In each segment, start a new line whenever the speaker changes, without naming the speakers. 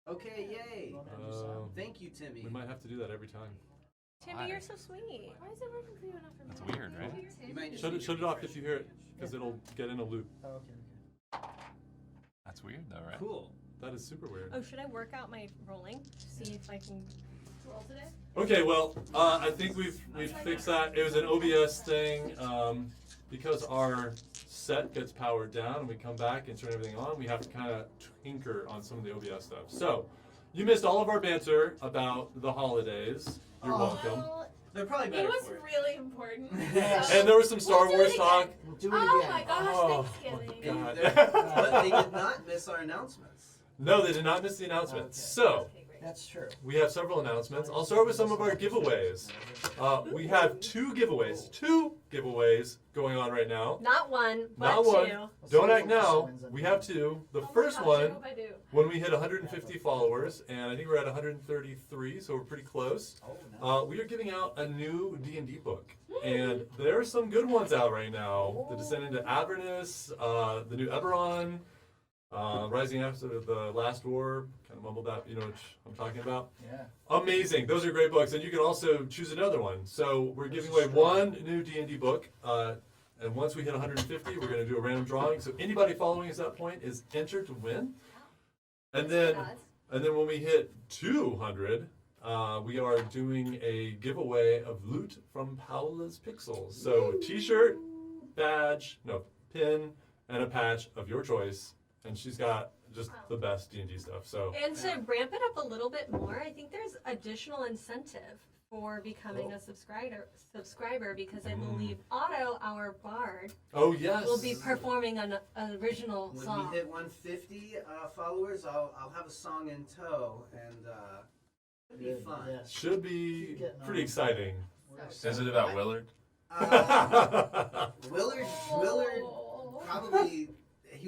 Okay, yay. Thank you, Timmy.
We might have to do that every time.
Timmy, you're so sweet.
Why is it working for you and not for me?
That's weird, right?
You might just
Shut
need
it,
to
shut it off
refresh.
if you hear it, because it'll get in a loop.
Oh, okay.
That's weird, though, right?
Cool.
That is super weird.
Oh, should I work out my rolling? See if I can
Roll today?
Okay, well, I think we've fixed that. It was an OBS thing. Because our set gets powered down and we come back and turn everything on, we have to kind of tinker on some of the OBS stuff. So, you missed all of our banter about the holidays. You're welcome.
They're probably
It
better
was
for it.
really important.
And there was some Star
We'll do
Wars
it
talk.
again.
We'll do it
Oh
again.
my gosh,
Oh,
Thanksgiving.
God.
But they did not miss our announcements.
No, they did not miss the announcements.
Okay.
So,
Okay, great.
That's true.
we have several announcements. I'll start with some of our giveaways. We have two giveaways going on right now.
not one, but
Not
two.
one. Don't act now. We have two. The
Oh my
first
gosh, I
one,
hope I do.
when we hit 150 followers, and I think we're at 133, so we're pretty close. We are giving out a new D&D book, and there are some good ones out right now. The Descent into Avernus, the new Eberron, Rising After the Last War. Kind of mumbled that, you know which I'm talking about.
Yeah.
Amazing. Those are great books, and you can also choose another one. So we're giving away one new D&D book, and once we hit 150, we're going to do a random drawing. So anybody following us at that point is entered to win. And then when we hit 200, we are doing a giveaway of loot from Paola's Pixels. So T-shirt, badge, pin, and a patch of your choice. And she's got just the best D&D stuff. So
And to ramp it up a little bit more, I think there's additional incentive for becoming a subscriber because I believe Otto, our bard,
oh yes,
will be performing an original
When
song.
we hit 150 followers, I'll have a song in tow, and it'll be
Good,
fun.
yes.
should be
Keep getting
pretty
on.
exciting.
Is it about Willard?
Willard probably it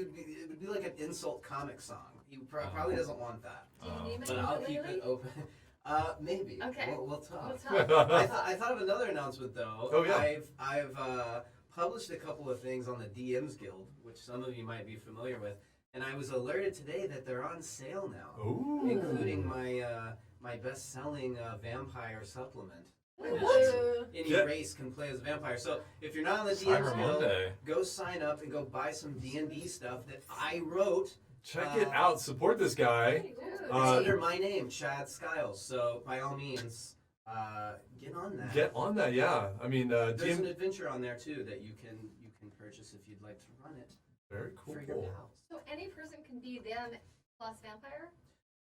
would be like an insult comic song. He probably doesn't want that.
Do you name it
But I'll keep
ukulele?
it open. Maybe.
Okay.
We'll talk.
We'll talk.
I thought of another announcement though.
Oh, yeah.
I've published a couple of things on the DMs Guild, which some of you might be familiar with, and I was alerted today that they're on sale now,
Ooh.
including my best-selling vampire supplement.
Ooh.
Any
Yeah.
race can play as a vampire. So if you're not on the
Cyber
DMs Guild,
Monday.
go sign up and go buy some D&D stuff that I wrote.
Check it out. Support this guy.
Dude.
It's
Uh,
under my name, Chad Skiles. So by all means, get on that.
Get on that, yeah. I mean,
There's
DM
an adventure on there too that you can purchase if you'd like to run it
very cool.
for your pals.
So any person can be them plus vampire?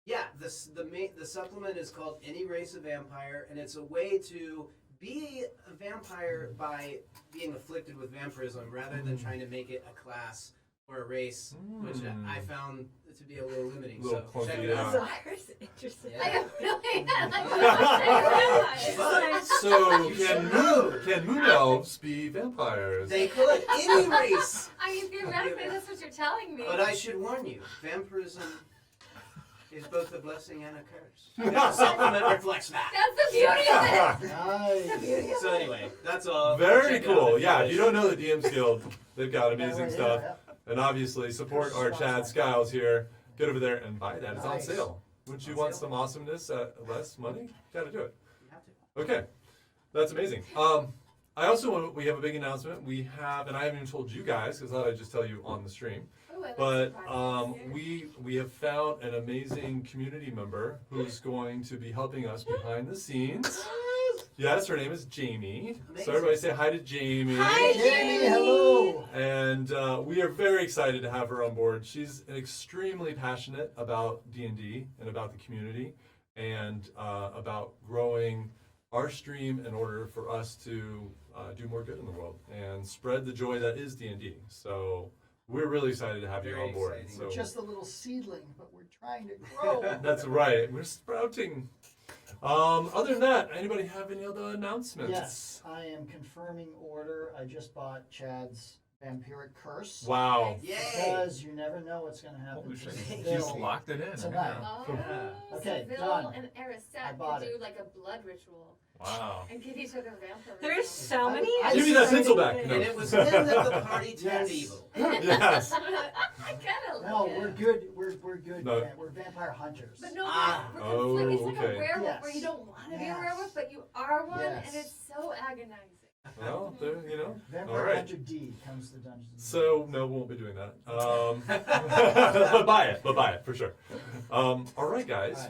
Yeah, the supplement is called Any Race of Vampire, and it's a way to be a vampire by being afflicted with vampirism rather than trying to make it a class or a race, which I found to be a little limiting.
Little
So check
clunky,
it
yeah.
out.
Vampires, interesting.
Yeah.
I am really
But
So
you should
can moon elves be vampires?
they could any race.
I mean, theoretically, that's what you're telling me.
But I should warn you, vampirism is both a blessing and a curse. The supplement reflects that.
That's the beauty of it.
Nice.
So anyway, that's all.
Very
Check it out
cool.
if
Yeah,
wish.
if you don't know the DMs Guild, they've got
Yeah,
amazing
right,
stuff.
yeah,
And obviously, support our Chad Skiles here. Get over there and buy that. It's on
Nice.
sale. Wouldn't you
On
want
sale.
some awesomeness at less money? Gotta do it.
You have to.
Okay, that's amazing. I also we have a big announcement. We have, and I haven't even told you guys because I thought I'd just tell you on the stream.
Ooh, I like
But
surprises.
we have found an amazing community member who's going to be helping us behind the scenes. Yes, her name is Jamie. So
Amazing.
everybody say hi to Jamie.
Hi,
Jamie, hello.
And we are very excited to have her on board. She's extremely passionate about D&D and about the community and about growing our stream in order for us to do more good in the world and spread the joy that is D&D. So we're really excited to have you
Very
on board.
exciting.
So
Just a little seedling, but we're trying to grow.
that's right. We're sprouting. Other than that, anybody have any other announcements?
Yes, I am confirming order. I just bought Chad's vampiric curse.
Wow.
Yay!
Because you never know what's going to happen.
Holy
to
shit.
Seville
You just locked it in.
tonight.
Oh,
Yeah.
Okay,
Seville
done.
and
I
Aristette
bought
could do
it.
like a blood ritual
Wow.
and give each other vampire.
There's so many.
Give me that pencil back.
And
No.
it was then that the party turned
Yes.
evil.
Yes.
I kind of
No,
like it.
we're good. We're good.
No.
We're vampire hunters.
But no,
Ah.
we're
Oh,
conflicted. It's like
okay.
a werewolf
Yes.
where you don't want to be a
Yes.
werewolf, but you are one,
Yes.
and it's so agonizing.
Well, there, you know.
Vampire
All right.
Hunter D comes to Dungeons. and
So no, we won't be doing that. But buy it for sure. All right, guys.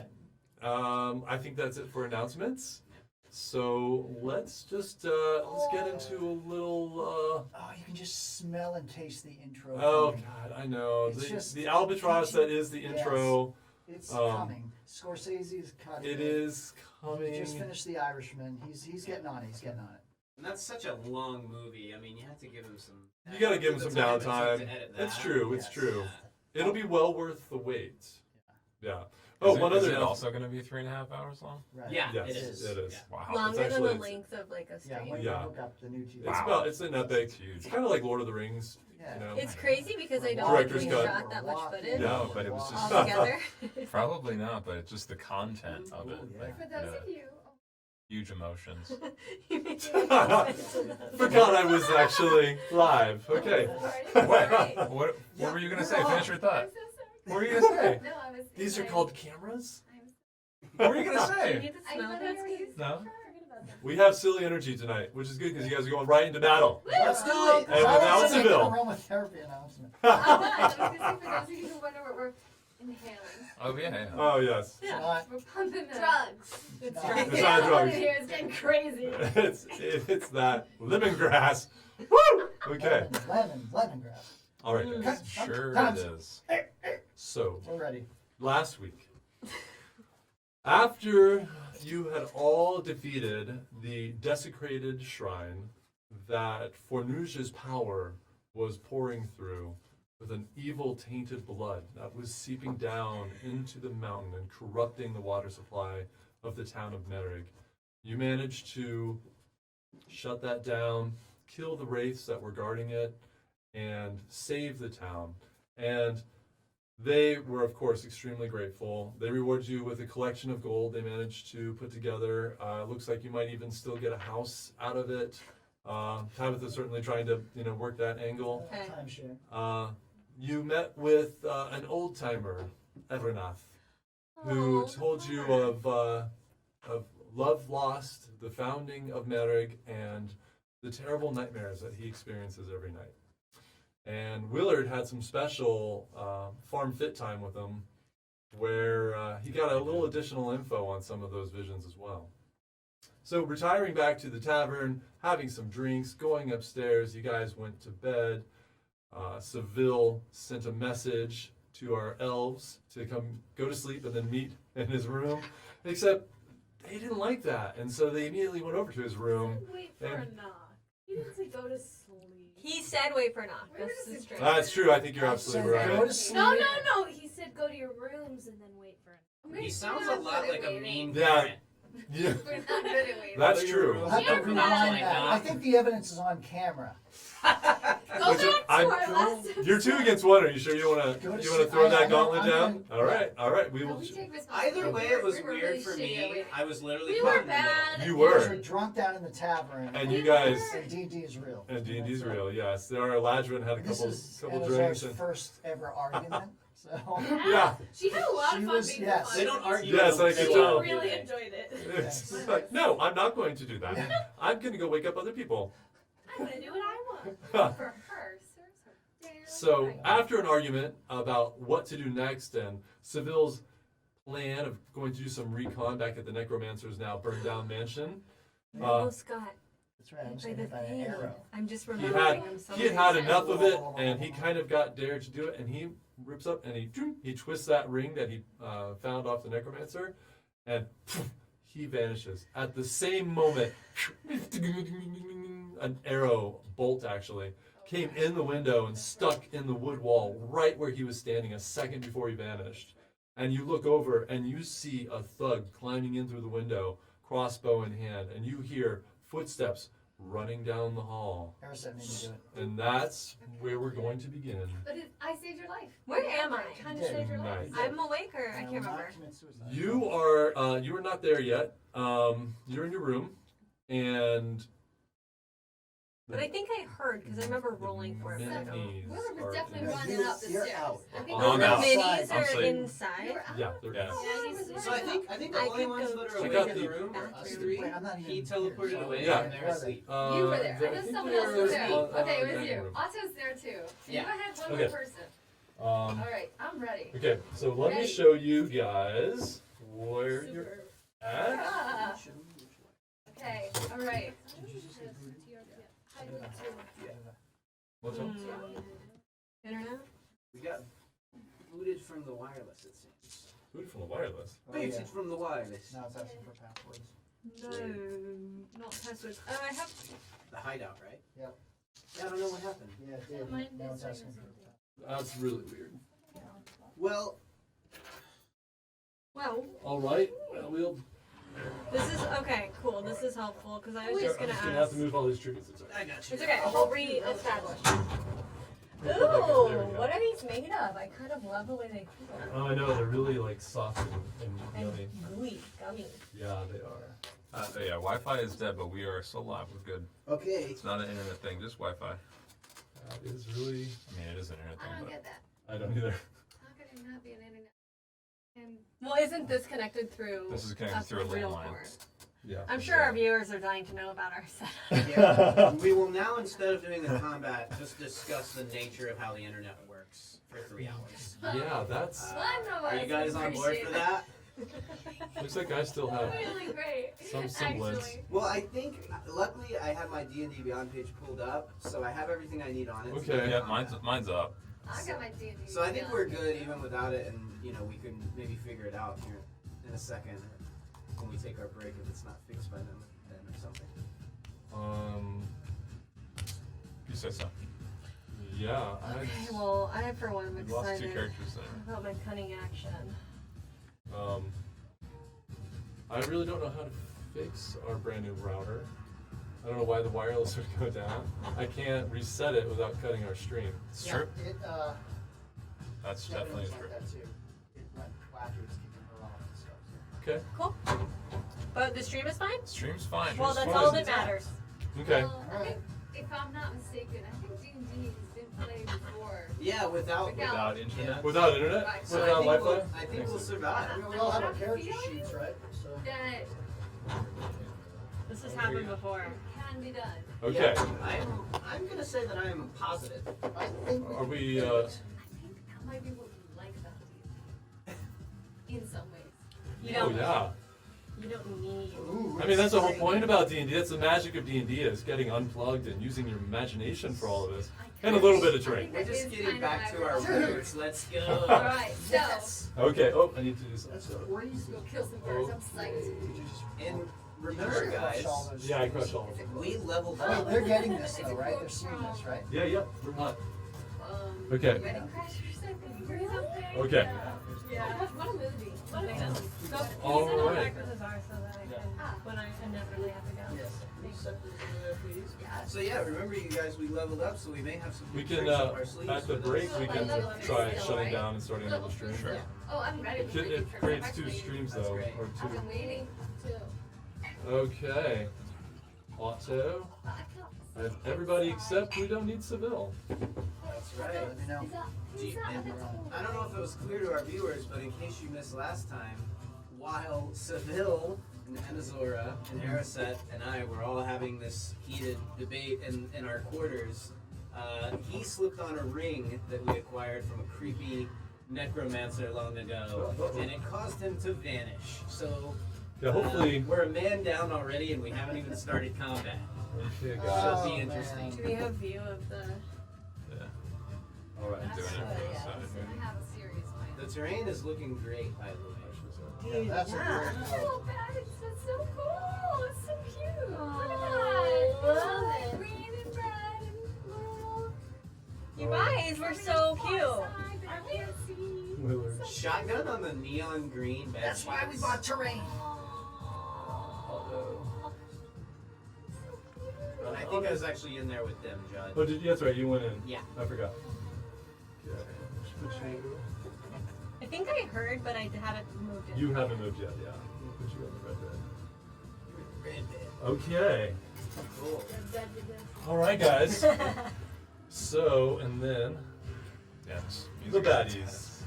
Dragons.
I think that's it for announcements. So let's just let's get into a little.
Oh, you can just smell and taste the intro.
Oh
coming.
God, I know
It's just
the albatross that is the
Yes.
intro.
It's
Um,
coming. Scorsese is cutting.
It is coming.
He just finished The Irishman. He's getting on it. He's getting on it.
And that's such a long movie. I mean, you have to give him some.
You gotta give him
the
some
time it took
downtime.
to edit
It's
that.
true. It's
Yes.
true. It'll be well worth the wait. Yeah.
Oh,
Oh, one
is
other
it
note.
also going to be 3.5 hours long?
Right.
Yeah,
Yes,
it is.
it is.
Yeah.
Wow.
Longer than
actually-
the length of like a
Yeah,
stream.
when
Yeah.
you hook up the new TV.
Wow.
It's an epic.
It's huge.
It's kind of like Lord of the Rings.
Yeah.
You know?
It's crazy because I don't
Director's
think we
cut.
shot that much footage
Yeah.
No, but it was just
all together.
probably not, but it's just the content of it.
Ooh, yeah.
Like,
For those of you,
huge emotions.
You made me
Forgot I was actually live. Okay.
What? What were you going to say? Finish your
I'm
thought.
so sorry.
What were you going to say?
No, I was.
These are called cameras?
What were you going to
Do you
say?
need to
I
smell
literally
this?
were used
No?
to forget about that.
We have silly energy tonight, which is good because you guys are going right into battle.
Let's do it.
And without Seville.
Aromatherapy announcement.
I'm not. I was gonna say for those of you who wonder what we're inhaling,
Oh, yeah.
Oh, yes.
It's not.
we're pumping the
Drugs.
It's
It's
not.
drugs.
It's not drugs.
Here is getting crazy.
It's that lemongrass. Woo! Okay.
Lemongrass.
All right, guys.
Sure
Times.
it is.
So,
We're ready.
last week, after you had all defeated the desecrated shrine that Fornuja's power was pouring through with an evil tainted blood that was seeping down into the mountain and corrupting the water supply of the town of Méreg, you managed to shut that down, kill the wraiths that were guarding it, and save the town. And they were, of course, extremely grateful. They rewarded you with a collection of gold they managed to put together. Looks like you might even still get a house out of it. Tabitha's certainly trying to, work that angle.
Okay.
Timeshare.
You met with an old timer, Evernath, who
Oh,
told you
Lord.
of love lost, the founding of Méreg, and the terrible nightmares that he experiences every night. And Willard had some special farm fit time with him where he got a little additional info on some of those visions as well. So retiring back to the tavern, having some drinks, going upstairs, you guys went to bed. Seville sent a message to our elves to go to sleep and then meet in his room, except they didn't like that, and so they immediately went over to his room.
Wait for
And-
a knock. He didn't say go to sleep.
He said wait for a knock.
Where
This
does
is
it
true.
That's true. I think you're
I
absolutely
said go
right.
to sleep.
No. He said go to your rooms and then wait for a knock.
He sounds a lot like a mean
Yeah.
parent.
Yeah,
We're not good at waiting.
that's true.
We'll have to
Yeah,
rewind
probably
that.
not.
I think the evidence is on camera.
Go
Which
back to
I'm-
our last
You're 2 against 1. Are you sure you want
Go
to
to
throw
sleep.
that
I'm
gauntlet
gonna-
down? All right. We
No,
will.
we take
Either way, it was
We were
weird
really
for
shitty at
me.
waiting.
I was literally
We
caught
were
in the middle.
bad.
You
You guys
were.
were drunk down in the tavern.
And you guys.
And D&D is real.
And D&D's real. Yes, there are. Ladrin had a
This
couple
is
drinks.
Eleanor's
And,
first ever argument. So
yeah.
She had a lot
She
of fun
was-
being
yes.
They don't argue.
Yes, I
so
can
She
tell.
well, do
really
they?
enjoyed it.
It's like, no, I'm not going to do that.
Yeah.
I'm going to go wake up other people.
I'm gonna do what I want.
For her, serves her damn
So
right.
after an argument about what to do next and Seville's plan of going to do some recon back at the Necromancer's now burned down mansion,
I almost got
that's right. I'm just
by
gonna
the
hit by an
thing.
arrow.
I'm just
he
remembering him so
had
many
had
times.
enough of it, and he kind of got dared to do it, and he rips up and he twists that ring that he found off the Necromancer, and he vanishes. At the same moment, an arrow bolt actually came in the window and stuck in the wood wall right where he was standing a second before he vanished. And you look over and you see a thug climbing in through the window, crossbow in hand, and you hear footsteps running down the hall.
Harrison made me do it.
And that's where we're going to begin.
But I saved your life.
Where am I?
Trying to save your life.
Nice.
I'm awake or I
And
can't
will not
remember.
commit suicide.
You are not there yet. You're in your room, and
But I think I heard because I remember rolling for it. But I don't.
minis
Whoever
are
was definitely
in-
running up the
You're
stairs.
out.
I think
Oh, I'm
the
out.
minis
I'm
are
asleep.
inside.
Yeah, they're
Yeah.
So I think the
I
only
could
ones
go
that are
check
awake
out
in the
the
room are us
bathroom.
three.
Wait, I'm not even
He
here,
teleported
so-
away
Yeah.
and they're asleep.
You were there. I know
think
someone
there
else was
is
there.
one-
Okay, it was
dining
you.
room.
Otto's there too. So
Yeah.
you had one
Okay.
more person. All right, I'm ready.
Okay, so let me
Ready.
show you guys where you're at.
Ah, okay, all right.
What's up?
Internet?
We got booted from the wireless, it seems.
Booted from the wireless.
Oh, yeah.
Booted from the wireless.
Now it's asking for passwords.
No, not passwords. Oh, I have.
The hideout, right?
Yep.
Yeah, I don't know what happened.
Yeah, it did.
Mine
Now
is
it's asking for
That's really weird.
Well,
Well,
All right, well, we'll.
this is okay. Cool. This is helpful because I was
I'm
just gonna
have
ask.
to move all these triggers. It's all right.
I got you.
It's okay. We'll re-establish. Ooh,
There we go.
what are these made of? I kind of love the way they feel.
Oh, I know, they're really like soft and yummy.
And gooey, gummy.
Yeah, they are.
Yeah, Wi-Fi is dead, but we are still live. We're good.
Okay.
It's not an internet thing, just Wi-Fi.
That is really.
I mean, it is an internet
I
thing,
don't
but
get that.
I don't either.
How could it not be an internet? And
Well, isn't this connected through?
this is connected through a
real
landline.
cord?
Yeah.
I'm sure our viewers are dying to know about our setup.
Yeah. We will now, instead of doing the combat, just discuss the nature of how the internet works for 3 hours.
Yeah, that's.
one of us
Are you guys on board
appreciate
for
it.
that?
Looks like I still have
Really great.
some semblance.
Actually.
Well, I think, luckily, I have my D&D Beyond page pulled up, so I have everything I need on it.
Okay.
Yeah, mine's up.
I got my D&D.
So I think
down.
we're good even without it, and we can maybe figure it out here in a second when we take our break if it's not fixed by then or something.
You said so.
Yeah.
Okay, well, I for one am
We lost 2
excited
characters there.
about my cunning action.
I really don't know how to fix our brand new router. I don't know why the wireless would go down. I can't reset it without cutting our stream.
It's
Yeah,
true.
it,
That's
Devin
definitely
was
true.
like that too. It went wacky, it was kicking her off and stuff. So.
Okay.
Cool. But the stream is fine?
Stream's fine.
Well,
Stream's
that's
fine.
all that matters.
Okay.
Well, I think, if I'm not mistaken, I think D&D has been played before.
Yeah, without
Without internet.
Without internet?
Right.
So
Without
I think
Wi-Fi?
I think we'll survive.
I mean, we all have our
I'm
character
feeling
sheets, right? So.
That
This has happened before.
can be done.
Okay.
Yeah, I'm gonna say that I am positive.
I think
Are we,
I think that might be what we like about D&D. In some ways.
You
Oh,
don't,
yeah.
you don't need.
Ooh,
I mean, that's the whole
it's
point about D&D. That's the magic of D&D is getting unplugged and using your imagination for all of this. And a little bit of terrain.
We're just getting back to our
Sure.
roots. Let's go.
Alright, so
Yes.
Okay. Oh, I need to do
That's
something.
crazy.
go kill some birds. I'm psyched.
And remember, guys,
Yeah, I crushed all of them.
we leveled
Wait,
up.
they're getting this though, right? They're seeing this, right?
Yeah, yeah. We're hot.
Okay.
Okay.
Wedding Crashers, I think, or something.
Okay.
Yeah. What a movie.
What a film. Go,
All
please send it
right.
back with Azar so that I can, when I inevitably have to go.
Yes.
So yeah, remember you guys, we leveled up, so we may have some.
We
good
can,
tricks up our sleeves
at the
for
break,
this.
we can try shutting down and starting another
Level
stream.
three, yeah. Oh, I'm ready.
It creates 2 streams
That's
though,
great.
or
I've been
2.
waiting to.
Okay. Otto. And everybody except we don't need Seville.
That's right.
Let me know.
Is that?
Gee,
Is that?
and
That's a whole.
I don't know if it was clear to our viewers, but in case you missed last time, while Seville and Anazora and Araset and I were all having this heated debate in our quarters, he slipped on a ring that we acquired from a creepy necromancer long ago, and it caused him to vanish. So
Yeah, hopefully.
we're a man down already, and we haven't even started combat.
Okay,
Should
guys.
be
Oh,
interesting.
Do we have view of the?
Yeah.
All right.
I'm doing it from the side.
I have a serious mind.
The terrain is looking great, by the way.
Yeah, that's a great
Oh,
quote.
that is that's so cool. It's so cute. Look at
I
that.
love it.
Green and red and blue.
You guys were so cute.
I can't see.
Willard.
Shotgun on the neon green bed.
That's why we bought terrain.
I think I was actually in there with them, Judd.
Oh, did you? That's right. You went in.
Yeah.
I forgot. Okay. Put you-
I think I heard, but I haven't moved it.
You haven't moved yet. Yeah. We'll put you on the red bed.
Red bed.
Okay.
Cool.
All right, guys. So, and then
Yes.
the baddies.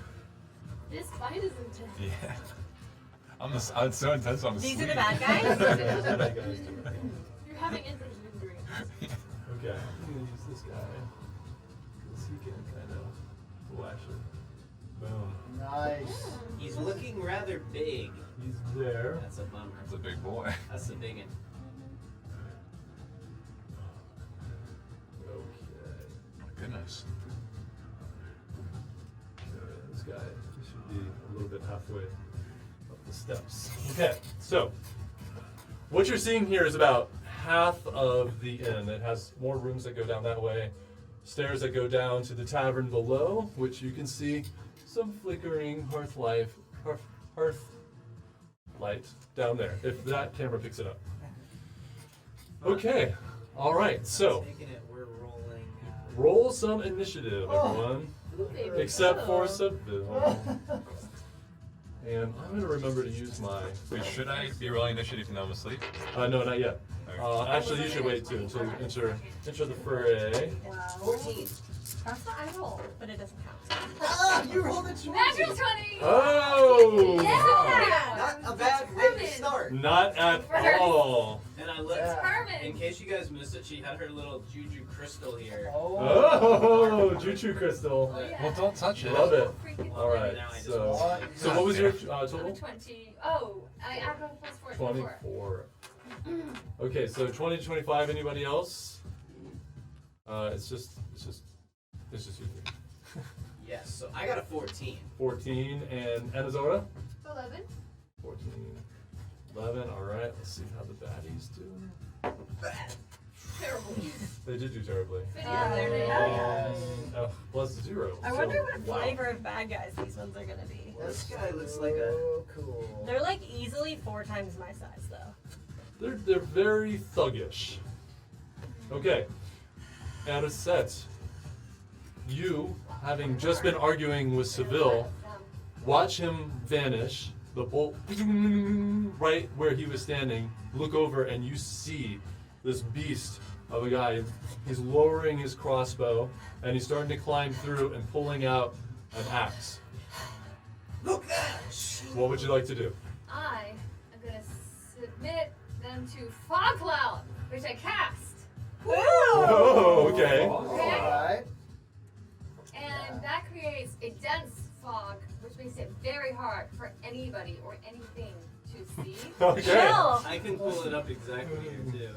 This fight is intense.
Yeah. I'm so intense. I'm
These
asleep.
are the bad guys?
The bad guys.
You're having interesting dreams.
Okay. I'm gonna use this guy because he can kind of flash it. Boom.
Nice.
He's looking rather big.
He's there.
That's a bummer.
That's a big boy.
That's a big one.
Okay.
My goodness.
This guy should be a little bit halfway up the steps. Okay, so what you're seeing here is about half of the inn. It has more rooms that go down that way, stairs that go down to the tavern below, which you can see some flickering hearth light down there, if that camera picks it up. Okay, all right, so
Taking it, we're rolling.
roll some initiative, everyone. Except for
Oh.
Seville. And I'm gonna remember to use my.
Wait, should I be rolling initiative when I'm asleep?
No, not yet.
Okay.
Actually, you should wait too until you enter the fray.
Wow.
14.
That's what I rolled, but it doesn't count.
Ah, you rolled a 20.
Natural 20!
Oh!
Yeah!
Not a bad way to start.
Not at all.
And I looked,
Yeah.
in case you guys missed it, she had her little juju crystal here.
Oh, Juju Crystal.
Well, don't touch it.
Love it.
Freaking
All right.
Now I just
So,
want-
so what was your total?
20. Oh, I got plus 4.
24. Okay, so 20 to 25. Anybody else? It's just you three.
Yes, so I got a 14.
14 and Anazora?
11.
14, 11. All right, let's see how the baddies do.
Terrible.
They did do terribly.
There they are.
Yes.
Oh, plus 0.
I
So,
wonder what
wow.
flavor of bad guys these ones are gonna be.
This guy looks like a.
Oh, cool.
They're like easily 4 times my size though.
They're very thuggish. Okay, out of set. You, having just been arguing with Seville, watch him vanish. The bolt right where he was standing. Look over and you see this beast of a guy. He's lowering his crossbow and he's starting to climb through and pulling out an axe.
Look at
What would you like to do?
I am going to submit them to Fog Cloud, which I cast.
Oh, okay.
Alright.
And that creates a dense fog, which makes it very hard for anybody or anything to see.
Okay.
Chill.
I can pull it up exactly here too.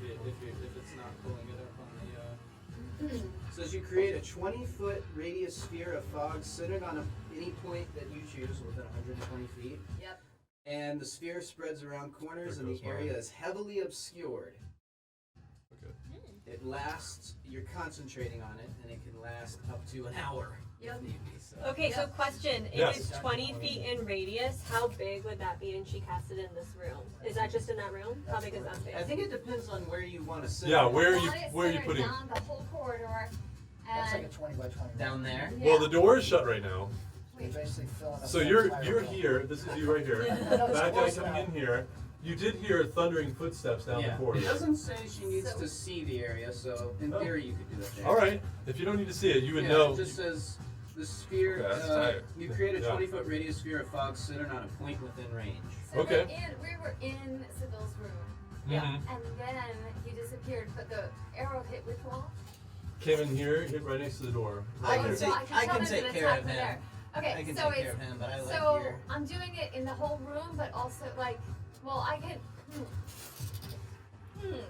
If it's not pulling it up on the. So as you create a 20-foot radius sphere of fog centered on any point that you choose within 120 feet.
Yep.
And the sphere spreads around corners
There
and
goes
the area
mine.
is heavily obscured.
Okay.
It lasts, you're concentrating on it, and it can last up to an hour.
Yep.
If need be, so.
Okay, so question, if
Yes.
it's 20 feet in radius, how big would that be and she cast it in this room? Is that just in that room? How big is that space?
I think it depends on where you want to sit.
Yeah,
I
where are you
want it
putting?
centered down the whole corridor.
That's like a
And
20 by 20.
Down there?
yeah.
Well, the door is shut right now.
You're basically filling up
So
that
you're
entire room.
here. This is you right here.
I know it's
That guy
close
coming
enough.
in here. You did hear thundering footsteps down
Yeah.
the
It
corridor.
doesn't say she needs
So-
to see the area, so in theory you could do that there.
All right. If you don't need to see it, you would
Yeah,
know.
It just says the sphere.
Okay, that's tight.
You create a
Yeah.
20-foot radius sphere of fog centered on a point within range.
So
Okay.
then we were in Seville's room.
Yeah.
Mhm.
And then he disappeared, but the arrow hit which wall?
Came in here, hit right next to the door.
I
Right
can
here.
see-
So
I can
summon
take
an
care
attack
of
from
him.
there. Okay,
I can
so
take care
it's
of him, but I like
so
here.
I'm doing it in the whole room, but also like, well, I can.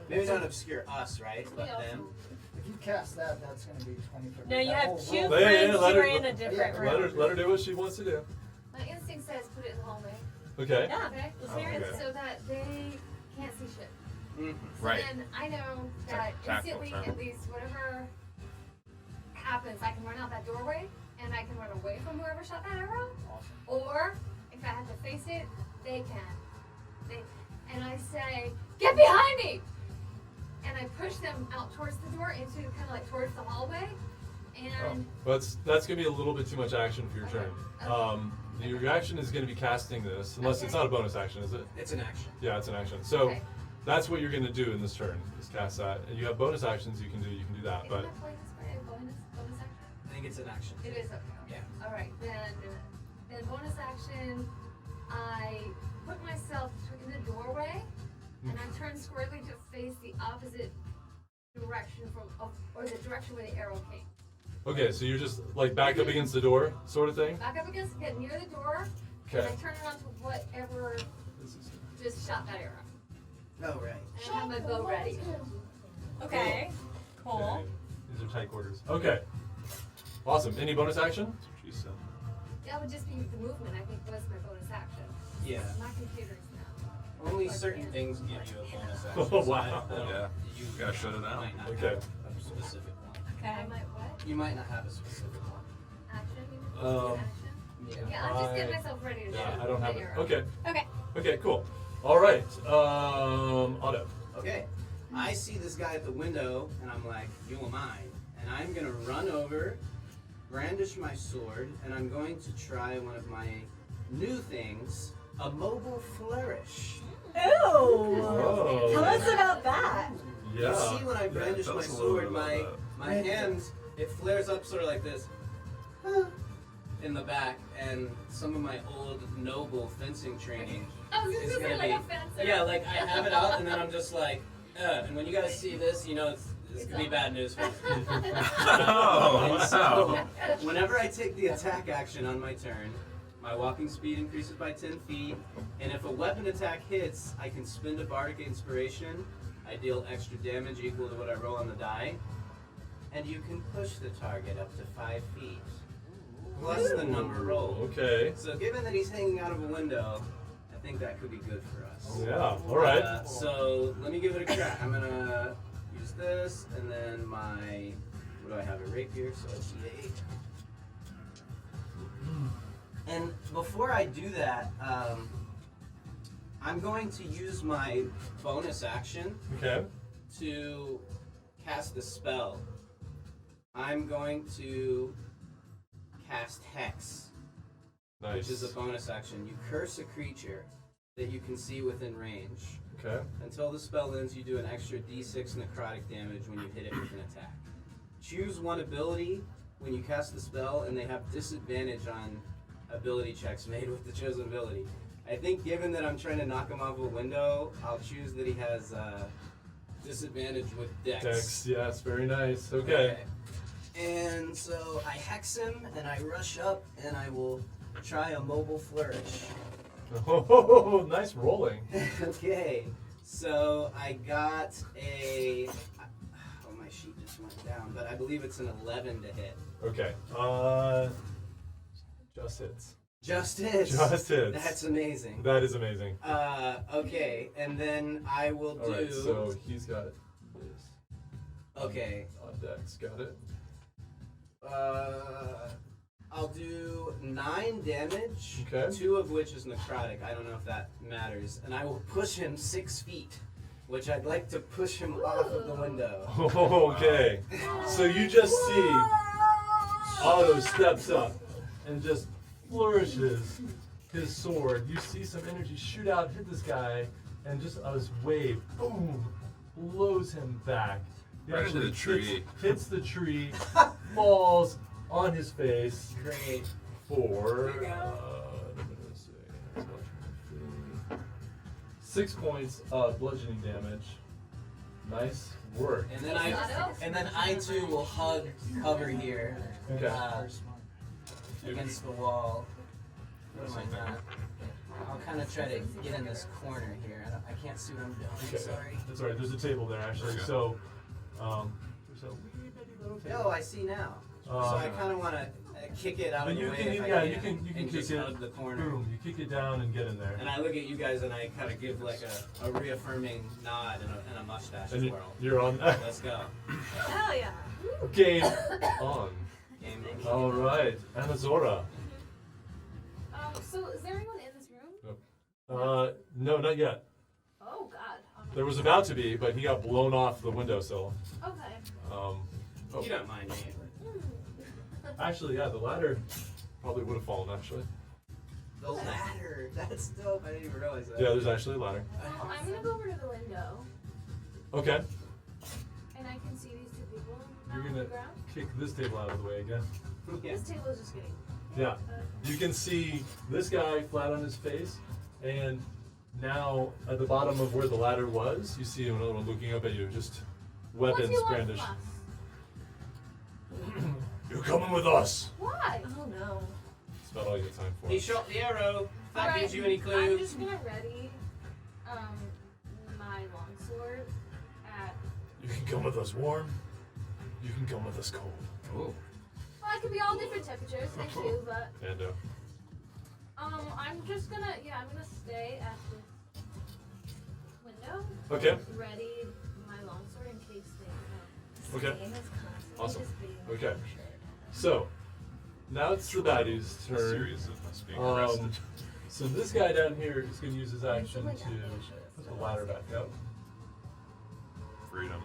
Maybe not obscure us, right? But
Yeah.
them.
If you cast that, that's going to be 20 foot.
No, you
that
have
whole
2
room.
Yeah,
friends
yeah, let
who
her-
are in a different
yeah,
room.
Let her do what she wants to do.
My instinct says put it in the hallway.
Okay.
Yeah,
Okay.
let's hear it.
Okay.
So that they can't see shit. So
Right.
then I know that
Tactical
instantly,
term.
at least whatever happens, I can run out that doorway and I can run away from whoever shot that arrow.
Awesome.
Or if I have to face it, they can. And I say, get behind me! and I push them out towards the door into kind of like towards the hallway. And
That's gonna be a little bit too much action for your turn.
Okay.
Your action is gonna be casting this, unless it's not a bonus action, is it?
It's an action.
Yeah, it's an action. So
Okay.
that's what you're gonna do in this turn, is cast that. And you have bonus actions you can do that,
Isn't
but
that playing this for a bonus action?
I think it's an action.
It is okay.
Yeah.
All right, then bonus action. I put myself in the doorway, and I turn squarely to face the opposite direction or the direction where the arrow came.
okay, so you're just like back up against the door, sort of thing?
Back up against, get near the door,
Okay.
and I turn it on to whatever just shot that arrow.
Oh, right.
And I have my bow ready.
Okay. Cool.
Okay. These are tight quarters. Okay. Awesome. Any bonus action?
She said.
That would just be the movement, I think, was my bonus action.
Yeah.
My computer's now.
Only certain things give you a bonus action.
Oh,
so
wow.
I don't-
Yeah.
You
Gotta shut it down.
might not
Okay.
have a specific one.
I
Okay.
might what?
You might not have a specific one.
Action? You mean?
Um,
Action? Yeah, I'll just get myself ready to shoot
Yeah, I don't have
the
it.
arrow.
Okay.
Okay.
Okay, cool. All right. Otto.
Okay. I see this guy at the window, and I'm like, you am I. And I'm going to run over, brandish my sword, and I'm going to try one of my new things, a mobile flourish.
Ooh.
Oh.
Tell us about that.
Yeah.
You see when I brandish
tell
my
us a little
sword,
bit about
my,
that.
my hands, it flares up sort of like this in the back, and some of my old noble fencing training
I was
is
just
gonna
gonna like
be,
a fencer.
yeah, like I have it out, and then I'm just like, and when you guys see this, you know it's gonna be bad news for you.
Oh,
And so,
wow.
whenever I take the attack action on my turn, my walking speed increases by 10 feet, and if a weapon attack hits, I can spend a bardic inspiration. I deal extra damage equal to what I roll on the die, and you can push the target up to 5 feet, plus the number rolled.
Okay.
So given that he's hanging out of a window, I think that could be good for us.
Yeah. All right.
So let me give it a crack. I'm gonna use this, and then my, what do I have, a rapier, so it's 8. And before I do that, I'm going to use my bonus action
Okay.
to cast a spell. I'm going to cast Hex,
Nice.
which is a bonus action. You curse a creature that you can see within range.
Okay.
Until the spell ends, you do an extra d6 necrotic damage when you hit it with an attack. Choose one ability when you cast the spell, and they have disadvantage on ability checks made with the chosen ability. I think given that I'm trying to knock him off a window, I'll choose that he has disadvantage with Dex.
Dex. Yes. Very nice. Okay.
And so I hex him, and I rush up, and I will try a mobile flourish.
Oh, nice rolling.
Okay, so I got a. Oh, my sheet just went down, but I believe it's an 11 to hit.
Okay. Just hits.
Just hits.
Just hits.
That's amazing.
That is amazing.
Okay, and then I will do.
All right. So he's got this
Okay,
on Dex. Got it.
I'll do 9 damage.
Okay.
2 of which is necrotic. I don't know if that matters, and I will push him 6 feet, which I'd like to push him off of the window.
Okay. So you just see Otto steps up and just flourishes his sword. You see some energy shoot out, hit this guy, and just this wave, boom, blows him back. He
Right into the
actually
tree.
hits the tree, falls on his face
Great.
for
There you go.
let's see, 6 points of bludgeoning damage. Nice work.
And then I too will hug cover here.
Okay.
Against the wall. What am I not? I'll kind of try to get in this corner here. I can't see what I'm doing.
Okay.
Sorry.
That's all right. There's a table there actually.
There you
So, there's a wee bitty little table.
Oh, I see now. So I kind of want to kick it out
But
of the
you
way
can,
if I
yeah,
can,
you can
and
kick
just
it.
hug the corner.
Boom! You kick it down and get in there.
And I look at you guys and I kind of give like a reaffirming nod and a mustache
And
twirl.
you're on.
Let's go.
Hell yeah.
Game on.
Game
All right, Amazora.
So is there anyone in this room?
No, not yet.
Oh God.
There was about to be, but he got blown off the windowsill.
Okay.
Oh.
You don't mind me.
Actually, yeah, the ladder probably would have fallen, actually.
The ladder. That's dope. I didn't even realize that.
Yeah, there's actually a ladder.
Well, I'm gonna go over to the window,
Okay.
and I can see these two people
You're
on
gonna
the ground.
kick this table out of the way again.
Yeah.
This table is just getting.
Yeah. You can see this guy flat on his face, and now at the bottom of where the ladder was, you see another one looking up at you, just
What do
weapons
you want
brandished.
from us?
You're coming with us.
Why?
Oh no.
That's about all you have time for.
He shot the arrow. If that
Alright,
gives you any
I'm
clues.
just gonna ready my longsword at.
You can come with us warm. You can come with us cold.
Ooh.
Well, it could be all different temperatures, thank you, but
And
I'm just gonna I'm gonna stay at this window.
Okay.
Ready my longsword in case they
Okay.
Game is constantly
Awesome.
just being
Okay.
captured.
So now it's the baddie's turn.
Series of us being arrested.
So this guy down here is going to use his
There's
action
someone
to
down there,
put the ladder back up.
Freedom.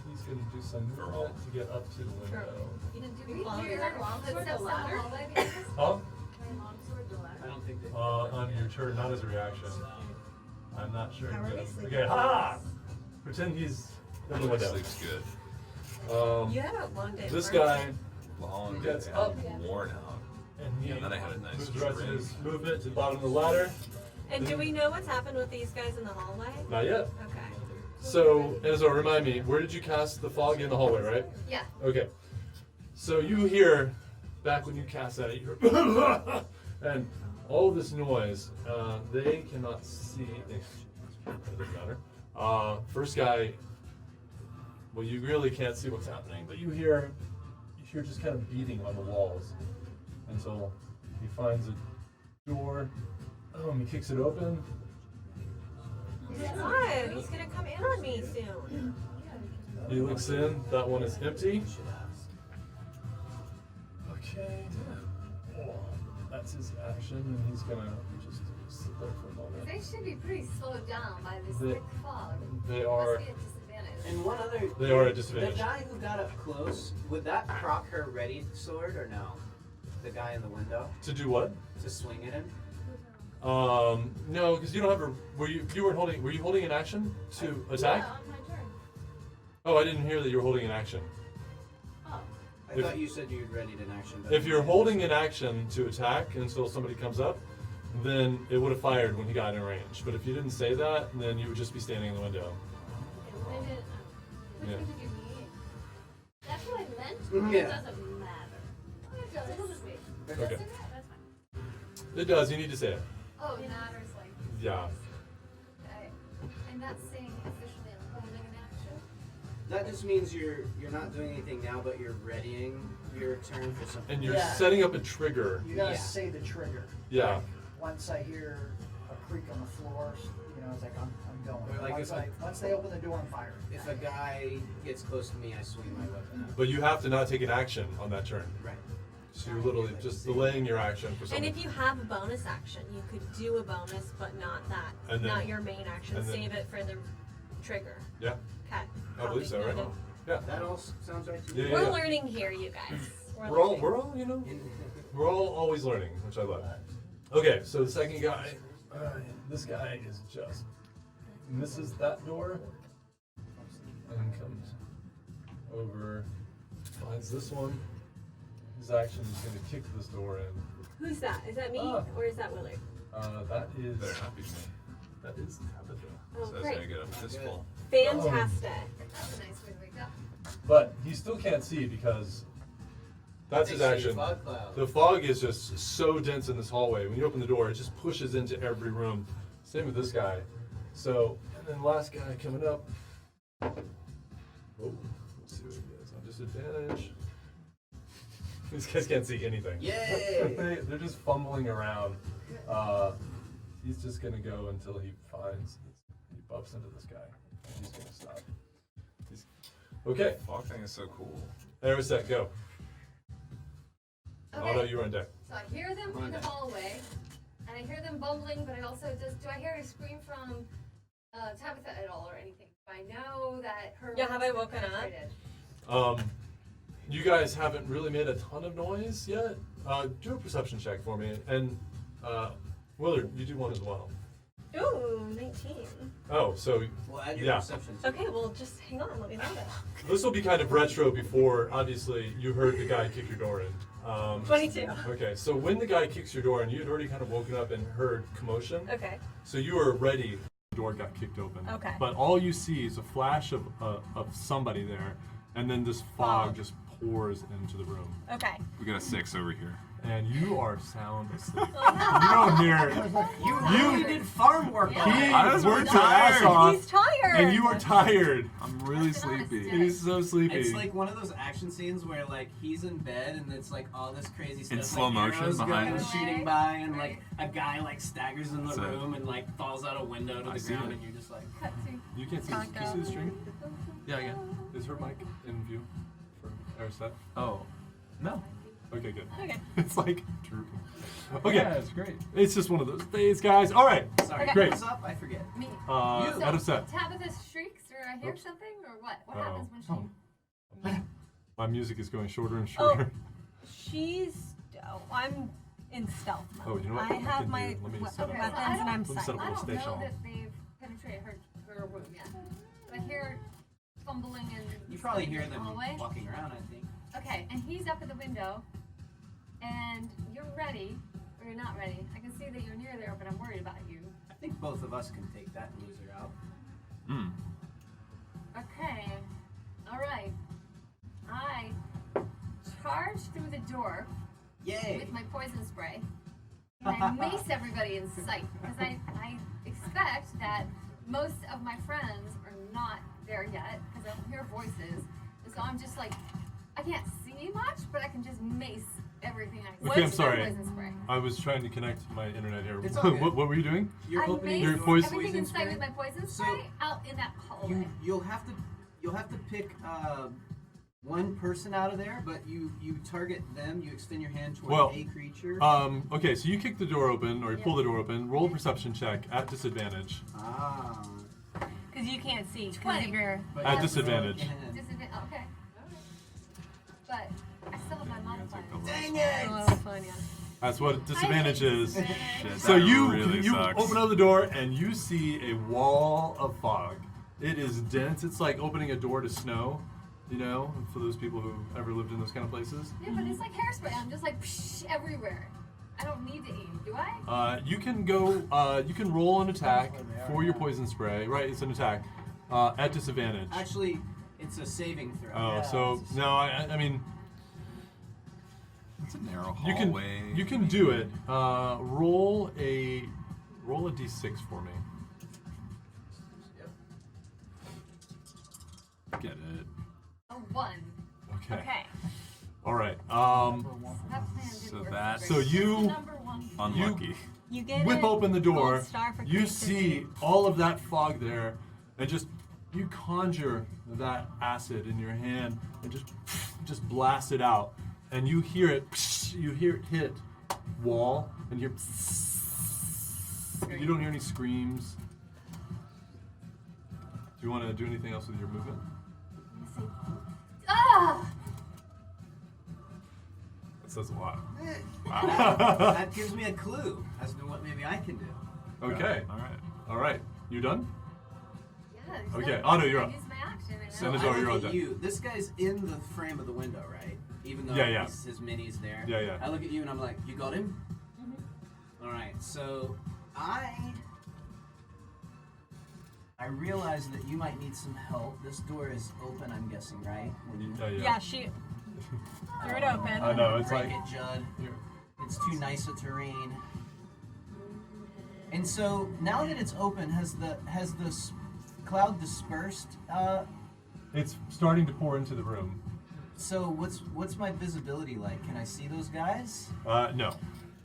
He's going to do some
For all.
movement to get up to the window.
Did we
Follow
hear
that
longsword
footsteps
the
down the
ladder?
hallway
Huh?
My longsword the ladder.
I don't think they.
On your turn, not as a reaction. I'm not sure.
How are
Good.
we sleeping?
Okay, ha! Pretend he's in the window.
Sleep's good.
You had a long day.
This
at work.
guy,
Long
Gets
and
up.
worn out.
and he
And then I had a nice
moves the rest of
drink.
his movement to the bottom of the ladder.
And do we know what's happened with these guys in the hallway?
Not yet.
Okay.
So, Enzo, remind me, where did you cast the fog in the hallway, right?
Yeah.
Okay. So you hear, back when you cast that, you hear, and all this noise, they cannot see, it doesn't matter. First guy, well, you really can't see what's happening, but you hear just kind of beating on the walls until he finds a door. He kicks it open.
God, he's gonna come in on me soon.
He looks in. That one is empty. Okay. That's his action, and he's gonna just sit there for a moment.
They should be pretty slowed down by this
They-
thick fog.
They are.
Must be at disadvantage.
And one other.
They are at disadvantage.
The guy who got up close, would that proc her ready sword or no? The guy in the window
To do what?
to swing at him.
No, because you don't have a. Were you holding an action to attack?
Yeah, on my turn.
Oh, I didn't hear that you were holding an action.
Oh.
I
If-
thought you said you'd readied an action. but-
If you're holding an action to attack until somebody comes up, then it would have fired when he got in range. But if you didn't say that, then you would just be standing in the window.
I didn't. Which
Yeah.
one did you mean? That's what I meant.
Yeah.
It doesn't matter. It does. It'll just wait.
Okay.
That's fine.
It does. You need to say it.
Oh, it matters like.
Yeah.
Okay. And that's saying officially I'm holding an action.
That just means you're not doing anything now, but you're readying your turn for something.
And you're
Yeah.
setting up a trigger.
You gotta
Yeah.
say the trigger.
Yeah.
Once I hear a creak on the floor, it's like I'm going.
Or like
Once they open the door, I'm firing.
If a guy gets close to me, I swing my weapon out.
But you have to not take an action on that turn.
Right.
So you're literally just delaying your action for
And
someone.
if you have a bonus action, you could do a bonus, but not that.
And then-
not your main action.
and then-
Save it for the trigger.
Yeah,
Okay.
I believe so, right?
Noted.
Yeah.
That all sounds right to
Yeah,
me.
yeah.
We're learning here, you guys.
We're all, you know, we're all always learning, which I love. Okay, so the second guy, this guy is just misses that door and comes over, finds this one. His action is going to kick this door in.
Who's that? Is that me or is that Willard?
That is
Better not be me.
Tabitha.
Oh,
So I was gonna
great.
get a fistful.
Fantastic.
That's a nice way to wake up.
But he still can't see because that's his action.
Fog cloud.
The fog is just so dense in this hallway. When you open the door, it just pushes into every room. Same with this guy. So, and then last guy coming up. Oh, let's see what he gets on disadvantage. These guys can't see anything.
Yay!
They're just fumbling around. He's just gonna go until he finds, he bumps into this guy. He's gonna stop. Okay,
Fog thing is so cool.
Aeroset, go.
Okay.
Auto, you're on deck.
So I hear them in the hallway, and I hear them bumbling, but I also do I hear a scream from Tabitha at all or anything. I know that her.
Yeah, have I
room's
woken up?
penetrated.
You guys haven't really made a ton of noise yet. Do a perception check for me, and Willard, you do one as well.
Ooh, 19.
Oh, so
Well, add your
Yeah.
perception. too.
Okay, well, just hang on. Let me load it.
this will be kind of retro. Before, obviously, you heard the guy kick your door in.
22.
Okay, so when the guy kicks your door, and you had already kind of woken up and heard commotion,
Okay.
so you were ready. The door got kicked open.
Okay.
But all you see is a flash of somebody there, and then this fog
Fog.
just pours into the room.
Okay.
We got a 6 over here.
And you are sound asleep. You don't hear.
You really did farm work.
Yeah.
on
He
it.
I was
worked his
tired.
ass off,
He's tired.
and you are tired.
I'm really
That's not a
sleepy.
stick.
He's so sleepy.
It's like one of those action scenes where like he's in bed and it's like all this crazy stuff.
slow
like,
motion
arrows
behind
going
him.
shooting by, and like a guy like staggers in the
That's it.
room and like falls out a window to
I
the
see
ground,
it.
and you're just like,
Cut to.
You can't see. Can you see the string?
Yeah, yeah.
Is her mic in view for Aristette?
Oh. No.
Okay, good.
Okay.
It's like drooping. Okay,
Yeah, it's great.
it's just one of those days, guys. All right.
sorry,
Okay.
Great.
what's up? I forget.
Me.
You.
Aristette.
Tabitha shrieks or I hear
Oops.
something or what? What
Oh.
happens when she?
My music is going shorter and
Oh.
shorter.
I'm in stealth mode.
Oh, you know what?
I
I
have
can
my
do- let me
we-
set up
weapons
a-
and I'm
let me set up
silent.
a
I
little
don't
station.
know that they've penetrated her room yet. But I hear fumbling and.
You probably hear them
hallway.
walking around. I think.
Okay, and he's up at the window, and you're ready, or you're not ready. I can see that you're near there, but I'm worried about you.
I think both of us can take that loser out.
Hmm.
Okay, all right. I charge through the door
Yay!
with my poison spray, and I mace everybody in sight because I expect that most of my friends are not there yet because I don't hear voices, and so I'm just like I can't see much, but I can just mace everything I see.
Okay, I'm
with my
sorry.
Poison spray.
I was trying to connect my internet here.
It's all good.
What were you doing?
You're
I
opening
mace
your
door
poison-
everything in sight
spray.
with my poison
So,
spray out in that hallway.
You'll have to pick one person out of there, but you target them. You extend your hand toward
Well,
a creature.
Okay, so you kick the door open, or you pull the door open. Roll a perception check at disadvantage.
Ah.
Because you can't see. Because
20.
of your.
But
At
you
disadvantage.
can.
Okay. But I still have my modifier.
Dang
Oh,
it!
that's fun, yeah.
That's what disadvantage is.
Shit,
So
that
you
really
you
sucks.
open up the door and you see a wall of fog. It is dense. It's like opening a door to snow. You know, for those people who ever lived in those kind of places.
Yeah, but it's like hairspray. I'm just like psh, everywhere. I don't need to aim, do I?
You can go. You can roll an attack for your poison spray. Right, it's an attack at disadvantage.
Actually, it's a saving throw.
Oh, so no, I mean
It's a narrow
you
hallway.
can do it. Roll a d6 for me.
Get it.
A 1.
Okay.
Okay.
All right.
That plan did
So
work.
that's-
So you
Number 1.
Unlucky.
You get
whip
a
open the door.
gold star for
You
creativity.
see all of that fog there, and you conjure that acid in your hand and just blast it out, and you hear it. You hear it hit wall, and you hear. You don't hear any screams. Do you want to do anything else with your movement?
Ah!
That says a lot.
that gives me a clue as to what maybe I can do.
Okay.
All right.
All right. You done?
Yeah,
Okay, Otto, you're
I
up.
used my action and
Send
So
it
I
over, you're
look
all
at
done.
you. This guy's in the frame of the window, right? Even though
Yeah.
his mini's there.
Yeah, yeah.
I look at you and I'm like, you got him? All right. So I realize that you might need some help. This door is open, I'm guessing, right? When you
Yeah, she threw it open.
I know, it's
break
like.
it, Judd.
You're-
It's too nice a terrain. And so now that it's open, has the cloud dispersed?
It's starting to pour into the room.
So what's my visibility like? Can I see those guys?
No.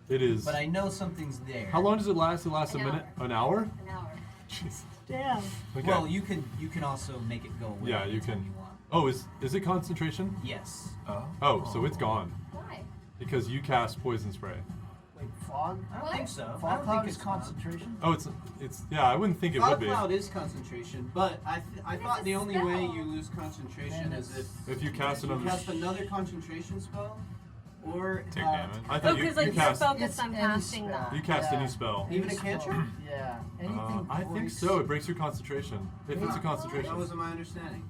It is.
But I know something's there.
How long does it last? It lasts a
An
minute?
hour.
An hour?
An hour.
Jesus.
Damn.
Okay.
Well, you can also make it go away.
Yeah, you
anytime
can.
You want.
Oh, is it concentration?
Yes.
Oh, so it's gone
Why?
because you cast poison spray.
Wait, fog?
I don't think so. I
Fog
don't
cloud
think
is
it's fog.
concentration?
Oh, it's yeah. I wouldn't think it would
Fog
be.
cloud is concentration, but I
it's
thought
a
the only way
spell.
you lose concentration
Then
is
If you cast
you
another.
cast another concentration spell, or
Take damage.
I
Oh,
thought you,
because like
you
you're
cast.
focused on
any
casting
spell.
that.
You cast any
Yeah.
spell.
Even a
Any spell.
cantrip?
Yeah. Anything
I think
breaks-
so. It breaks your concentration. If it's a
That
concentration.
wasn't my understanding.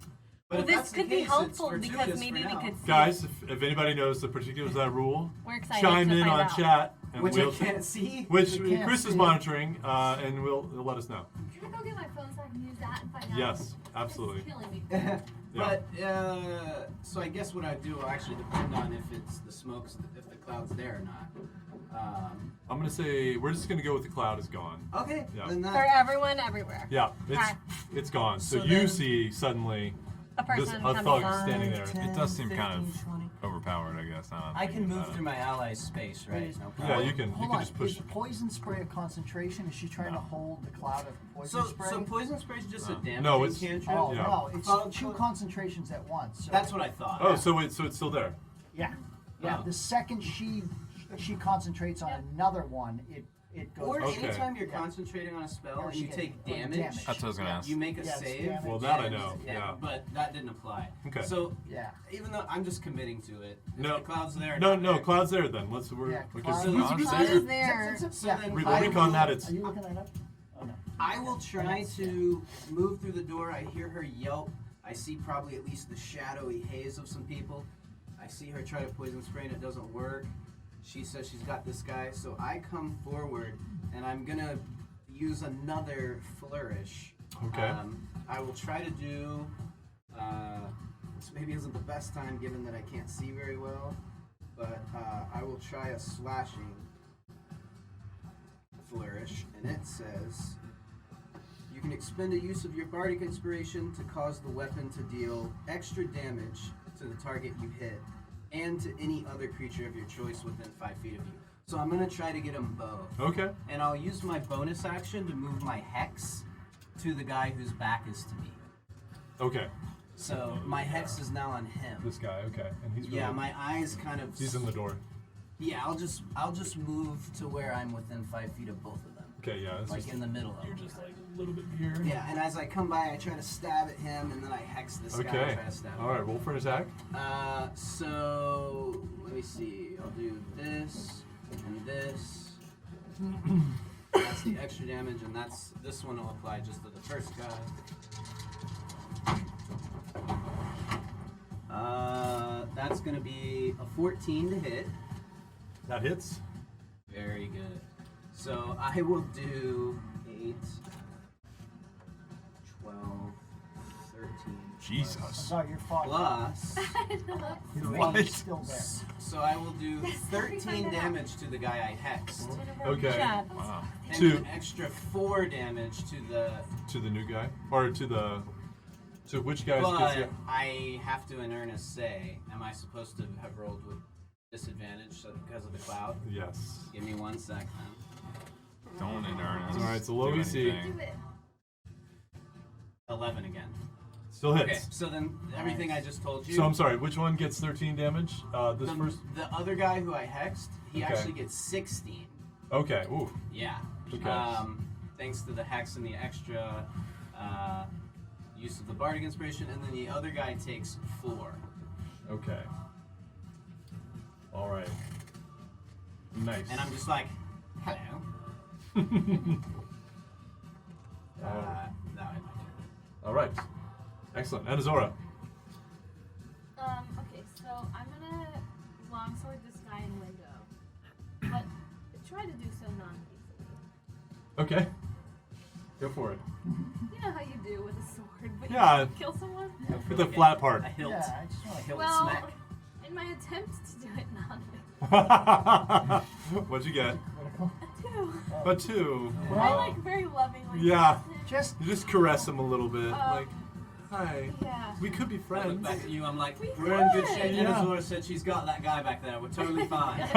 But
Well,
if
this
that's the
could be
case, it's
helpful because
fortuitous
maybe
for
we
now.
could see.
Guys, if anybody knows the particulars of that rule,
We're excited
chime
to
in
find
on
out.
chat, and
Which
we'll
I can't see.
which
You can't
Chris is
see.
monitoring, and will let us know.
Can I go get my phone so I can use that and find out?
Yes, absolutely.
It's killing me.
But so I guess what I do will actually depend on if it's the smokes, if the cloud's there or not.
I'm gonna say we're just gonna go with the cloud is gone.
Okay,
Yeah.
then
For
that.
everyone, everywhere.
Yeah,
Okay.
it's gone. So,
So
you
then-
see suddenly
A
this
person
a
coming
thug
in.
standing there.
It does seem kind
15, 20.
of overpowered, I guess. Now that I'm
I can
thinking
move
about
through my ally's space, right?
Wait,
No
Yeah,
problem.
you can
Hold on.
just push.
Is poison spray a concentration? Is she trying to hold the cloud of poison spray?
So poison spray is just a damaging
No, it's-
cantrip.
Oh
Yeah.
no, it's
Oh,
two
so-
concentrations at once. So
That's what I thought.
Oh, so it's still there.
yeah, yeah.
Oh.
The second she concentrates on another one, it goes.
Or
Okay.
anytime you're
Yeah.
concentrating on a spell
Or
and you
she
take
get- or
damage,
damage.
That's what I was gonna ask.
you make a
Yeah, it's
save.
damage.
Well, that I
and-
know, yeah.
But that didn't apply.
Okay.
So
Yeah.
even though I'm just committing to it, if
No.
the cloud's there. or
No,
not
no,
there,
cloud's there then. Let's
Yeah,
because
cloud-
So
Cloud's
it's-
there.
there.
So
Yeah.
then
we'll
I
recon
will-
that. It's
Are you looking that up? Oh no.
I will try to move through the door. I hear her yelp. I see probably at least the shadowy haze of some people. I see her try to poison spray and it doesn't work. She says she's got this guy, so I come forward and I'm gonna use another flourish.
Okay.
I will try to do. This maybe isn't the best time given that I can't see very well, but I will try a slashing flourish, and it says you can expend a use of your bardic inspiration to cause the weapon to deal extra damage to the target you hit and to any other creature of your choice within 5 feet of you. So I'm gonna try to get them both,
okay.
and I'll use my bonus action to move my hex to the guy whose back is to me.
Okay.
So my hex is now on him.
This guy. Okay, and he's
Yeah,
really-
my eyes kind of.
he's in the door.
Yeah, I'll just move to where I'm within 5 feet of both of them,
Okay, yeah. It's
like
just,
in the middle of
you're
them.
just like a little bit here.
Yeah, and as I come by, I try to stab at him, and then I hex this guy
Okay.
and try to stab him.
All right. Roll for an attack.
So let me see. I'll do this and this. That's the extra damage, and this one will apply just to the first guy. That's gonna be a 14 to hit.
That hits.
Very good. So I will do 8, 12, 13.
Jesus.
Sorry, your fog.
Plus.
Your
What?
fog is still there.
So I will do 13 damage to the guy I hexed.
Okay.
Chad.
Wow.
And
Two.
an extra 4 damage to the.
To the new guy, or to which guy's?
But I have to earn a say. Am I supposed to have rolled with disadvantage because of the cloud?
Yes.
Give me 1 sec then.
Don't in earnest.
All right, so low
do
EC.
anything.
Do it.
11 again.
Still hits.
Okay, so then everything I just told you.
So I'm sorry. Which one gets 13 damage? This
the,
first.
the other guy who I hexed, he
Okay.
actually gets 16.
Okay. Ooh.
Yeah.
Okay.
Thanks to the hex and the extra use of the bardic inspiration, and then the other guy takes 4.
Okay. All right. Nice.
And I'm just like, hello. That was my turn.
All right. Excellent. And Azora.
Okay, so I'm gonna longsword this guy in window, but try to do so non-lethally.
Okay. Go for it.
You know how you do with a sword, but
Yeah.
you kill someone?
With the flat part.
A hilt.
Yeah, I just want
A
to
hilt
Well,
smack.
in my attempt to do it non-lethally,
What'd you get?
critical.
a 2.
A 2.
I like very lovingly.
Yeah.
tapped him.
Just
You just caress him a little bit, like, hi.
Yeah.
We could be
I look
friends.
back at you, I'm like,
We
we're in good
could.
shape.
Yeah.
And Azora said she's got that guy back there. We're totally fine.
And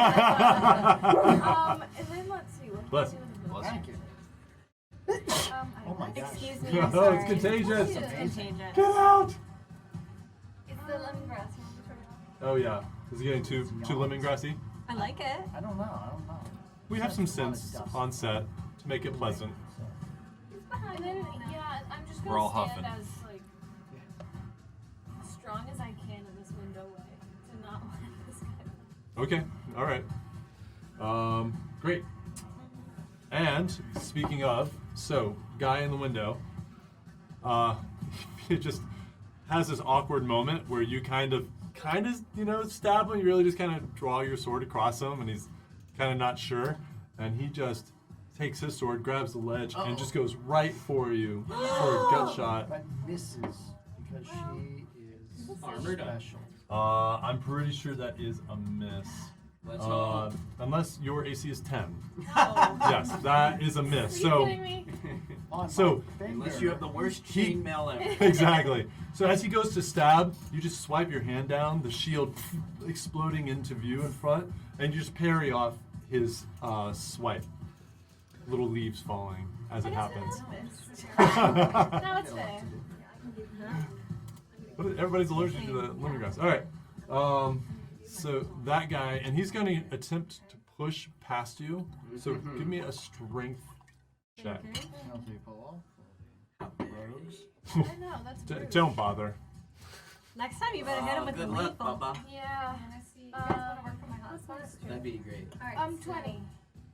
then let's see. What
Bless
can I do
Bless
with
thank you.
this? I
Oh my
like-
gosh.
Excuse me, I'm
Oh,
sorry.
it's contagious.
It's contagious.
Get out!
It's the lemongrass. You want to turn it off?
Oh yeah. Is he getting too lemongrassy?
I like it.
I don't know.
We have some
That's a lot of
scents
dust.
on set to make it pleasant.
So,
And then, yeah, I'm just
We're all
gonna stand
huffing.
as like strong as I can in this window way to not let this guy.
Okay, all right. Great. And speaking of, so guy in the window, he just has this awkward moment where you kind of, stab him. You really just kind of draw your sword across him, and he's kind of not sure, and he just takes his sword, grabs the ledge, and just goes right for you for a gut shot.
but misses because she is
Armored up.
special.
I'm pretty sure that is a miss.
Let's hope.
Unless your AC is 10.
No.
Yes, that is a miss.
Are you
So,
kidding me?
On
So-
my finger.
Unless you have the worst
He-
chainmail ever.
exactly. So as he goes to stab, you just swipe your hand down, the shield exploding into view in front, and you just parry off his swipe. Little leaves falling as it happens.
No, it's fair.
But everybody's allergic to the lemongrass. All right. So that guy, and he's going to attempt to push past you. So give me a strength check.
Tell people.
I know, that's rude.
Don't bother.
Next time you better hit him with the
Good luck,
lethal.
Bubba.
Yeah.
You guys want to work from my
What's my
hotspot?
strength?
That'd be great.
Alright, so
20.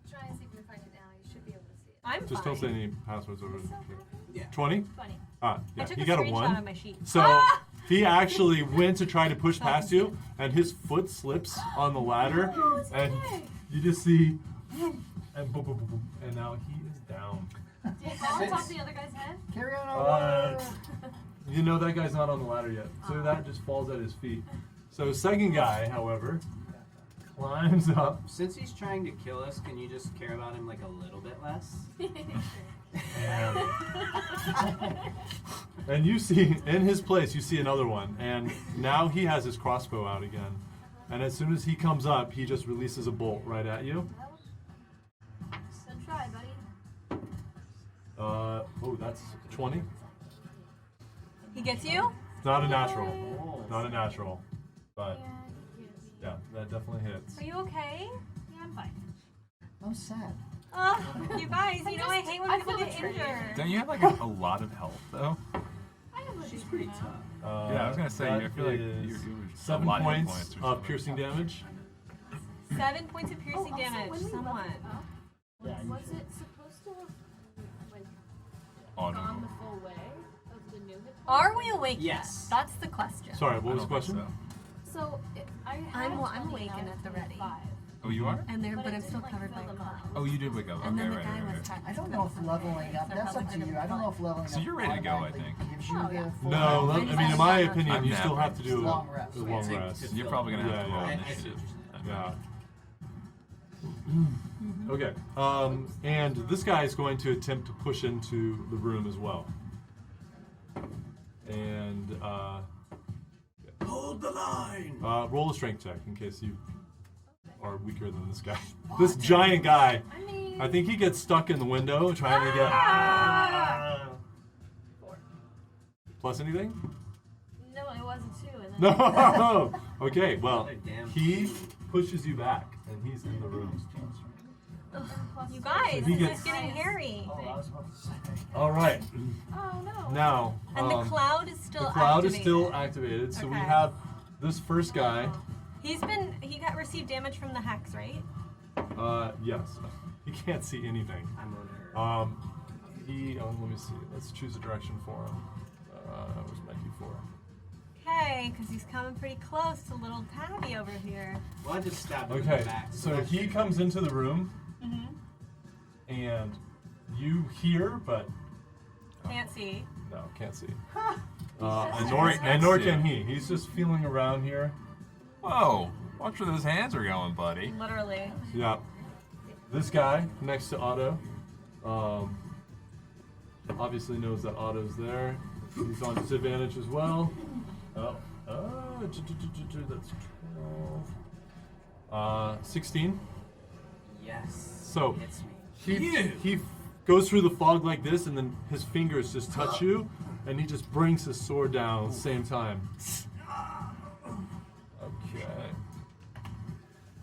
try and see if you can find it now. You should be able to see it.
I'm
Just
fine.
don't say any passwords over here.
Yeah.
20?
20.
Ah,
I
yeah.
took
He
a
got a
screenshot
1.
of my sheet.
So he actually went to try to push past you, and his foot slips on the ladder, and you just see, and boom, boom, boom, boom, and now he is down.
Did it fall on top of the other guy's head?
Carry on
Uh,
our word.
You know that guy's not on the ladder yet, so that just falls at his feet. So second guy, however, climbs up,
Since he's trying to kill us, can you just care about him like a little bit less?
and you see in his place, you see another one, and now he has his crossbow out again. And as soon as he comes up, he just releases a bolt right at you.
Good try, buddy.
Oh, that's 20.
He gets you?
It's not a natural. Not a natural. But
Yeah,
yeah, that definitely hits.
Are you okay?
yeah, I'm fine.
I'm sad.
Oh, you guys, you know I hate when
I
people
feel
get
betrayed.
injured.
Don't you have like a lot of health though?
I have a
She's
decent
pretty
amount.
tough.
Yeah, I was gonna say, I
that
feel like
is
you're
7
a lot of hit
points
points or
of
something.
piercing damage.
7 points of piercing
Also,
damage.
when we
Someone.
leveled up,
Yeah, you
was
should.
it supposed to have like
Oh, no.
gone the full way of the new hit points?
Are we awake
Yes.
yet? That's the question.
Sorry,
I
what was
don't
the
think
question?
so.
So I had
I'm
20,
awake
now
and
it's
at the ready.
25.
Oh, you are?
And
But
I'm
it
still
didn't, like,
covered by
fill
a
them up.
cloud.
Oh, you did wake up.
And
Okay,
then the
right,
guy
right,
was
right.
trying
I don't know if leveling up, that's up to you. I don't know if leveling up.
So you're ready to go, I
automatically
think.
gives you
Oh,
the
yeah.
full
No,
health.
I mean, in my
I'm
opinion, you still
napping.
have to do
Long rest.
a long
Yeah,
rest.
You're probably gonna have to
Yeah,
roll
yeah.
initiative.
Yeah. Okay. And this guy is going to attempt to push into the room as well. And
Hold the line!
roll a strength check in case you are weaker than this guy. This giant guy.
I mean,
I think he gets stuck in the window trying to get. Plus anything?
no, it was a 2. And then
No. Okay. Well,
Another damn-
he pushes you back, and he's in the room.
plus
You guys,
He
this
gets-
is getting hairy.
Oh, I was about to say.
All right.
Oh no.
Now.
And the cloud is still
The cloud is
activated.
still activated, so we
Okay.
have this first guy.
He got received damage from the hex, right?
Yes, he can't see anything.
I'm on her.
Let me see. Let's choose a direction for him. Where's my D4?
Okay, because he's coming pretty close to little Tabby over here.
Well, I just stabbed him in
Okay,
the back.
so
that
he
should-
comes into the room, and you hear, but
Can't see.
no, can't see.
Just
And nor
can't see.
can he. He's just feeling around here.
Whoa! Watch where those hands are going, buddy.
Literally.
Yeah. This guy next to Otto, obviously knows that Otto's there. He's on disadvantage as well. That's 12. 16.
Yes.
So
Hits me.
he goes through the fog like this, and then his fingers just touch you, and he just brings his sword down at the same time. Okay.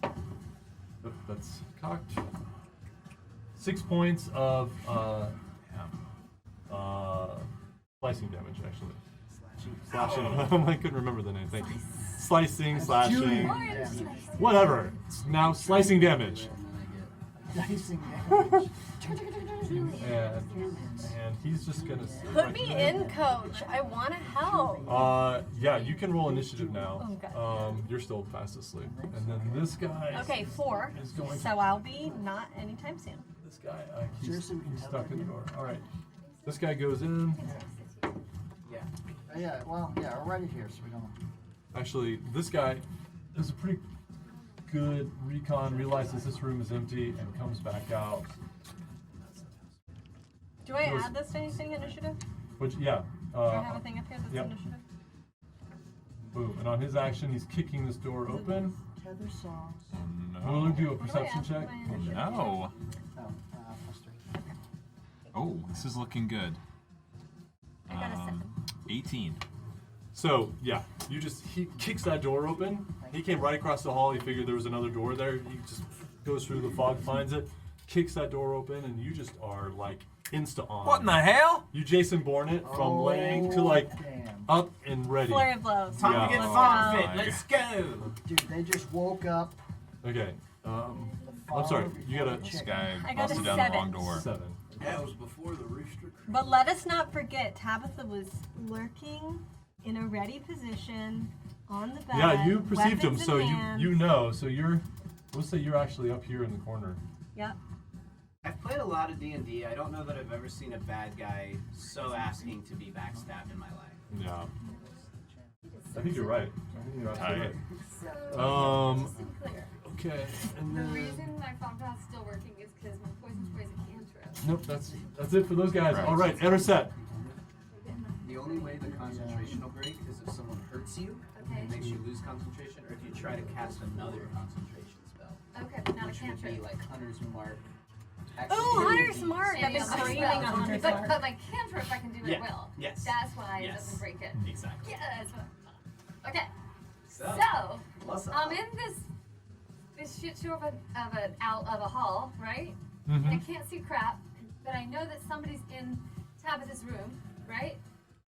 Yep, that's cocked. 6 points of slicing damage, actually. Slashing. I couldn't remember the name. Thank you. Slicing, slashing, whatever. It's now slicing damage.
Dicing damage.
And he's just gonna sit
Put
right
me
there.
in, coach. I want to help.
Yeah, you can roll initiative now.
Okay.
You're still fast asleep. And then this guy.
Okay, 4.
Is going
So I'll be not anytime soon.
This guy, he's
Seriously, we can tell
stuck
that
in the
in?
door. All right. This guy goes in.
Yeah.
Yeah, well, yeah, we're ready here, so we don't.
Actually, this guy is a pretty good recon, realizes this room is empty, and comes back out.
Do I add this to anything initiative?
Which, yeah.
Do I have a thing up here that's
yep.
initiative?
Boom. And on his action, he's kicking this door open.
Tether songs.
Will you do a
What do I
perception
add to
check?
my initiative?
No.
Oh, +3.
Oh, this is looking good.
I got a 7.
18.
So, yeah, he kicks that door open. He came right across the hall. He figured there was another door there. He just goes through the fog, finds it, kicks that door open, and you just are like insta on.
What in the hell?
You Jason Bourne it from laying to like
Damn.
up and ready.
Flurry of blows.
Time
Yeah.
to get
Oh
fog
my
fit. Let's go.
Dude, they just woke up.
Okay.
the
I'm sorry.
fog
You got a
This
chicken.
guy
I got a
busted down the
7.
wrong door.
7.
That was before the rooster.
But let us not forget, Tabitha was lurking in a ready position on the bed.
Yeah, you perceived him,
weapons
so
in
you
hand.
know. So you're. Let's say you're actually up here in the corner.
Yep.
I've played a lot of D&D. I don't know that I've ever seen a bad guy so asking to be backstabbed in my life.
Yeah. I think you're right. I think you're absolutely
So,
right.
just to be clear,
Okay. And
the
then.
reason my fog path's still working is because my poison spray is a cantrip.
Nope. That's it for those guys.
Right.
All right. Enter set.
The only way the concentration will break is if someone hurts you
Okay.
and makes you lose concentration, or if you try to cast another concentration spell.
Okay, but not a
Which would be
cantrip.
like Hunter's Mark.
Oh, Hunter's Mark! I've
Any
been
other
screaming
spell.
on Hunter's
But
Mark.
my cantrip I can do
Yeah.
at will.
Yes.
That's why it
Yes.
doesn't break it.
Exactly.
Yeah, that's what I thought. Okay.
So,
So, I'm in this shit show of a hall, right? And I
Mm-hmm.
can't see crap, but I know that somebody's in Tabitha's room, right?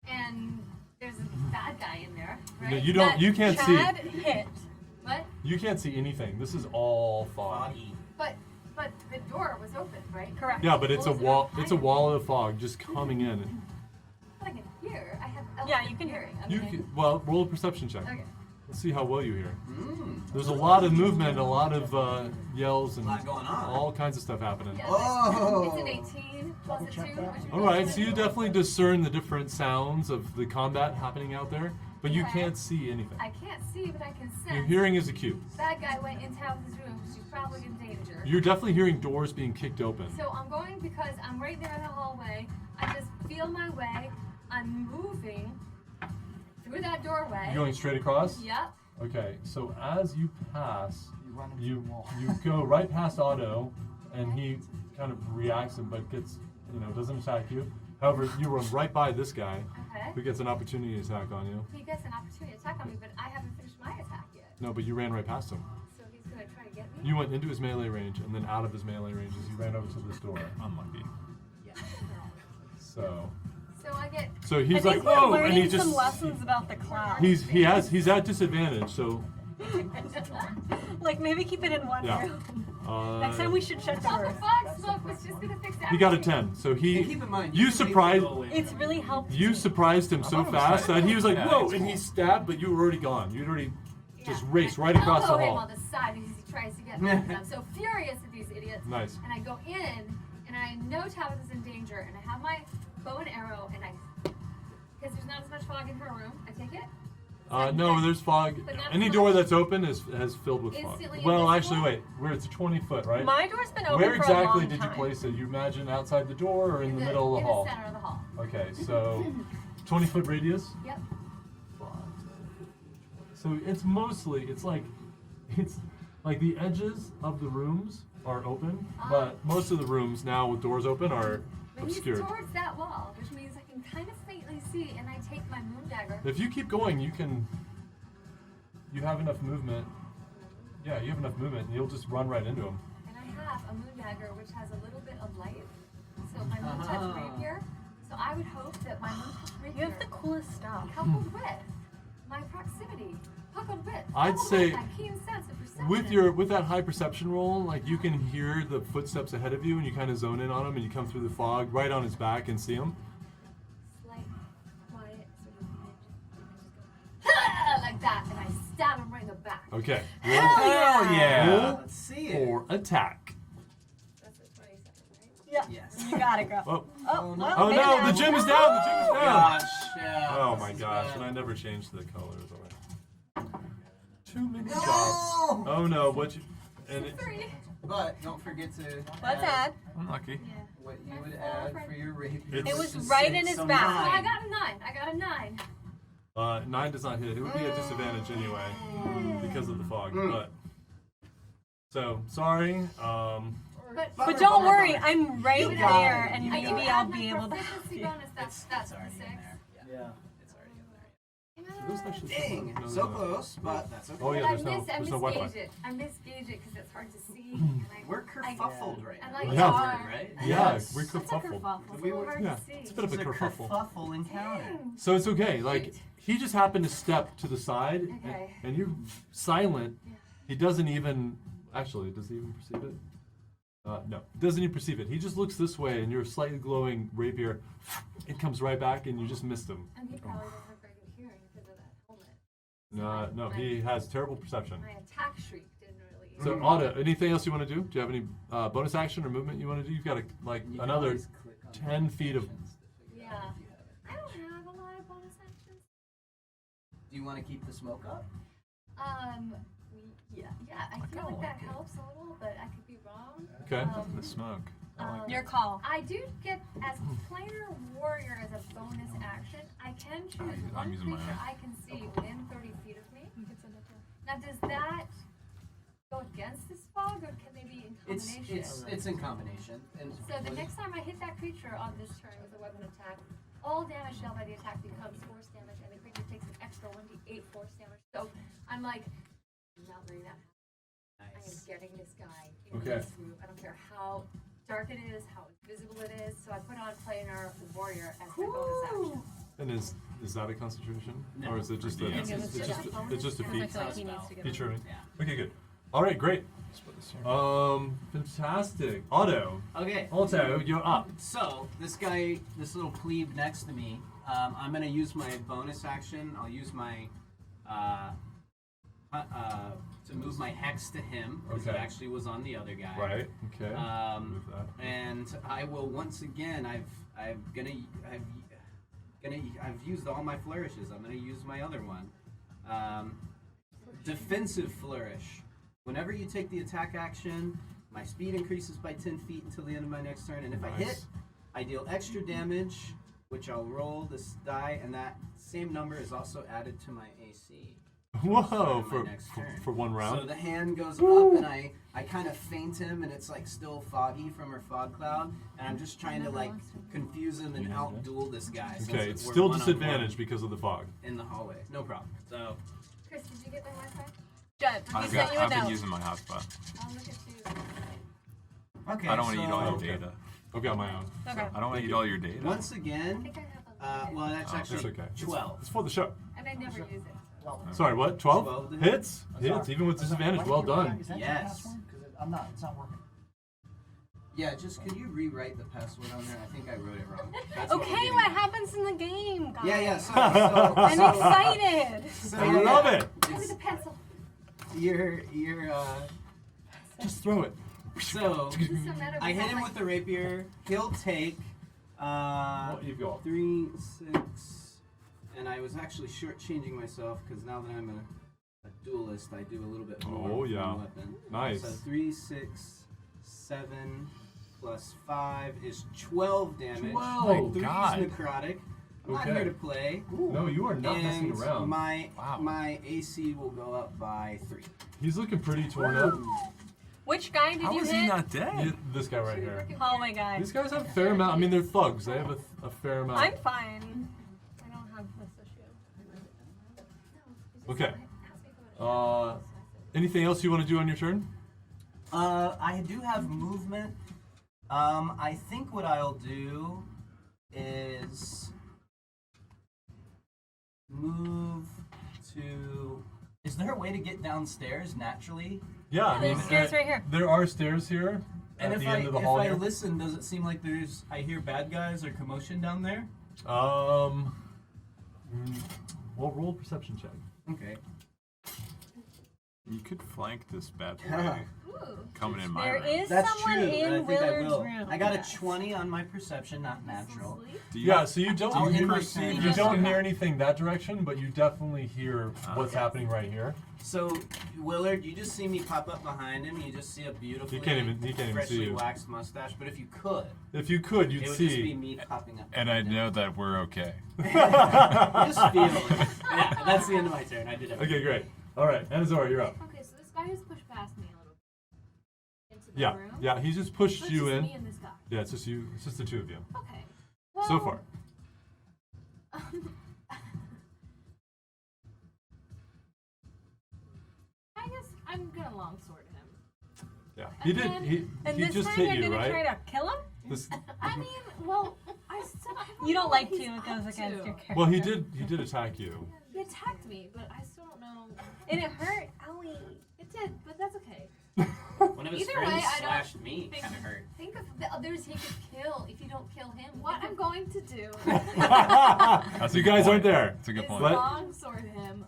And there's a bad guy in there, right?
No, you don't.
That
You can't see.
Chad hit.
What?
You can't see anything. This is all fog.
foggy.
But the door was open, right?
Correct.
Yeah, but it's a
Well, it's
wall.
not
It's a
hiding.
wall of fog just coming in.
But I can hear. I have
Yeah,
elegant
you can
hearing.
You
Okay.
can, well, roll a perception check.
Okay.
Let's see how well you hear.
Mm.
There's a lot of movement, a lot of yells, and
A lot going on.
all kinds of stuff happening.
Yeah,
Oh.
It's an 18 plus a 2.
Double check that.
which would
All
be
right, so you
22.
definitely discern the different sounds of the combat happening out there, but you
Okay.
can't see anything.
I can't see, but I can sense.
Your hearing is acute.
Bad guy went in Tabitha's room. She's probably in danger.
You're definitely hearing doors being kicked open.
So I'm going because I'm right there in the hallway. I just feel my way. I'm moving through that doorway.
You're going straight across?
Yep.
Okay, so as you pass,
You run into
you
the wall.
you go right past Otto, and he kind of reacts and but gets doesn't attack you. However, you run right by this guy,
Okay.
who gets an opportunity attack on you.
He gets an opportunity to attack on me, but I haven't finished my attack yet.
No, but you ran right past him.
So he's gonna try to get me.
You went into his melee range and then out of his melee range as you ran over to this door.
Unlucky.
So
So I get.
so
I
he's
think
like,
we're
whoa,
learning
and he just
some lessons about the cloud.
he's at disadvantage. So
Like maybe keep it in one
Yeah.
room. Next time we should shut
Oh, the
doors.
fog smoke was just gonna fix everything.
he got a 10. So
And keep
he
in mind,
you
can make
surprised
it go away.
It's really helped.
you
me.
surprised him
I
so
thought it was
fast
like-
that he was like,
Yeah,
whoa,
it's
and
cool.
he stabbed, but you were already gone. You'd already just
Yeah.
raced right
I
across the
elbow him
hall.
on the side because he tries to get me. And I'm so furious at these idiots.
Nice.
And I go in, and I know Tabitha's in danger, and I have my bow and arrow, and because there's not as much fog in her room, I take it.
No, there's fog.
But not
Any
so
door
much.
that's open has filled with fog.
Instantly
Well,
invisible?
actually, wait. Where it's 20 foot, right?
My door's been open
Where
for a long
exactly did you
time.
place it? You imagine outside the door or in the middle of the hall?
In the center of the hall.
Okay, so 20-foot radius.
Yep.
So it's like the edges of the rooms are open, but most of the rooms now with doors open are
But he's
obscured.
towards that wall, which means I can kind of faintly see, and I take my moon dagger.
If you keep going, you have enough movement. Yeah, you have enough movement. You'll just run right into him.
And I have a moon dagger which has a little bit of
stuff.
Coupled with my proximity, coupled with
I'd
coupled
say
with that keen sense of perception.
with that high perception roll, like you can hear the footsteps ahead of you, and you kind of zone in on him, and you come through the fog right on his back and see him.
Slight, quiet sort of nudge, like that, and I stab him right in the back.
Okay.
Hell yeah!
Roll
Let's see it.
for attack.
That's a 27, right?
Yeah.
Yes.
You got it, girl.
Oh,
Oh, well,
oh
hey
no!
now.
The gym is down. The gym is down.
Gosh, yeah,
Oh
this
my
is
gosh!
bad.
And I never changed the colors. Too many
No!
shots. Oh no! What you? And it,
3.
But don't forget to
Let's add.
Unlucky.
Yeah.
what you would add for your rapier.
It
was
which is
right
six,
in his
so
back.
So I
9.
got a 9. I got a 9.
9 does not hit. It would be a disadvantage anyway because of the fog.
Mm.
But so sorry.
But don't worry, I'm right
You
there,
got it.
and
You
maybe
got it.
I'll be able to.
Proficiency bonus, that's
already in
6.
there.
Yeah.
It's already in there.
Those actually
Dang,
no,
so
no, no.
close, but that's okay.
Oh yeah,
But
there's no
I
Wi-Fi.
misgauge it. I misgauge it because it's hard to see. And
We're kerfuffled right
I
now.
like
Yeah.
the
Word,
R.
right?
Yeah,
What's
we
a
kerfuffled.
kerfuffle? It's a
We
little
were-
hard
Yeah,
to see.
it's a bit of a kerfuffle.
kerfuffle encounter.
Dang.
So it's okay. Like he just happened to step to the side,
Okay.
and you're silent.
Yeah.
He doesn't even. Actually, does he even perceive it? No, doesn't even perceive it. He just looks this way, and your slightly glowing rapier, it comes right back, and you just missed him.
And he probably doesn't have very good hearing because of that helmet.
No, he has terrible perception.
My attack shriek didn't really.
So Otto, anything else you want to do? Do you have any bonus action or movement you want to do? You've got
You can
another
always click on
10 feet of.
options to figure
Yeah.
out if you have it.
I don't have a lot of bonus actions.
Do you want to keep the smoke up?
Yeah. I feel like that helps a little, but I could be wrong.
Okay.
The smoke.
Your call.
I do get as planar warrior as a bonus action. I can choose
I'm
one
using my
creature
own.
I can see within 30 feet of me. Now, does that go against this fog, or can they be in combination?
It's in combination. And
So the next time I hit that creature on this turn with a weapon attack, all damage dealt by the attack becomes force damage, and the creature takes an extra 1d8 force damage. So I'm like, I'm not letting that happen. I am
Nice.
getting this guy.
Okay.
Through. I don't care how dark it is, how invisible it is. So I put on planar warrior as my bonus action.
And is that a concentration,
No.
or is it just a?
Yeah.
It's just a
I
feat.
feel like he needs to get.
Feature.
Yeah.
Okay, good. All right, great. Fantastic. Otto, you're up.
So this guy, this little plebe next to me, I'm gonna use my bonus action. I'll use my to move my hex to him because it
Okay.
actually was on the other guy.
Right. Okay. Move that.
And I will once again. I've used all my flourishes. I'm gonna use my other one. Defensive flourish. Whenever you take the attack action, my speed increases by 10 feet until the end of my next turn, and if I hit,
Nice.
I deal extra damage, which I'll roll this die, and that same number is also added to my AC.
Whoa!
my next turn.
For one round.
So the hand goes up, and I kind of feint him, and it's like still foggy from her fog cloud, and I'm just trying to like confuse him and outduel this guy. since
Okay, it's
we're
still
one-on-one
disadvantaged because of the fog.
in the hallway. No problem. So
Chris, did you get my Wi-Fi?
Good. He sent you a
I've been
note.
using my hotspot.
I'll look at you.
okay.
I don't want to eat all your
Okay.
data.
I've got my own.
Okay.
I don't want to eat all your data.
Once
I
again,
think I have a
well, that's
Oh,
actually
It's okay.
12.
It's for the show.
and I never use it.
Sorry, what? 12?
12 to
Hits? Hits, even with disadvantage. Well done.
Is that
Yes.
your password? Because it's not working.
Yeah, just could you rewrite the password on there? I think I wrote it wrong. That's what we're
Okay,
getting
what
at.
happens in the game, guys?
Yeah. So,
I'm excited.
So,
I love it.
Give me the pencil.
You're
Just throw it.
so
This is so meta.
I hit him with the rapier. He'll take
What you've got?
3, 6, and I was actually shortchanging myself because now that I'm a duelist, I do a little bit more.
Oh,
with
yeah.
one weapon.
Nice.
So 3, 6, 7 plus 5 is 12 damage.
12.
Like 3
God.
is necrotic. I'm not
Okay.
here to play.
No, you are not messing
And
around.
Wow.
my AC will go up by 3.
He's looking pretty torn up.
Which guy did
How
you
is
hit?
he not dead?
This guy right here.
Hallway guy.
These guys have a fair amount. I mean, they're thugs. They have a fair amount.
I'm fine. I don't have this issue.
Okay. Anything else you want to do on your turn?
I do have movement. I think what I'll do is
move to. Is there a way to get downstairs naturally?
Yeah, I mean,
There's stairs right here.
There are stairs here
And
at
if
the end
I
of the hall
if I
here.
listen, does it seem like I hear bad guys or commotion down there?
Well, roll a perception check.
Okay.
You could flank this bad boy
Yeah.
Ooh.
coming in my
There
room.
is
That's
someone
true.
in
and I think
Willard's
I will.
room.
I got
Yes.
a 20 on my perception, not natural.
Asleep?
Do you,
Yeah, so you don't
I'll end my
perceive,
turn.
you
Just
don't
look
hear
up.
anything that direction, but you definitely hear what's happening right here.
So, Willard, you just see me pop up behind him. You just see a beautiful,
He can't even
freshly
see you.
waxed mustache. But if you could,
If you could, you'd
it would just be
see.
me popping up.
and I know that we're okay.
Just feel it. Yeah, that's the end of my turn. I did it.
Okay, great. All right, Anazora, you're up.
Okay, so this guy has pushed past me a little bit into the
Yeah,
room.
yeah, he's just pushed
So it's
you
just
in.
me and this guy.
Yeah, it's just you. It's just the two of you.
Okay. Well,
So far.
I guess I'm gonna longsword him.
Yeah, he did.
then-
And
He
this
just
time
hit
you're
you,
gonna
right?
try to kill him?
This,
I mean, well, I still. I
You don't
know
like
what
to.
he's
It goes
up
against
to.
your character.
well, he did attack you.
He attacked me, but I still don't know.
And it hurt. Owie.
It did, but that's okay.
One of his
Either way,
friends
I don't
slashed me.
think-
Kind of hurt.
Think of the others he could kill if you don't kill him.
What I'm going to do
That's a
You
good
guys
point.
aren't there.
That's a good
is
point.
What?
longsword him.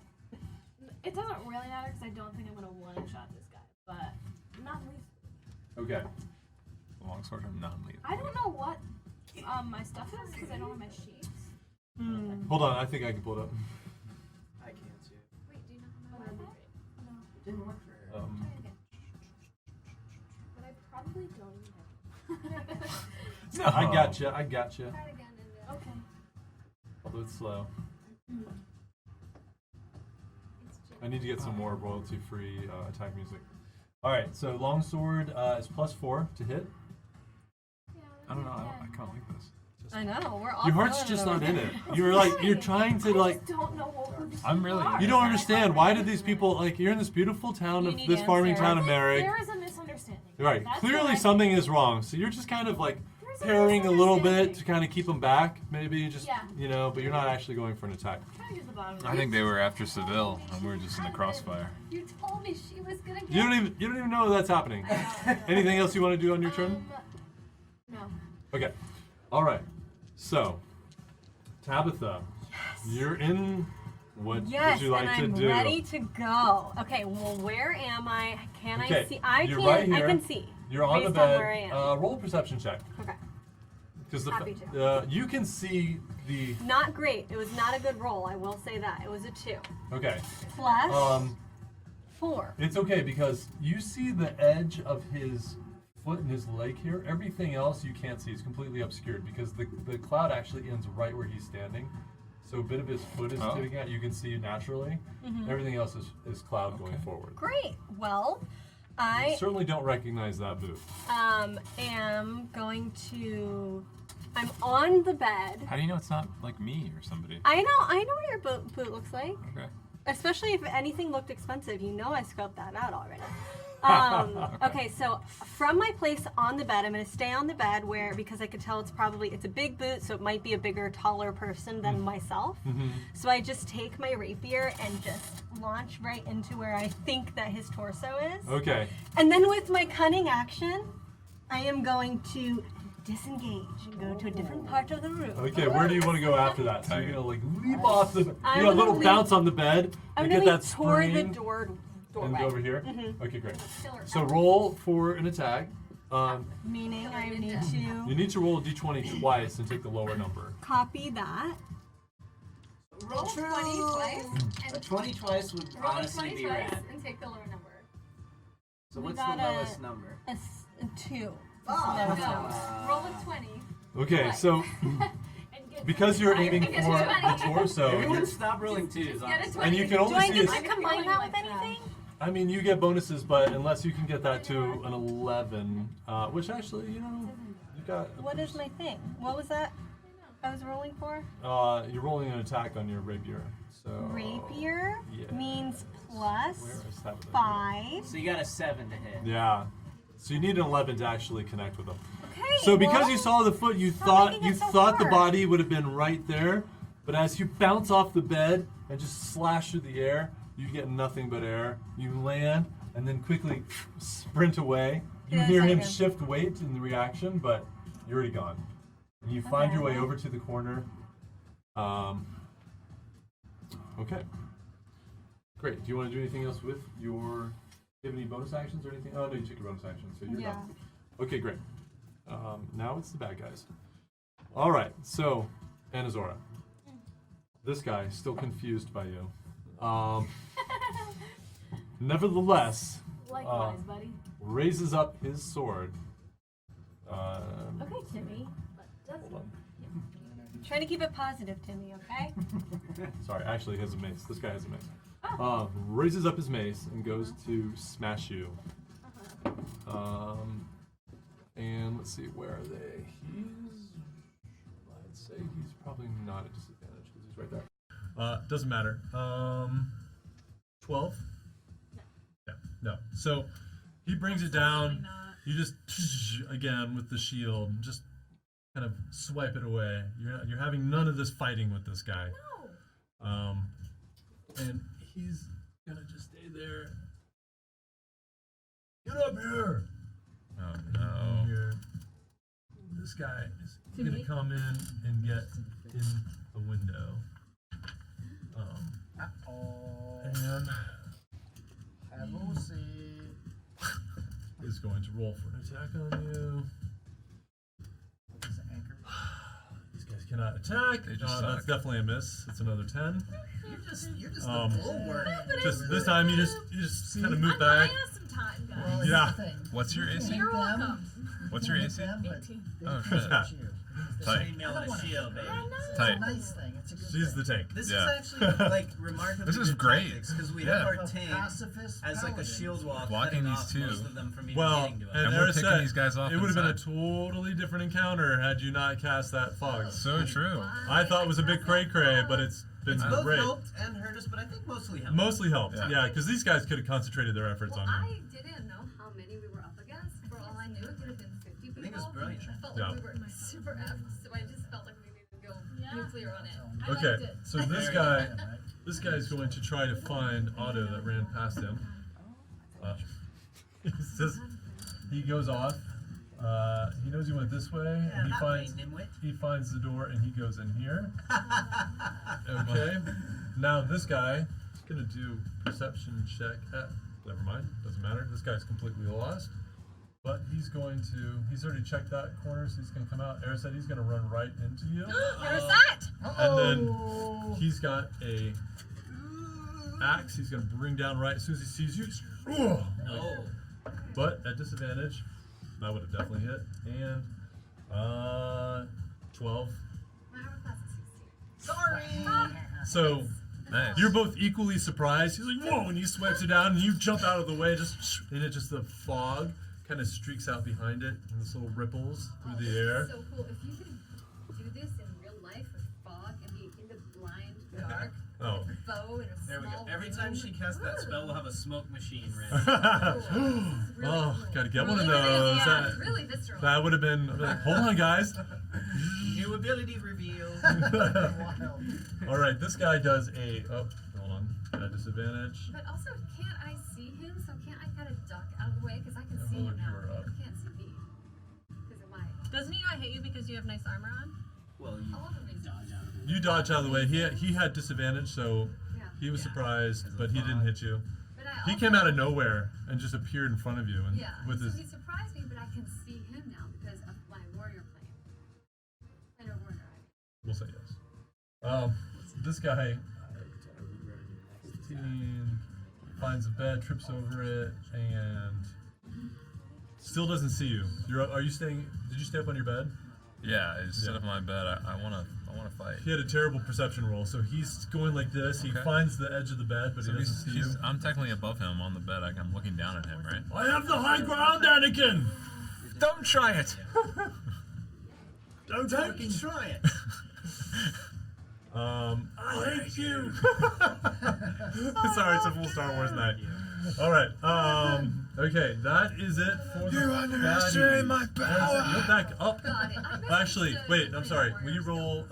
It doesn't really matter because I don't think I'm gonna one-shot this guy, but not lethal.
Okay.
Longsword him non-lethal.
I don't know what my stuff is because I don't have my sheets.
Hold on, I think I can pull it up.
I can't see it.
Wait, do you know
Oh,
how
no.
It didn't work for her.
Try again. But I probably don't even have it.
No.
I gotcha. I gotcha.
Try it again and
Okay.
Although it's slow.
it's just
I need to get some more royalty-free attack music. All right, so longsword is +4 to hit.
Yeah,
I don't know.
yeah.
I kind of like this.
I know. We're all
Your heart's
feeling
just
over
not in
here.
it. You're like you're trying to
I
like.
just don't know what these
I'm really-
are.
You don't understand. Why did these people like? You're in this beautiful town
You
of
need
this farming
answers.
town of Méreg.
There is a misunderstanding.
Right.
That's
Clearly
what I-
something is wrong. So you're just kind of like
There's a
parrying a little bit
misunderstanding.
to kind of keep them back, maybe just
Yeah.
you know, but you're not actually going for an attack.
Trying to get to the bottom of
I
it.
think they were after Seville, and we were just in the crossfire.
You told me she was gonna get
You don't even know that's happening. Anything else you want to do on your turn?
No.
Okay. All right. So, Tabitha, you're in. What
Yes,
would you like
and
to
I'm
do?
ready to go. Okay, well, where am I? Can
Okay,
I see? I
you're
can.
right
I
here.
can see.
You're on the
based on
bed.
where I am.
Roll a perception check
Okay,
because
Happy to.
you can see the.
not great. It was not a good roll. I will say that. It was a 2
Okay.
plus 4.
It's okay because you see the edge of his foot and his leg here. Everything else you can't see. It's completely obscured because the cloud actually ends right where he's standing. So a bit of his foot is
Oh.
sticking out. You can see naturally. Everything else is cloud going forward.
Great. Well,
You
I
certainly don't recognize that boot.
am going to. I'm on the bed.
How do you know it's not like me or somebody?
I know what your boot looks like.
Okay.
Especially if anything looked expensive, you know I scoped that out already. Okay, so from my place on the bed, I'm going to stay on the bed because I could tell it's a big boot, so it might be a bigger, taller person than myself. So I just take my rapier and just launch right into where I think that his torso is.
Okay.
And then with my cunning action, I am going to disengage and go to a different part of the room.
Okay, where do you want to go after that? So you're gonna like leap off the.
I'm
You got a
gonna
little
leap-
bounce on the bed.
I'm
You
going
get
to
that
leap toward the
spring
doorway.
and go over here. Okay, great.
killer.
So roll for an attack.
Meaning I need
You
to
need to roll a d20 twice and take the lower number.
copy that.
Roll 20 twice
A
and
20 twice would
roll
honestly
20
be
twice
rad.
and take the lower number.
So
We
what's the
got a-
lowest number?
A 2.
Ah.
No, roll a 20.
Okay, so
And get
because you're
I
aiming
think
for
it's
the
20.
torso,
Everyone
you're-
stop rolling twos,
Just get a
honestly.
20.
and you can
Do
only
I
see.
get
A,
to combine that with
like
anything?
I mean, you get bonuses, but unless you can get that to an 11, which actually, you got.
What is my thing? What was that I was rolling for?
You're rolling an attack on your rapier. So.
Rapier
yeah.
means
Where
plus
is that?
5.
So you got a 7 to hit.
Yeah. So you need an 11 to actually connect with them.
Okay.
So because
well,
you saw the foot, you
Stop
thought
making it so
the
hard.
body would have been right there, but as you bounce off the bed, and just slash through the air. You get nothing but air. You land and then quickly sprint away. You
Yeah,
hear him
second.
shift weight in the reaction, but you're already gone. And you find your way
Okay.
over to the corner. Okay. Great. Do you want to do anything else with your? Do you have any bonus actions or anything? Oh no, you took your bonus action, so you're done. Okay, great. Now it's the bad guys. All right. So, Anazora, this guy is still confused by you. Nevertheless,
Likewise, buddy.
raises up his sword.
Okay, Timmy. But
Hold on.
Trying to keep it positive, Timmy, okay?
Sorry, actually he has a mace. This guy has a mace. Raises up his mace and goes to smash you. And let's see, where are they? I'd say he's probably not at disadvantage because he's right there. Doesn't matter. 12? Yeah, no. So he brings it down.
not.
You just, again, with the shield, just kind of swipe it away. You're having none of this fighting with this guy.
No.
And he's gonna just stay there. Get up here!
Oh
Come
no.
here. This guy is
To
gonna
me?
come in and get in the window. And
Hello, see.
is going to roll for an attack on you.
Is it anchored?
These guys cannot attack.
They just
That's
suck.
definitely a miss. It's another 10.
You're just
Um,
the bulwark.
Just this time, you just kind of move
I'm
back.
buying us some time, guys.
Well, here's
Yeah.
the thing.
What's your AC?
You're welcome.
What's your AC?
Them, but
18.
they
Oh,
can't
shit.
touch you.
Tight.
I don't wanna
shield,
hit
baby.
them. It's
Tight.
a nice thing. It's a good
She's
thing.
the tank.
This
Yeah.
is actually like remarkably
This is
good
great.
because we
Yeah.
have our
A
tank
pacifist
as like a
paladin.
shield wall,
Blocking
cutting
these
off
two.
most of them from even
Well,
getting to us.
and
And we're
Eris
picking
said
these guys off
it would have been a
inside.
totally different encounter had you not cast that fog.
So true.
I thought it was a bit cray but it's been
Both
great.
helped and hurt us, but I think mostly helped.
Mostly helped,
Yeah.
yeah, because these guys could have concentrated their efforts
Well,
on
I
him.
didn't know how many we were up against. For all I knew, it could have been 50 people.
think it was brilliant.
I felt
Yeah.
like we were super effed, so I just felt like we needed to go
Yeah.
nuclear on it.
I liked
Okay,
it.
so this guy's going to try to find Otto that ran past him. He goes off. He knows he went this way, and
that way, nimwit.
he finds the door, and he goes in here. Okay. Now this guy is gonna do perception check. Never mind. Doesn't matter. This guy's completely lost. But he's already checked that corner, so he's gonna come out. Eris said he's gonna run right into you.
Where's that?
And then he's got a axe. He's gonna bring down right as soon as he sees you.
No.
But at disadvantage, that would have definitely hit. And 12.
My armor class is 16.
Sorry.
So
Nice.
you're both equally surprised. He's like, whoa, and he swipes it down, and you jump out of the way, and it just the fog kind of streaks out behind it, and this little ripples through the air.
So cool. If you could do this in real life with fog and be in the blind dark
Oh.
with a bow and a
There we go.
small
Every time
room.
she casts that spell, we'll have a smoke machine ready.
Oh, gotta get one of
Really,
those.
yeah, it's really visceral.
That would have been, I'd be like, hold on, guys.
New ability reveal.
Wild.
All right, this guy does hold on, at disadvantage.
But also, can't I see him? So can't I kind of duck out of the way? Because I can see him
hold
now.
you up.
He can't see me. Because of my...
Doesn't he not hit you because you have nice armor on?
Well, you
All the reasons.
dodge out of it.
You dodge out of the way. He had disadvantage, so
Yeah.
he was
Yeah.
surprised, but he didn't hit you.
But I
He
also,
came out of nowhere and just appeared in front of you, and
Yeah.
with
so
his.
he surprised me, but I can see him now because of my warrior plane. And a warrior.
We'll say yes. This guy 15, finds a bed, trips over it, and still doesn't see you. Are you staying? Did you stay up on your bed?
Yeah, I just
Yeah.
sit up on my bed. I wanna fight.
He had a terrible perception roll, so he's going like this. He
Okay.
finds the edge of the bed, but
So
he doesn't see you.
I'm technically above him on the bed. I'm looking down at him, right?
I have the high ground, Anakin.
Don't try it.
Don't
Fucking try it.
I hate you. Sorry, it's a full Star Wars night. All right. Okay, that is it for the.
You underestimate my power.
You're back up.
Got it. I
Actually,
misunderstood
wait. I'm
between
sorry.
warriors.
Will you roll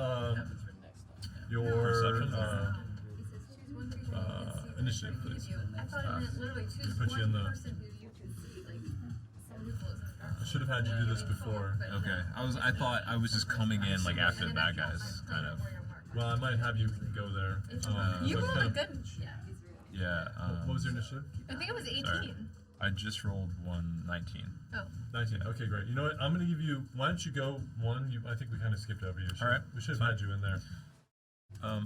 your
Perception?
Initiative,
Who
please.
you? I thought it meant literally choose
put you in
one
the-
person who you can see, like someone who glows in the dark.
I should have had you do this before.
But
Okay. I thought I was just coming in like after the bad guys, kind of.
Well, I might have you go there.
You
but
rolled
kind
a
of-
good.
Yeah.
What was your initiative?
I think it was 18.
Sorry. I just rolled 19.
Oh.
19. Okay, great. You know what? I'm gonna give you. Why don't you go one? I think we kind of skipped over you.
All right.
We should have had you in there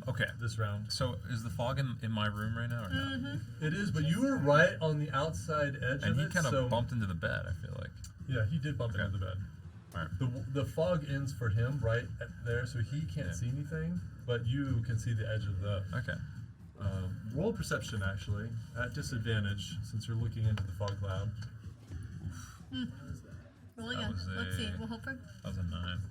Okay.
this round.
So is the fog in my room right now or no?
It is, but you were right on the outside edge
And
of
he
it.
kind of
so,
bumped into the bed, I feel like.
Yeah, he did bump
Okay.
into the bed.
Alright.
The fog ends for him right there, so he can't
Yeah.
see anything, but you can see the edge of the.
Okay.
Roll perception actually at disadvantage since you're looking into the fog cloud.
Roll
That
again.
was
Let's see.
a-
We'll hope for.
That was a 9.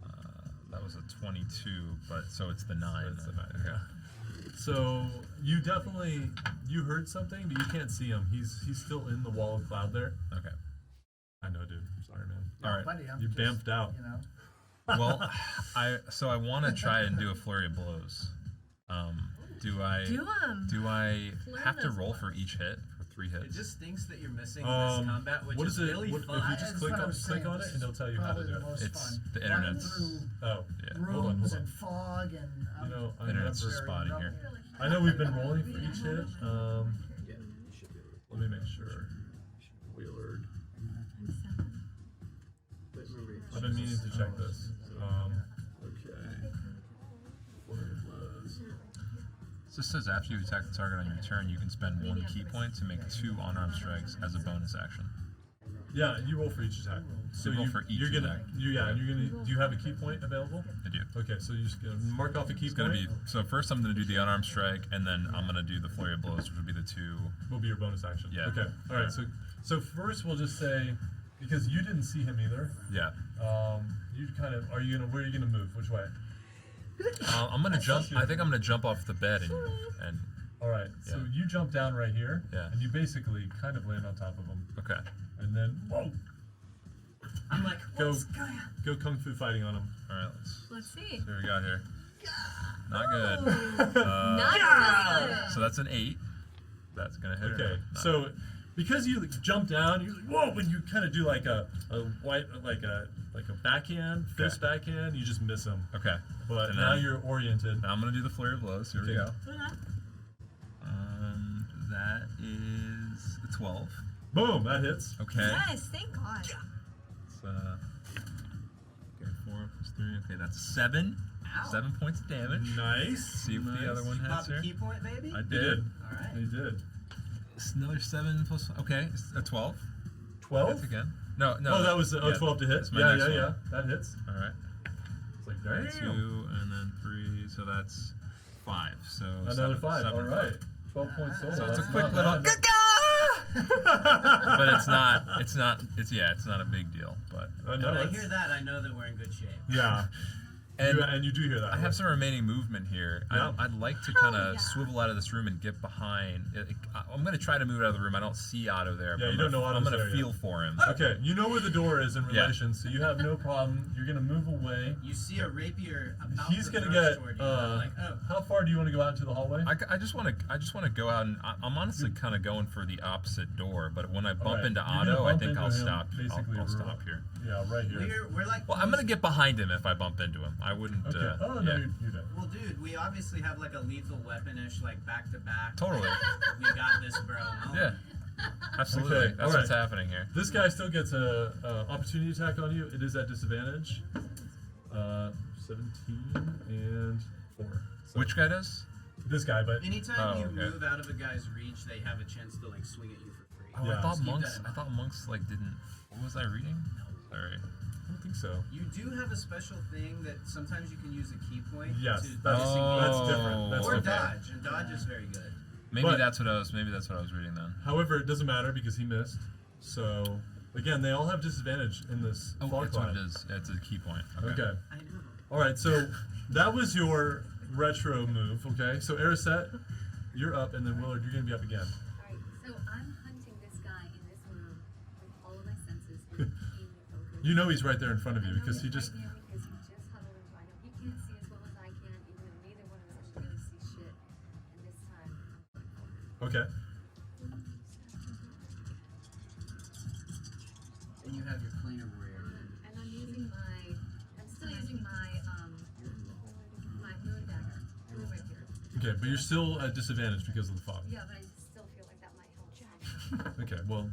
And that was a 22, but so it's the 9.
That's the 9,
Okay.
yeah. So you definitely heard something, but you can't see him. He's still in the wall of cloud there.
Okay.
I know, dude. Sorry, man.
All right.
Buddy, I'm
You
just,
bamfed out.
You know.
Well, I want to try and do a flurry of blows. Do I have to roll for each hit for 3
It
hits?
just stinks that you're missing this combat, which
What
is
is it?
really
What,
fun.
if you just
That's
click
what
on
I'm saying.
it, and it'll tell you how to
Probably
do
the
it.
most
It's
fun.
the
Running
internet's-
through
Oh,
Yeah.
rooms
hold on.
and fog and.
You know, I
Internet's
never.
just spotty here.
I know we've been rolling for each hit. Let me make sure. Wheelard. I've been meaning to check this. Okay.
So this says after you attack the target on your turn, you can spend 1 key point to make 2 unarmed strikes as a bonus action.
Yeah, you roll for each attack. So
roll for each
you're gonna,
attack.
and you're gonna. Do you have a key point available?
I do.
Okay, so you're just gonna mark off a key
It's
point.
gonna be so. First, I'm gonna do the unarmed strike, and then I'm gonna do the flurry of blows, which would be the 2.
Will be your bonus action.
Yeah.
Okay. All right. So first we'll just say, because you didn't see him either.
Yeah.
You kind of where are you gonna move? Which way?
I'm gonna jump. I think I'm gonna jump off the bed and
All right. So
Yeah.
you jump down right here.
Yeah.
And you basically kind of land on top of him,
okay.
and then whoa,
I'm like,
go
what's going on?
go kung fu fighting on him.
All right.
Let's see.
See what we got here. Not good.
Not good.
So that's an 8. That's gonna hit.
Okay.
Not-
So because you jump down, you're like, whoa, when you kind of do like a backhand, fist backhand, you just miss him.
Okay.
But
And
now
then-
you're oriented.
Now I'm gonna do the flurry of blows. Here we
Okay.
go. That is a 12.
Boom, that hits.
Okay.
Yes, thank God.
It's, okay, 4 plus 3. Okay, that's 7.
Ow.
7 points of damage.
Nice.
See if the other one
You
hits
pop a
here.
key point, baby?
I
You
did.
did.
Alright.
You did.
It's another 7 plus. Okay, it's a 12.
12?
Hits again. No.
Oh, that was
yeah,
12 to hit.
that's my
Yeah,
next
yeah,
one.
yeah. That hits.
All right.
It's like,
2
damn.
and then 3, so that's 5. So
Another
7,
5.
7,
All right. 12 points total.
So it's a
That's
quick
not
little.
bad.
But it's not. It's not a big deal. But
I know.
When I
it's-
hear that, I know that we're in good shape.
Yeah.
and
And you do hear that.
I have some remaining movement here.
Yeah.
I'd like to kind of swivel out of this room and get behind. I'm going to try to move out of the room. I don't see Otto there.
Yeah,
but
you don't know
I'm
Otto's
going to
there
feel
yet.
for him.
Okay, you know where the door is in
Yeah.
relation, so you have no problem. You're gonna move away.
You see a rapier about
He's
to
gonna
thrust
get.
toward you. I'm like, oh.
How far do you want to go out into the hallway?
I just want to go out and I'm honestly kind of going for the opposite door. But when I bump
Alright,
into
you're gonna
Otto, I
bump
think
into
I'll
him
stop.
basically
I'll stop here.
Yeah, right here.
We're like.
Well, I'm going to get behind him if I bump into him. I wouldn't.
Okay. Oh no,
yeah.
you're dead.
Well, dude, we obviously have like a lethal weaponish, like back to back.
Totally.
We got this, bro.
Yeah. Absolutely.
Okay,
That's
alright.
what's happening here.
This guy still gets a opportunity attack on you. It is at disadvantage. 17 and 4. So
Which guy does?
this guy, but
Anytime
Oh,
you
okay.
move out of a guy's reach, they have a chance to like swing at you for free.
Oh,
Yeah.
I thought
Just keep
monks.
that in
I thought monks like didn't. What was I reading? Sorry.
I don't think so.
You do have a special thing that sometimes you can use a key point
Yes,
to
that's-
disengage.
that's different. That's
or
different.
dodge, and dodge is very good.
Maybe
But-
that's what I was. Maybe that's what I was reading then.
However, it doesn't matter because he missed. So again, they all have disadvantage in this
Oh,
fog
that's what
climb.
it is. It's a key point.
Okay.
I know.
All right. So that was your retro move. Okay. So Ariset, you're up, and then Willard, you're gonna be up again.
Alright, so I'm hunting this guy in this room with all of my senses and keen focus.
You know he's right there in front of
I
you
know
because
he's
he just.
right there because he just huddled into. I know he can't see as well as I can, even though neither one of
you have your planar warrior.
And I'm still using my my moon dagger. Right here.
Okay, but you're still at disadvantage because of the fog.
Yeah, but I still feel like that might help.
Okay, well,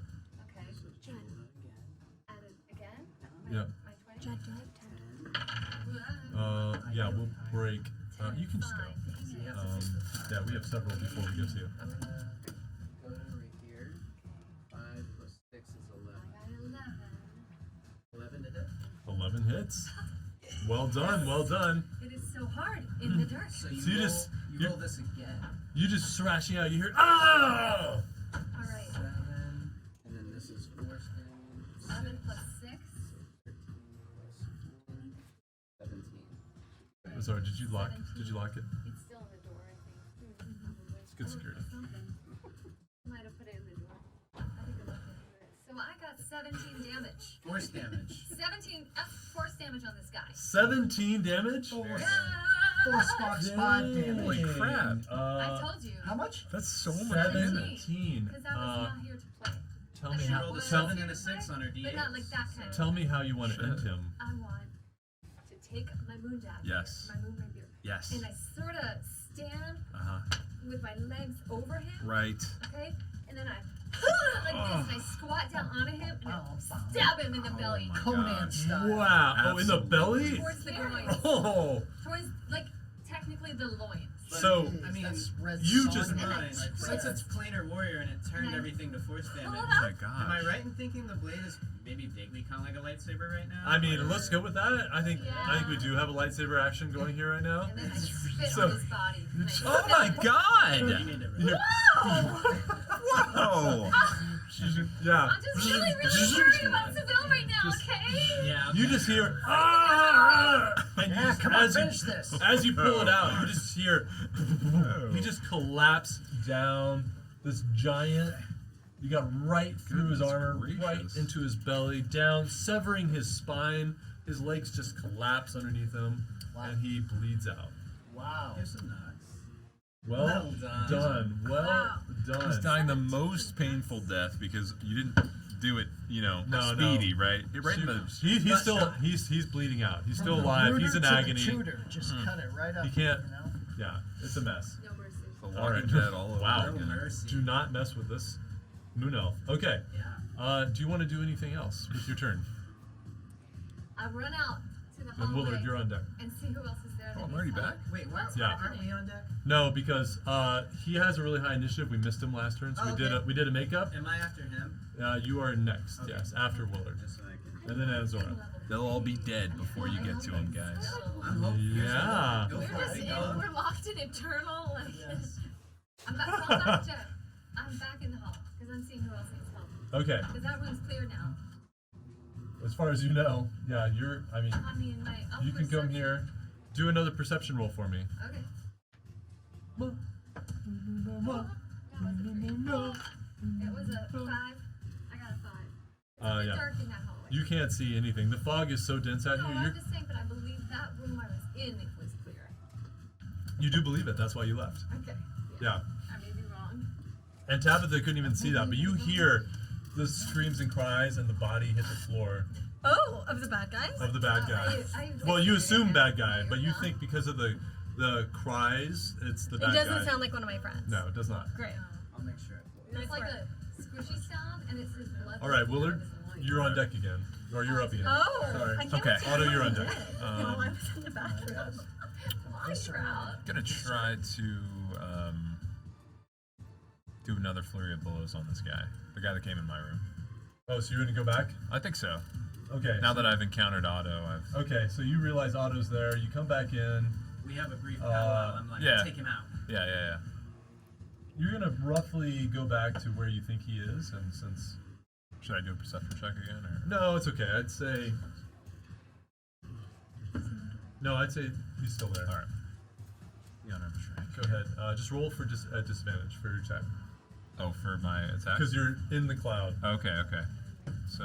Okay. Add it again?
yeah.
My 20?
Yeah, we'll break. You can just go. Yeah, we have several before we get to you.
Go to right here. 5 plus 6 is 11.
I got 11.
11 to hit.
11 hits. Well done, well done.
It is so hard in the dark.
So you,
So you
roll,
just-
you
you-
roll this again.
You just thrashing out. You hear, ah!
Alright.
7, and then this is 4 stone.
7 plus 6.
13 plus 1, 17.
Sorry, did you lock? Did you lock it?
It's still in the door, I think.
It's good security.
Might have put it in the door. I think I locked it. So I got 17 damage.
Force damage.
17 force damage on this guy.
17 damage?
Force Fox 5 damage.
Holy crap.
I told you.
How much?
That's so much damage.
17.
Because I was not here to play.
Tell
I
me
mean,
how.
I
Rolled a
was
7
here
and a
to
6
play,
on her D8.
But not like that kind of.
Tell me how you want to end him.
I want to take my moon dagger.
Yes.
My moon rapier.
Yes.
And I sort of stand
Uh-huh.
with my legs over him.
Right.
Okay? And then I like this and I squat down onto him and I stab him in the belly.
my
Conan
gosh.
style.
Wow. Oh, in the
Absolutely.
belly?
Towards the groins.
Oh.
Towards like technically the loins.
So,
I mean,
That's Red
you
Son.
just-
keep in
And I
mind,
twist.
since it's planar warrior and it turned
And I
everything to force damage.
pull it
Oh
up.
my gosh.
Am I right in thinking the blade is maybe vaguely kind of like a lightsaber right now?
I mean,
Or-
let's go with that. I think we do have a lightsaber action going here right now.
And then I spit
So-
on his body. And I
Oh my
You
god!
need to
You're-
Whoa!
yeah.
I'm just really, really worried about Seville right now, okay?
Yeah.
You just hear, ah! And you
Yeah,
just,
come on,
as you,
finish this.
as you pull it out, you just hear, he just collapse down. This giant, you got right through his
Goodness
armor, right
gracious.
into his belly, down, severing his spine. His legs just collapse underneath him,
Wow.
and he bleeds out.
Wow.
Give some knocks.
Well
Well done.
done. Well
Wow.
done.
He's dying the most painful death because you didn't do it,
No,
speedy, right? Right in the.
He's still he's bleeding out. He's still alive. He's in
Rooter to the
agony.
tutor. Just cut it right up.
He can't-
You know?
Yeah, it's a mess.
No mercy.
The
All right.
Walking Dead all over
Wow.
No
again.
mercy.
Do not mess with this moon elf. Okay.
Yeah.
Do you want to do anything else with your turn?
I run out to the
And
hallway
Willard, you're on deck.
and see who else is there.
Oh,
that
I'm already
needs help.
back?
Wait, what?
Yeah.
Aren't we on deck?
No, because he has a really high initiative. We missed him last turn, so
Oh,
we
okay.
did a makeup.
Am I after him?
You are next.
Okay.
Yes, after Willard,
Just so I can.
and then Azora.
They'll all be dead before you get to them, guys.
I'm hoping.
Yeah.
Go
We're
for
just
it.
in, we're locked in eternal. Like,
Yes.
I'm back. So I'm back, Jeff. I'm back in the hall because I'm seeing who else needs help.
Okay.
Because that room's clear now.
As far as you know, yeah, you're. I mean,
I mean, my
you can come
perception-
here. Do another perception roll for me.
Okay. It was a 5. I got a 5. It's
Yeah.
dark in that hallway.
You can't see anything. The fog is so dense out
No,
here.
I'm just saying, but I believe that room I was in was clear.
You do believe it. That's why you left.
Okay.
Yeah.
I may be wrong.
And Tabitha couldn't even see that, but you hear the screams and cries and the body hit the floor
Oh, of the bad guys?
of the bad guy. Well, you assume bad guy, but you think because of the cries, it's the
It
bad guy.
doesn't sound like one of my friends.
No, it does not.
Great.
I'll make sure.
It's
Nice
like
work.
a squishy sound, and it's his blood.
All right, Willard, you're on deck again, or you're up again.
Oh,
Sorry.
I can't
Okay.
believe
Otto,
I
you're on
was
deck.
dead. No, I was in the bathroom.
Gonna try to do another flurry of blows on this guy, the guy that came in my room.
Oh, so you're gonna go back?
I think so.
Okay.
Now that I've encountered Otto, I've
Okay, so you realize Otto's there. You come back in.
We have a brief powwow. I'm like,
yeah.
take him out.
yeah.
You're gonna roughly go back to where you think he is, and since
Should I do a perception check again, or
no, it's okay. I'd say he's still there.
all right? Yeah, no, sure.
Go ahead. Just roll for disadvantage for your attack
Oh, for my attack.
because you're in the cloud.
Okay. So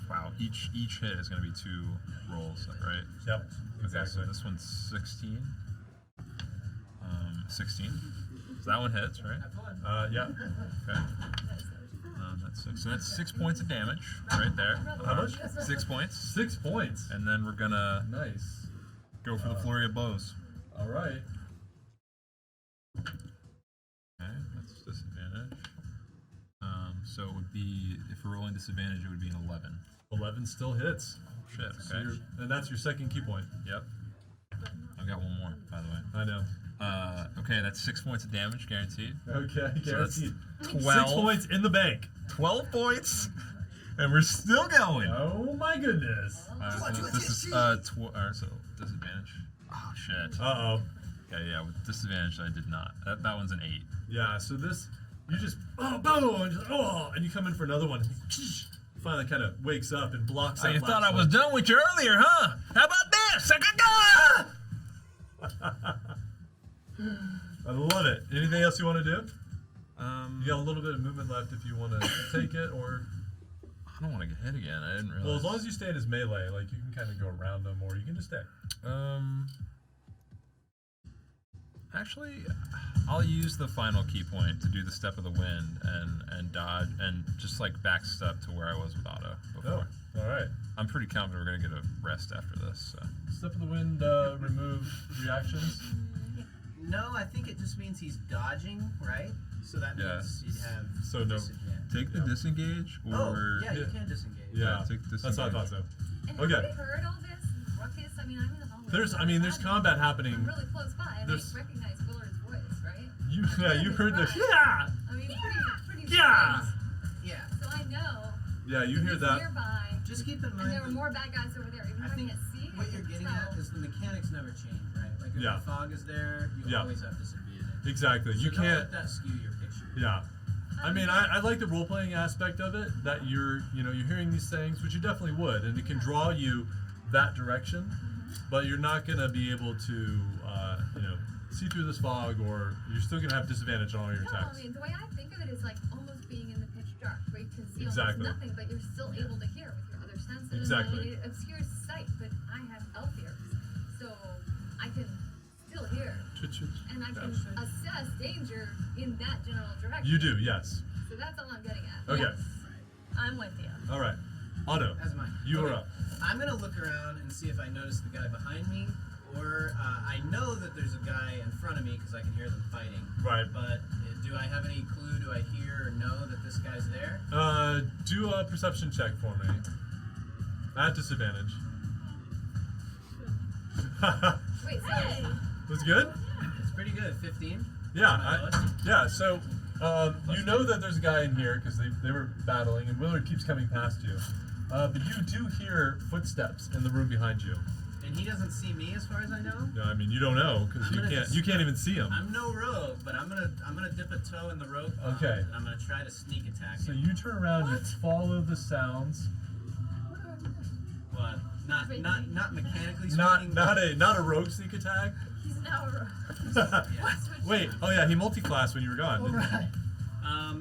wow, each hit is gonna be 2 rolls, right?
Yep.
Okay,
Exactly.
so this one's 16. 16. So that one hits, right?
Yeah.
Okay. That's 6. So that's 6 points of damage right there.
How much?
6 points.
6 points.
And then we're gonna
Nice.
go for the flurry of blows.
All right.
Okay, that's disadvantage. So it would be, if we're rolling disadvantage, it would be an 11.
11 still hits.
Shit,
So
okay.
and that's your second key point.
Yep. I've got one more, by the way.
I know.
Okay, that's 6 points of damage guaranteed.
Okay,
So that's
guaranteed.
12.
6 points in the bank.
12 points, and we're still going.
Oh my goodness.
So this is so disadvantage. Oh shit.
Uh-oh.
Okay, yeah, with disadvantage I did not. That one's an 8.
Yeah, so this, you just, boom, and, just, and you come in for another one. And finally kind of wakes up and blocks
So
that
you
last
thought I was
one.
done with you earlier, huh? How about this?
I love it. Anything else you want to do? You got a little bit of movement left if you want to take it, or...
I don't want to get hit again. I didn't realize.
Well, as long as you stay in his melee, like, you can kind of go around them, or you can just stay.
Actually, I'll use the final key point to do the Step of the Wind and dodge and just like back step to where I was with Otto before.
Oh, all right.
I'm pretty confident we're gonna get a rest after this. So.
Step of the Wind, remove reactions.
No, I think it just means he's dodging, right? So that means you'd have
So no.
disadvantage.
Take the disengage, or
Oh, yeah, you can disengage.
Yeah,
take
that's what I thought so.
And
Okay.
have we heard all this? Ruckus? I mean, I'm in the hallway.
There's combat happening.
I'm really close by, and
There's-
I recognize Willard's voice, right?
You heard the
Right. I mean, pretty
yeah.
straight.
Yeah.
So I know.
Yeah, you
if
hear
it's
that.
Nearby,
Just keep in
and
mind
there were
that
more bad guys over there. Even
I
if I
think
can't see,
what
I
you're
can
getting
tell.
at is the mechanics never change, right? Like if
Yeah.
the fog is there, you
Yeah.
always have disadvantage.
Exactly.
So
You
don't
can't.
let that skew your picture.
Yeah. I mean, I like the role-playing aspect of it, that you're hearing these things, which you definitely would, and it can draw you that direction, but you're not going to be able to, see through this fog, or you're still going to have disadvantage on all your
No,
attacks.
I mean, the way I think of it is like almost being in the pitch dark, where you can see
Exactly.
almost nothing, but you're still able to hear with your other senses.
Exactly.
I mean, it obscures sight, but I have elf ears, so I can still hear, and I can assess danger in that general direction.
You do, yes.
So that's all I'm getting at.
Okay.
Yes. I'm with you.
All right. Otto,
That's mine.
you are
Okay.
up.
I'm gonna look around and see if I notice the guy behind me, or I know that there's a guy in front of me because I can hear them fighting.
Right.
But do I have any clue? Do I hear or know that this guy's there?
Do a perception check for me. At disadvantage.
Wait, so
Was good?
It's pretty good. 15.
Yeah, so you know that there's a guy in here because they were battling, and Willard keeps coming past you. But you do hear footsteps in the room behind you.
And he doesn't see me as far as I know.
No, I mean you don't know because you can't even see him.
I'm no rogue, but I'm gonna dip a toe in the rope.
Okay.
And I'm gonna try to sneak attack
So
him.
you turn around, you follow the sounds.
What? Not mechanically
Not
speaking.
not a rogue sneak attack.
he's now a
Yeah.
Wait, oh yeah, he multi-classed when you were gone.
All right.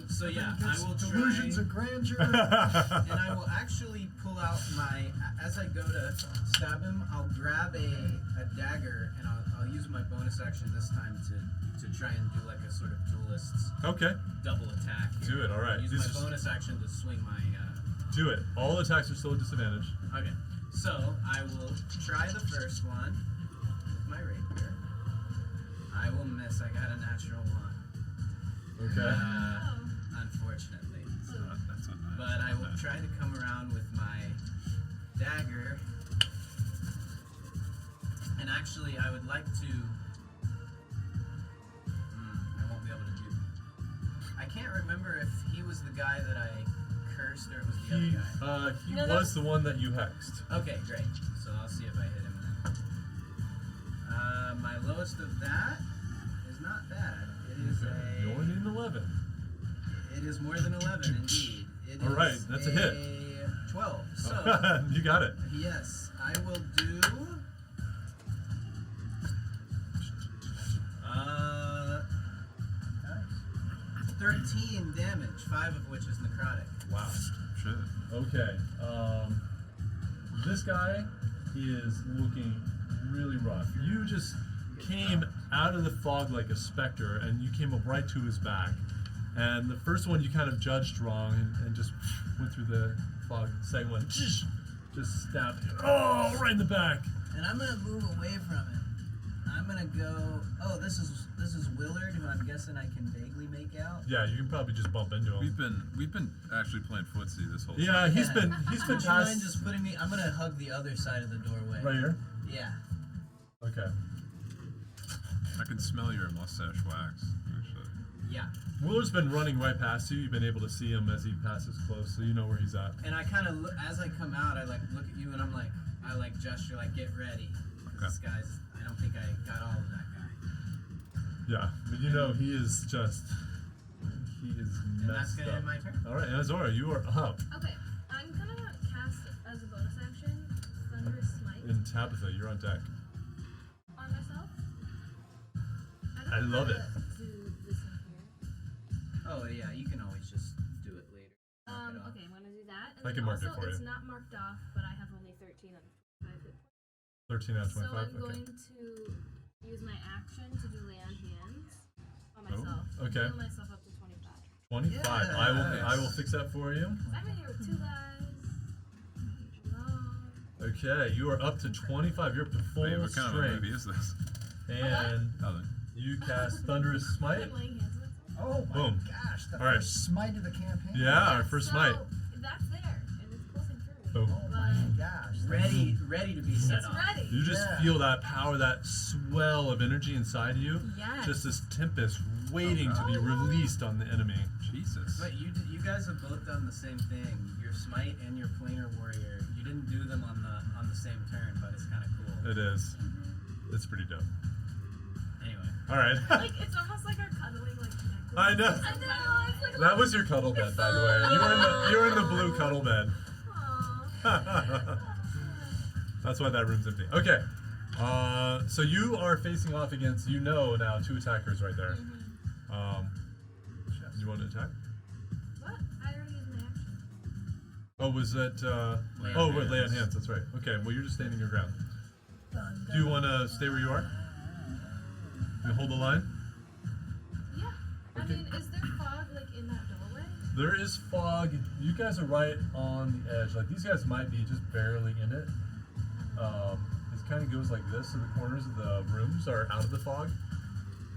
So yeah, I will try.
Delusions of grandeur.
And I will actually pull out as I go to stab him, I'll grab a dagger and I'll use my bonus action this time to try and do like a sort of duelist's
Okay,
double attack.
do it. All right,
Use
This
my
is-
bonus action to swing my.
do it. All attacks are still at disadvantage.
Okay, so I will try the first one with my rapier. I will miss. I got a natural one.
Okay.
Unfortunately.
that's not bad.
But I will try to come around with my dagger. And actually, I would like to. I won't be able to do. I can't remember if he was the guy that I cursed or it was the other guy.
He
No,
was the one that you hexed.
Okay, great. So I'll see if I hit him then. My lowest of that is not bad. It is
Going in 11.
It is more than 11, indeed. It
All right,
is
that's a hit.
12. So,
You got it.
yes, I will do. 13 damage, 5 of which is necrotic.
Wow.
Shit.
Okay. This guy is looking really rough. You just came out of the fog like a specter, and you came up right to his back. And the first one you kind of judged wrong and just went through the fog. The second one just stabbed you. Oh, right in the back.
And I'm gonna move away from it. I'm gonna go. Oh, this is Willard, who I'm guessing I can vaguely make out.
Yeah, you can probably just bump into him.
We've been actually playing footsie this whole time.
Yeah, he's been
Would you
past.
mind just putting me? I'm gonna hug the other side of the doorway.
Right here.
Yeah.
Okay.
I can smell your mustache wax, actually.
Yeah.
Willard's been running right past you. You've been able to see him as he passes close, so you know where he's at.
And I kind of, as I come out, I like look at you and I'm like, I like gesture like get ready. 'Cause This guy's, I don't think I got all of that guy.
Yeah, but you know he is just. He is
And that's
messed
gonna
up.
end my turn.
All right, Azora, you are up.
Okay, I'm gonna cast as a bonus action Thunderous Smite
And Tabitha, you're on deck.
on myself.
I love it.
Do this in here.
Oh yeah, you can always just do it later. Mark it off.
Okay, I'm gonna do that. And
I can
then
mark it
also,
for
it's
you.
not marked off, but I have only 13 out of 25 hit points.
13 out of
So
25.
I'm
Okay.
going to use my action to do lay on hands on
Oh,
myself.
okay.
Heal myself up to 25.
25. I will fix that for you.
I'm in here with two guys. Hello.
Okay, you are up to 25. You're up to full
Wait, what kind of a
strength.
movie is this?
And
Nothing.
you cast Thunderous Smite.
I'm laying hands on myself.
Oh my
Boom.
gosh, the
All right.
first smite of the campaign.
Yeah, our first
so,
smite.
That's there, and it's pulsing through.
Boom.
Oh my gosh.
Ready to be set
It's
off.
ready.
You just
Yeah.
feel that power, that swell of energy inside you.
Yes.
Just this tempest waiting to be released on the enemy.
Jesus.
But you guys have both done the same thing. Your smite and your planar warrior. You didn't do them on the same turn, but it's kind of cool.
It is. It's pretty dope.
Anyway.
All right.
Like it's almost like our cuddling like necklace.
I know.
I know. It's like
That was your cuddle bed, by the way. You were in the blue cuddle bed.
Aw.
That's why that room's empty. Okay. So you are facing off against, now, two attackers right there. You want to attack?
What? I already used my action.
Oh, was that?
Lay on
Lay on
hands.
hands. That's right. Okay. Well, you're just standing your ground. Do you want to stay where you are? You hold the line.
Yeah. I
Okay.
mean, is there fog like in that doorway?
There is fog. You guys are right on the edge. Like these guys might be just barely in it. It kind of goes like this, so the corners of the rooms are out of the fog.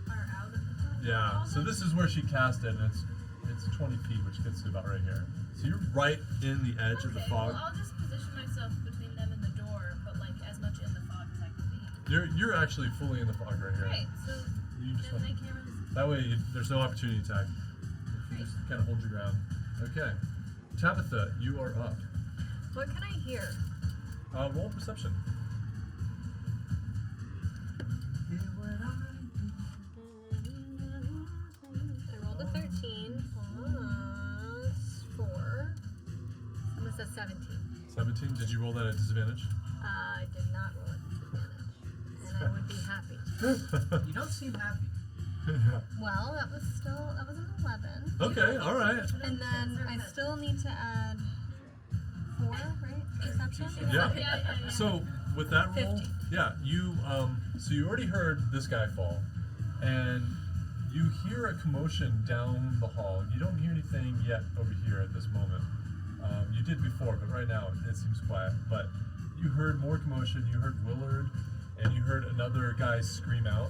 Are out of the fog?
Yeah. So this is where she cast it, and it's 20 feet, which gets to about right here. So you're right in the edge of the fog.
Well, I'll just position myself between them and the door, but like as much in the fog as I can be.
You're actually fully in the fog right here.
Great. So
You just
then
want,
my camera's
that way there's no opportunity attack. You
great.
just kind of hold your ground. Okay. Tabitha, you are up.
What can I hear?
Roll perception.
I rolled a 13 plus 4. Almost a 17.
17. Did you roll that at disadvantage?
I did not roll a disadvantage. And I would be happy.
You don't seem happy.
Well, that was an 11.
Okay, all right.
And then I still need to add 4, right? Perception?
Yeah. So with that roll,
15.
yeah, you so you already heard this guy fall, and you hear a commotion down the hall. You don't hear anything yet over here at this moment. You did before, but right now it seems quiet. But you heard more commotion. You heard Willard, and you heard another guy scream out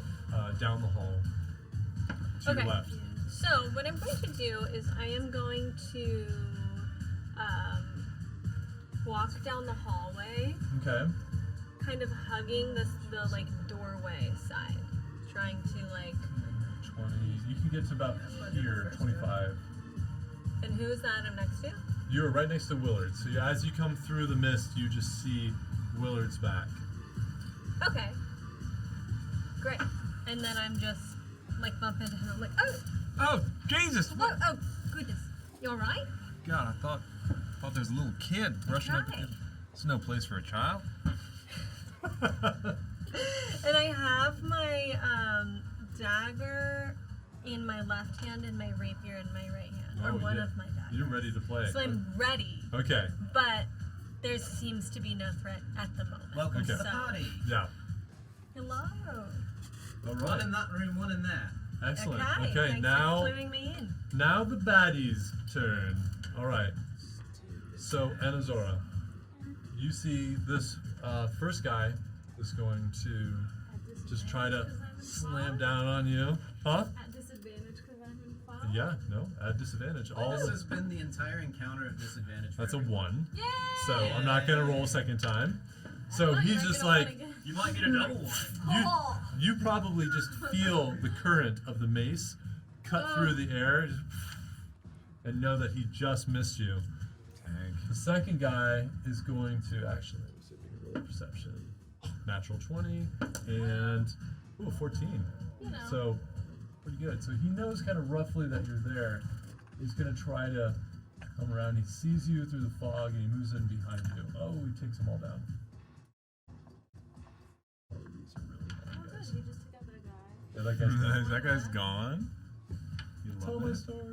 down the hall to your left.
So what I'm going to do is I am going to walk down the hallway,
Okay.
kind of hugging the like doorway side, trying to like.
20. You can get to about here, 25.
And who's that I'm next to?
You're right next to Willard. So as you come through the mist, you just see Willard's back.
Okay. Great. And then I'm just like bump into him. I'm like, oh,
Oh, Jesus!
oh, oh, goodness. You all right?
God, I thought there was a little kid rushing up.
Right.
There's no place for a child.
And I have my dagger in my left hand and my rapier in my right hand, or one
yeah.
of my daggers.
You're ready to play.
So I'm ready,
Okay.
but there seems to be no threat at the moment.
Welcome to
Okay.
the party.
Yeah.
Hello.
All
One
right.
in that room, one in that.
Excellent.
Okay,
Okay,
thanks
now
for cluing me in.
now the baddies' turn. All right. So Anazora, you see this first guy is going to just try to slam down on you. Huh?
At disadvantage because I'm in fog.
Yeah. No. At disadvantage. All
This
the,
has been the entire encounter of disadvantage. for
that's a
everyone.
1. So I'm not gonna roll a second time. So he's just like.
You might get a double one.
You probably just feel the current of the mace cut through the air and know that he just missed you. The second guy is going to actually, let me see if we can roll perception. Natural 20 and 14.
You know.
So pretty good. So he knows kind of roughly that you're there. He's going to try to come around. He sees you through the fog and he moves in behind you. Oh, he takes them all down. Oh, these are really bad
Oh, good.
guys.
You just took out that guy.
Yeah, that guy's
That guy's gone. You
Tell
love
my
it.
story.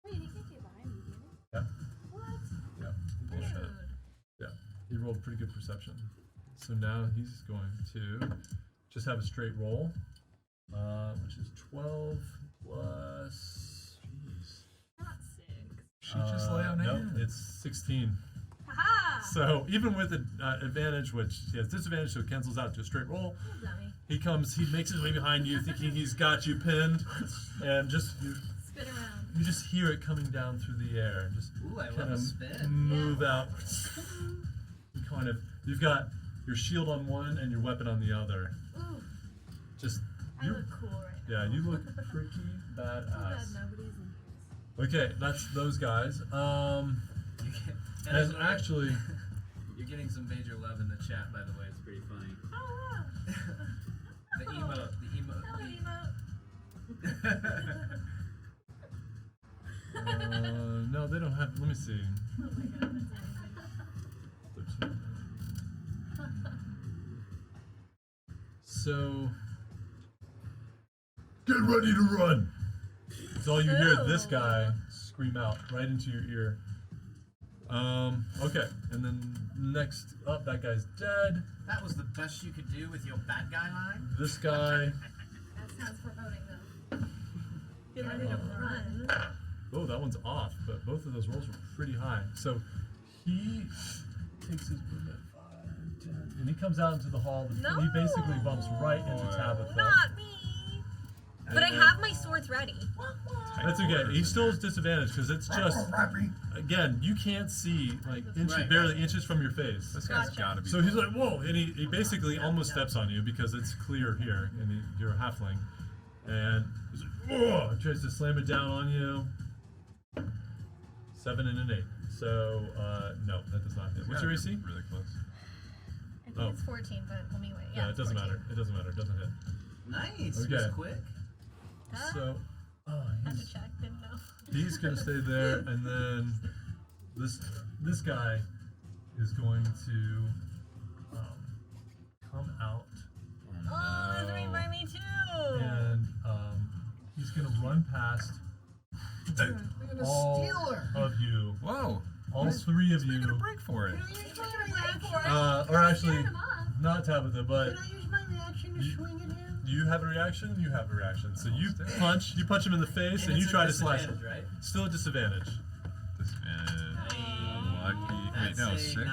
Wait, he can't get behind me, can he?
Yeah.
What?
Yeah.
Bullshit.
Yeah. He rolled pretty good perception. So now he's going to just have a straight roll, which is 12 plus. Jeez.
Not 6.
She just lay on
No,
hands.
it's 16.
Haha!
So even with the advantage, which he has disadvantage, so it cancels out to a straight roll.
You dummy.
He makes his way behind you, thinking he's got you pinned, and just
Spin around.
you just hear it coming down through the air, and just
Ooh, I love
kind
a
of
spin.
move out. You kind of, you've got your shield on one and your weapon on the other.
Ooh,
Just
I
you,
look cool right now.
yeah, you look pretty
Too bad
badass.
nobody's in here.
Okay, that's those guys.
You get-
And actually,
You're getting some major love in the chat, by the way. It's pretty funny.
Oh, wow.
The emote.
Hello,
no, they don't have. Let me see.
Oh my god, that's amazing.
So, get ready to run. It's all you hear this guy scream out right into your ear. Okay, and then next up, that guy's dead.
That was the best you could do with your bad guy line?
This guy,
That sounds foreboding though.
Get ready to run.
oh, that one's off, but both of those rolls were pretty high. So he takes his movement 5, 10, and he comes out into the hall.
No.
He basically bumps right into Tabitha.
Not me. But I have my swords ready.
That's okay. He still has disadvantage because it's just, again, you can't see like barely inches from your face.
This guy's gotta be.
So he's like, whoa, and he basically almost steps on you because it's clear here, and you're a halfling. And he's like, whoa, tries to slam it down on you. 7 and an 8. So, no, that does not hit. What's your AC?
Really close.
I think
Oh.
it's 14, but let me wait.
Yeah, it
it's
doesn't
14.
matter. It doesn't matter. It doesn't hit.
Nice.
Okay.
Just quick.
So,
Had to check, didn't know.
he's gonna stay there, and then this guy is going to come out,
Oh, that's right by me too.
and he's gonna run past all of you,
Whoa.
all 3 of
Making a
you,
break for it.
or actually not Tabitha, but
Can I use my reaction to swing at him?
you have a reaction. You have a reaction. So you punch him in the face, and you
it's a
try to slash
disadvantage,
him.
right?
Still a disadvantage.
Disadvantage. Lucky. Wait,
That's
no,
a
6
9,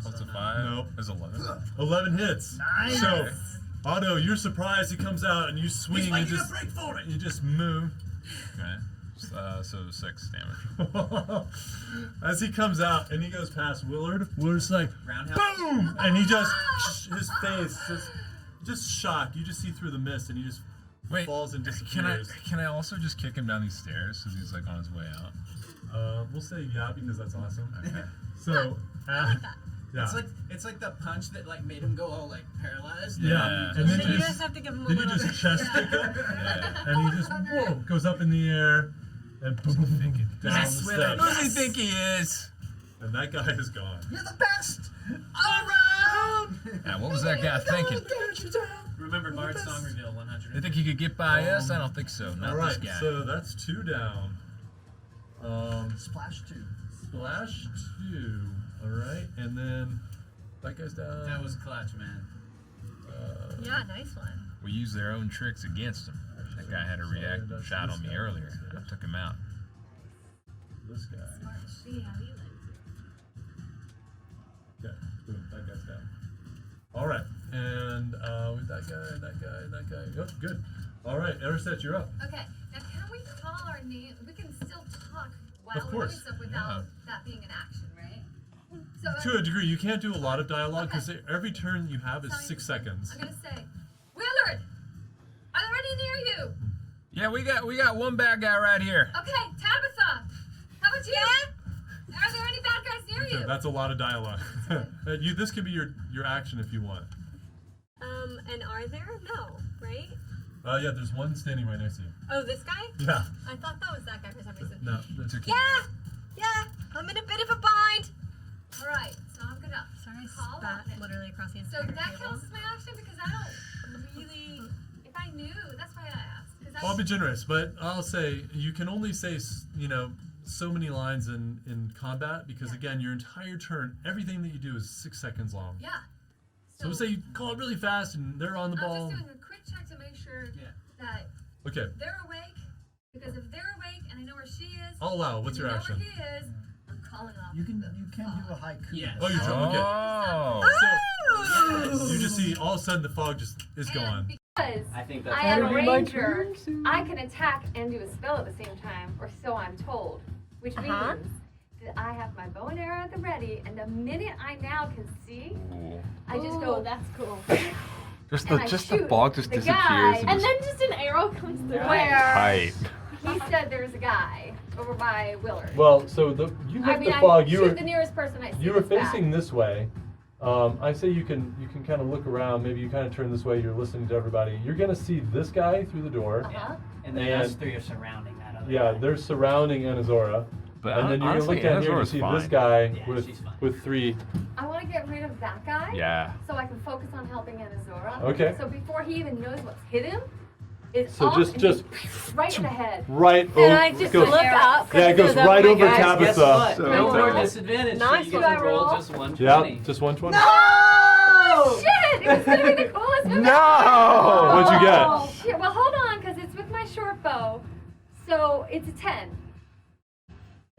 plus
so
a
no.
5.
Nope.
There's 11.
11 hits.
Nice.
So, Otto, you're surprised he comes out, and you swing and just
break for it.
you just move.
Okay. So 6 damage.
As he comes out and he goes past Willard's like
Roundhouse.
boom, and he just his face just shocked. You just see through the mist, and he just
Wait,
falls and
can I
disappears.
can I also just kick him down these stairs because he's like on his way out?
We'll say yeah because that's awesome.
Okay.
So, yeah,
It's like the punch that like made him go all like paralyzed.
yeah, and
And
then
then
you
you
just
just have to give him a
then you
little.
just chest stick him, and he just whoa goes up in the air and boom, boom, boom, down the
Yes,
steps.
Who does he think he is?
And that guy is gone.
You're the best around.
Yeah, what was that guy thinking?
Remember Bard's song reveal 100.
You think he could get by us? I don't think so. Not
All right,
this guy.
so that's 2 down.
Splash 2.
Splash 2. All right, and then that guy's down.
That was clutch, man.
Yeah, nice one.
We use their own tricks against him. That guy had a react shot on me earlier. I took him out.
This guy.
Smart to see how he likes it.
Okay, boom, that guy's down. All right, and with that guy. Oh, good. All right, Everset, you're up.
Okay, now can we call our name? We can still talk while
Of
we're doing
course,
stuff without that being an action, right? So
To a degree, you can't do a lot of dialogue because every turn you have is
Sorry.
6 seconds.
I'm gonna say, Willard, are they ready near you?
Yeah, we got one bad guy right here.
Okay, Tabitha, how about you? Are there any bad guys near
Okay,
you?
that's a lot of dialogue. This could be your action if you want.
And are there? No, right?
Yeah, there's one standing right next to you.
Oh, this guy?
Yeah.
I thought that was that guy for some reason.
No, that's okay.
Yeah, I'm in a bit of a bind.
All right, so I'm gonna
Sorry, I
call
spat
on it.
literally across the
So
entire
that
table.
counts as my action because I don't really. If I knew, that's why I asked. 'Cause
Well, I'll be generous, but I'll say you can only say so many lines in combat because again, your entire turn, everything that you do is 6 seconds long.
Yeah.
So say you call it really fast and they're on the ball.
I'm just doing a quick check to make sure that
Okay,
they're awake. Because if they're awake and I know where she is,
I'll allow. What's
and
your
you know
action?
where he is, I'm calling off.
You can do a haiku.
Yes.
Oh, you drop. Okay.
Oh.
So you just see all of a sudden the fog just is gone.
Because
I think
I
that's
am a
right.
ranger, I can attack and do a spell at the same time, or so I'm told. Which means that I have my bow and arrow at the ready, and the minute I now can see, I just go.
That's cool.
Just
and I
the
shoot
fog just
the
disappears.
guy,
And then just an arrow comes through.
where
Tight.
he said there's a guy over by Willard.
Well, so you
I
hit
mean,
the fog.
I
You
shoot
were
the nearest person I see.
you were
that's bad.
facing this way. I say you can kind of look around. Maybe you kind of turn this way. You're listening to everybody. You're gonna see this guy through the door.
Uh-huh.
And then
And-
us three are surrounding that other
Yeah,
guy.
they're surrounding Anazora.
But
And then you're
honestly,
gonna look down here and
Anazora's
see
fine.
this guy
Yeah, she's fine.
with 3.
I want to get rid of that guy.
Yeah.
So I can focus on helping Anazora.
Okay.
So before he even knows what's hit him, it's
So
off
just
and
just
right in the head.
right
And
over.
I just
goes,
look up.
yeah, it goes right over
Guys, guess
Tabitha.
what?
So-
No more
So-
disadvantage.
Nice.
So you
Do
get
I
to roll
roll?
just 120.
Yeah, just 120.
Oh shit! It was gonna be the coolest movie.
No!
What'd you get?
Oh shit! Well, hold on, because it's with my short bow. So it's a 10.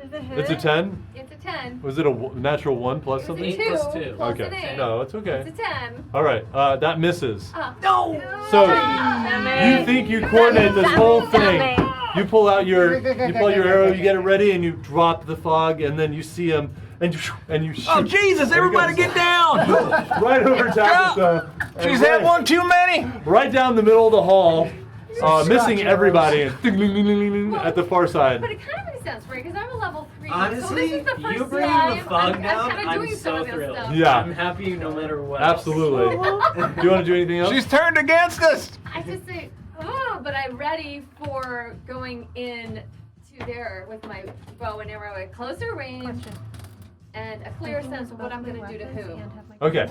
Is it hit?
It's a 10.
It's a 10.
Was it a natural 1 plus
It was
something?
a 2
8 plus 2.
plus an
Okay.
8.
No, it's okay.
It's a 10.
All right. That misses.
No!
So you think you coordinate this whole thing. You pull out your arrow, you get it ready, and you drop the fog, and then you see him, and you shoot.
Oh Jesus!
There he
Everybody
goes.
get down!
Right over Tabitha. and
She's
right,
had one too many.
right down the middle of the hall, missing everybody, and ding, ding, ding, ding, ding, at the far side.
But it kind of makes sense, right? Because I'm a level 3. so
Honestly,
this is the first
you bringing
time
the fog
I'm
down,
kind of
I'm
doing some
so
of this
thrilled.
stuff.
Yeah.
I'm happy no matter what.
Absolutely. Do you want to do anything else?
She's turned against us.
I just say, oh, but I'm ready for going in to there with my bow and arrow at closer range and a clear sense of what I'm going to do to who.
Okay.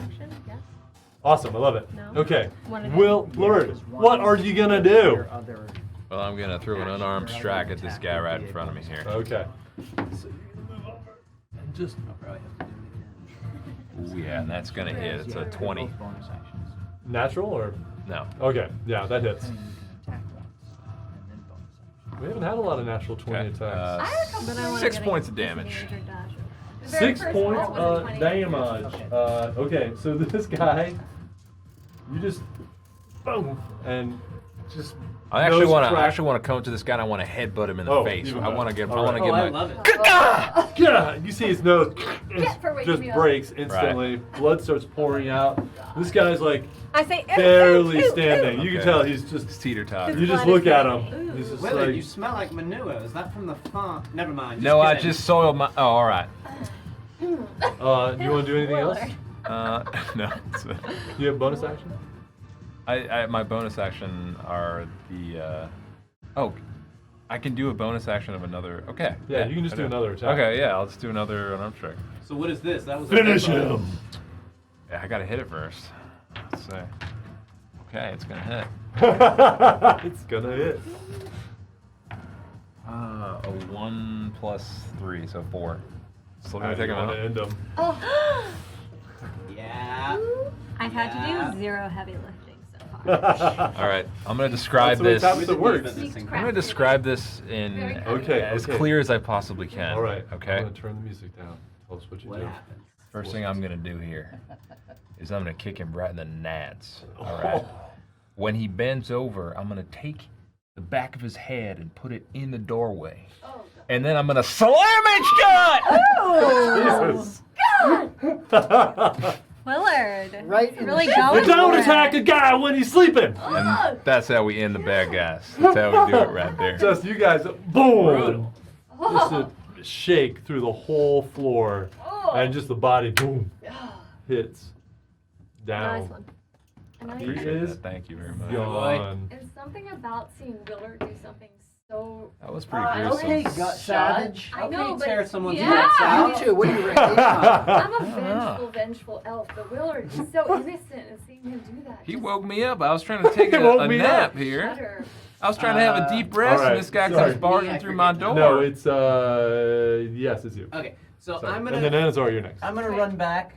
Awesome. I love it.
No?
Okay.
One and a
Will, Lord, what are you gonna do?
Your other
Well, I'm gonna throw an unarmed strike at this guy right in front of me here.
Okay. So you're gonna move over and just.
I'll probably have to do it again.
Ooh, yeah, and that's gonna hit. It's a 20.
Both bonus actions.
Natural or?
No.
Okay. Yeah, that hits.
And you can attack once, and then bonus actions.
We haven't had a lot of natural 20
Okay.
attacks.
I had a couple
But I wanna
6
get
points
a
of damage.
disadvantage or dash.
The very
6
first
points
roll was a 20.
damage. Okay, so this guy, you just boom and just.
I actually
nose
want to. I
crack.
actually want to come to this guy and I want to headbutt him in the
Oh,
face.
even
I want to
better.
give. I
All
want to
right.
give
Oh, I
my.
love it.
Yeah, you see his nose
Get for waking
just
me up.
breaks instantly. Blood starts pouring out. This guy's like
I say,
barely standing. You can
Okay.
tell he's just.
Teeter totter.
You just
blood
look
is
at
draining.
him. He's just
Willard,
like.
you smell like manure. Is that from the farm? Never mind.
No, I
kidding.
just soiled my. Oh, all right.
You want to do anything else?
No.
You have bonus action?
My bonus action are the. Oh, I can do a bonus action of another. Okay.
Yeah, you can just
I
do another attack.
Okay, yeah, I'll just do another unarmed strike.
So what is this? That was a
Finish
demo.
him.
Yeah, I gotta hit it first. Let's see. Okay, it's gonna hit.
It's gonna hit.
A 1 plus 3, so 4. Still gonna take him
want
out.
to end him.
Yeah.
I've had
Yeah.
to do 0 heavy lifting so far.
All right, I'm gonna describe
That's the way
this.
it works.
I'm gonna describe this in as clear as I possibly can.
All right.
Okay.
I'm gonna turn the music down. Tell us what you
What
do.
happened?
First thing I'm gonna do here is I'm gonna kick him right in the nads. All right. When he bends over, I'm gonna take the back of his head and put it in the doorway.
Oh,
And then I'm gonna slam it shut!
Jesus.
Willard.
Right in
Really
the-
going
You don't
for
attack
it.
a guy when he's sleeping.
And that's how we end the bad guys. That's how we do it right there.
Just you guys, boom. Just a shake through the whole floor, and just the body, boom, hits down.
Nice one.
And I
He
Appreciate
is
that. Thank you very much.
gone.
and something about seeing Willard do something so.
That was pretty
Okay,
gruesome.
gut savage.
I know, but
tear someone's
yeah,
guts out.
You too. What are you ready?
I'm a vengeful elf, but Willard is so innocent, and seeing him do that.
He
just
woke me up. I was trying to take
He
a
woke me
nap
up.
here.
shudder.
I was trying to have a deep rest,
All right,
and this guy
sorry.
comes barging through my door.
No, it's yes, it's you.
Okay, so
Sorry.
I'm
And then
gonna.
Anazar, you're next.
I'm gonna run back.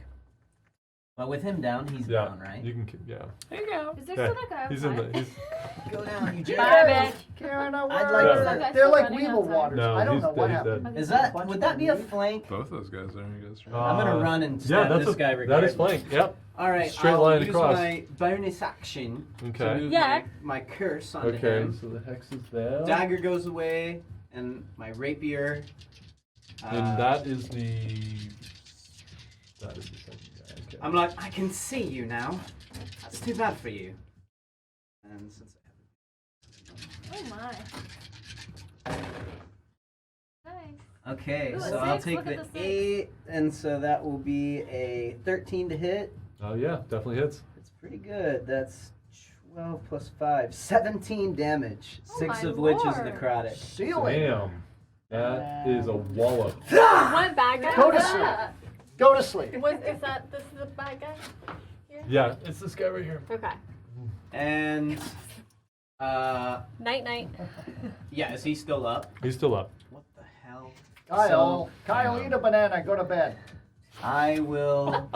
But with him down, he's
Yeah,
down, right?
you can. Yeah.
There you go.
Is there
Yeah,
still a guy
he's in the.
outside?
He's,
Go down, you
Bye,
jerk.
bitch.
Karen,
I'd
where
like
are
to-
they?
Is that
They're
guy
like
still
weevil
running outside?
waters.
No,
I don't
he's
know what
dead, he's
happened.
dead.
Is that
Bunch
would
of
that be a
them
flank?
Both those guys are you guys.
I'm gonna run and
yeah,
stab
that's
this
a,
guy
that
regardless.
is flank. Yep.
All right,
Straight
I'll
line
use
across.
my bonus action
Okay.
to move
Yeah.
my curse onto
Okay.
him.
So the hex is there.
Dagger goes away, and my rapier.
And that is the. That is the second guy. Okay.
I'm like, I can see you now. That's too bad for you. And since I
Oh my. Nice.
Okay,
Ooh, a
so I'll
six,
take
look at
the
the six.
8, and so that will be a 13 to hit.
Oh yeah, definitely hits.
It's pretty good. That's 12 plus 5, 17 damage.
Oh
6
my
of which is
lord.
necrotic.
Ceiling.
Damn. That is a wallop.
One bad guy.
Go to sleep. Go to sleep.
Is that this is the bad guy?
Yeah, it's this guy right here.
Okay.
and
Night night.
yeah, is he still up?
He's still up.
What the hell?
Kyle, eat a banana. Go to bed.
I will.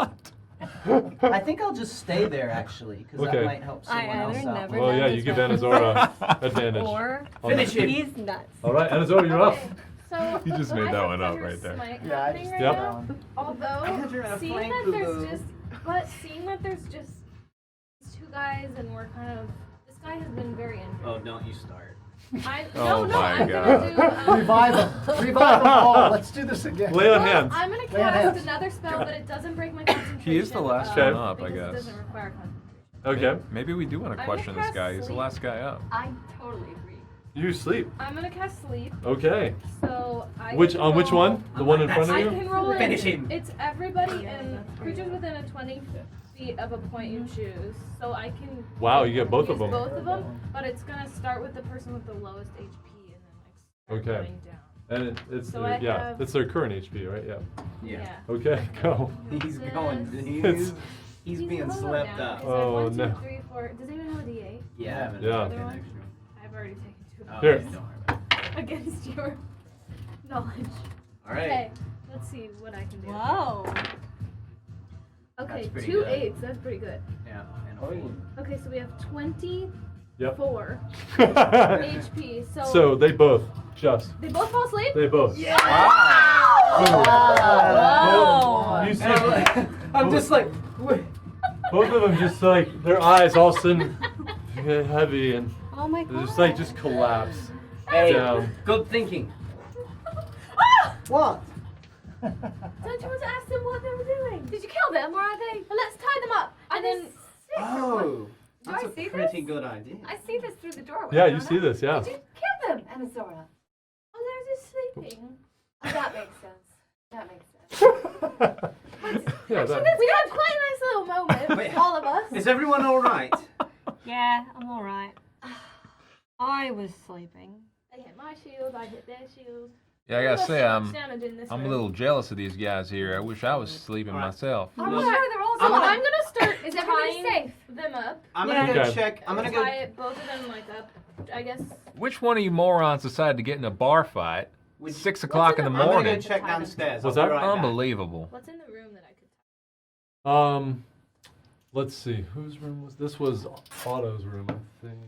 I think I'll just stay there actually, because
Okay.
that might help
I
someone else
either
out.
never
Well,
know
yeah,
this
you give
guy.
Anazora advantage.
Or
on
Finish
that.
him.
he's nuts.
All right, Anazora, you're up.
Okay, so
You just made
I
that
have
one up
Thunder
right there.
Smite
Yeah, I
happening
just
right
Yep.
now.
down.
Although
you're a
seeing
flank
that there's
boo-boo.
seeing that there's just these two guys and we're kind of this guy has been very injured.
Oh, don't you start.
Oh my
I'm
God.
gonna do.
Revive them. Revive them all. Let's do this again.
Lay on hands.
I'm gonna
Lay on
cast
hands.
another spell, but it doesn't break my concentration.
He is the last
one
up, I
because
guess.
It doesn't require concentration.
Okay.
Maybe we do want
I'm
to
gonna
question this
cast
guy. He's the
sleep.
last guy up.
I totally agree.
You sleep.
I'm gonna cast sleep,
Okay.
so I.
Which
can
on which
roll-
one? The one in front of
I
you?
can roll it.
Finish him.
It's everybody and creatures within a 20 feet of a point you choose. So I can.
Wow, you get both of
use
them.
Both of them, but it's gonna start with the person with the lowest HP and then like start
Okay.
going down.
And it's
So
their,
I
yeah,
have-
it's their current HP, right? Yeah.
Yeah.
Okay, go.
He's going.
It's-
He's being
level
swept
now.
up.
Is
Oh,
that 1, 2,
no.
3, 4? Does anyone have a D8?
Yeah.
Yeah.
Other one? I've already taken 2
Oh,
Here.
yeah, don't worry about it.
against your knowledge.
All right.
Okay, let's see what I can do.
Whoa.
Okay,
That's pretty
2
good.
8s. That's pretty good.
Yeah. And a fool.
Okay, so we have 24
Yep.
HP. So,
So they both just.
they both fall asleep?
They both.
Yeah.
Whoa.
You see,
And I'm like, I'm just like,
both of them just like their eyes all of a sudden get heavy and
Oh my
they
god.
just like just collapse
hey,
down.
good thinking.
What?
Don't you want to ask them what they were doing?
Did you kill them or are they?
Well, let's tie them up and then.
Oh,
Do
that's
I
a
see
pretty
this?
good idea.
I see this through the doorway.
Yeah, you
don't
see
I?
this, yeah.
Did you kill them, Anazora?
Oh, they're just sleeping.
Oh, that makes sense. That makes sense.
Yeah, that,
We had quite a nice little moment,
Wait.
all of us.
Is everyone all right?
Yeah, I'm alright. I was sleeping.
They hit my shield, I hit their shield.
Yeah, I gotta say,
So much damage in this
I'm a
room.
little jealous of these guys here. I wish I was sleeping
All right.
myself.
I'm
Well,
sure they're all
So
I'm gonna-
I'm gonna start
Is everybody
tying
safe?
them up.
I'm gonna go
Okay.
check. I'm gonna go.
Tie both of them like up, I guess.
Which one of you morons decided to get in a bar fight?
Which-
6 o'clock in the
I'm gonna
morning.
go check downstairs.
What's
I'll be
that?
right back.
Unbelievable.
What's in the room that I could tie?
let's see, whose room was this? Was Otto's room, I think.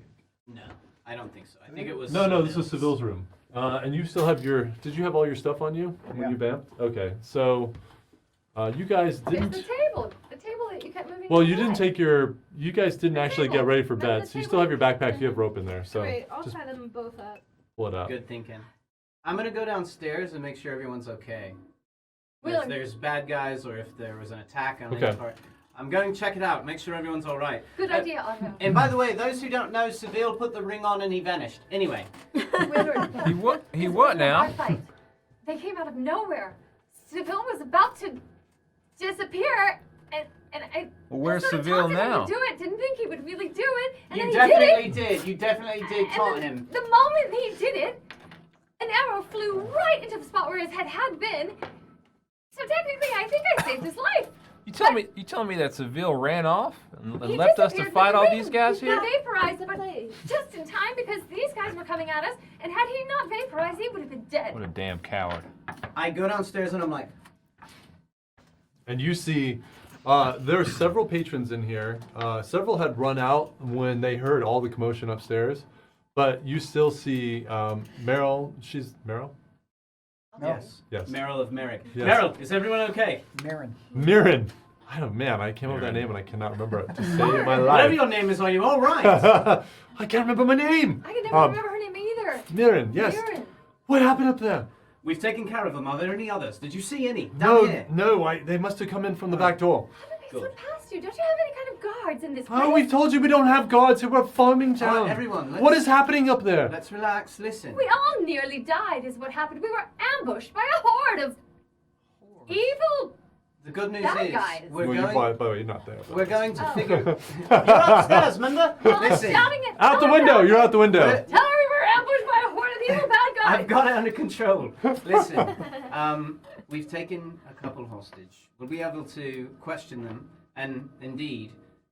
No, I don't think so. I think it was.
No, this was Seville's room. And you still have your. Did you have all your stuff on you when you vamped? Okay, so you guys didn't.
It's the table. The table that you kept moving.
Well, you
aside.
didn't take your. You guys didn't actually get ready for
No,
bed,
the
so you still have your backpack. You have rope in there, so
Great, I'll
just
tie them both up.
pull it out.
Good thinking. I'm gonna go downstairs and make sure everyone's okay.
Wheeler.
If there's bad guys or if there was an attack on
Okay.
any part, I'm going to check it out. Make sure everyone's all right.
Good idea, Otto.
And by the way, those who don't know, Seville put the ring on and he vanished. Anyway,
Wheeler.
He what? He
This
what
wasn't a
now?
bar fight. They came out of nowhere. Seville was about to disappear, and I.
Well, where's
I sort of
Seville
taunted him
now?
to do it. Didn't think he would really do it, and
you
then he did it.
definitely did. You definitely did taunt
And
him.
the moment he did it, an arrow flew right into the spot where his head had been. So technically, I think I saved his life.
You telling me that Seville ran off and
He
left us to
disappeared
fight
with
all
the
these
ring.
guys
He
here?
vaporized him just in time because these guys were coming at us, and had he not vaporized, he would have been dead.
What a damn coward.
I go downstairs and I'm like,
And you see, there are several patrons in here. Several had run out when they heard all the commotion upstairs, but you still see Meryl. She's Meryl.
No.
yes,
Yes.
Meryl of Méreg.
Yes.
Meryl, is everyone okay?
Mirren.
Mirren. I don't, man, I came up with that name and I cannot remember it to save my
Whatever
life.
your name is, are you all right?
I can't remember my name.
I can never remember her name either.
Mirren, yes.
Mirren.
What happened up there?
We've taken care of them. Are there any others? Did you see any? Down
No,
here.
no, they must have come in from the back door.
How did they
Good.
slip past you? Don't you have any kind of guards in this place?
Oh, we've told you we don't have guards here. We're a farming
All
town.
right, everyone,
What
let's-
is happening up there?
Let's relax. Listen.
We all nearly died, is what happened. We were ambushed by a horde of evil.
The good news
Bad
is
guys.
we're
Well,
going.
by the way, you're not there. but-
We're going to
Oh.
figure. You're upstairs, remember? Listen.
Shouting at
Out the window. You're out the window.
Tell her we were ambushed by a horde of evil bad guys.
I've got it under control. Listen, we've taken a couple hostage. We'll be able to question them, and indeed,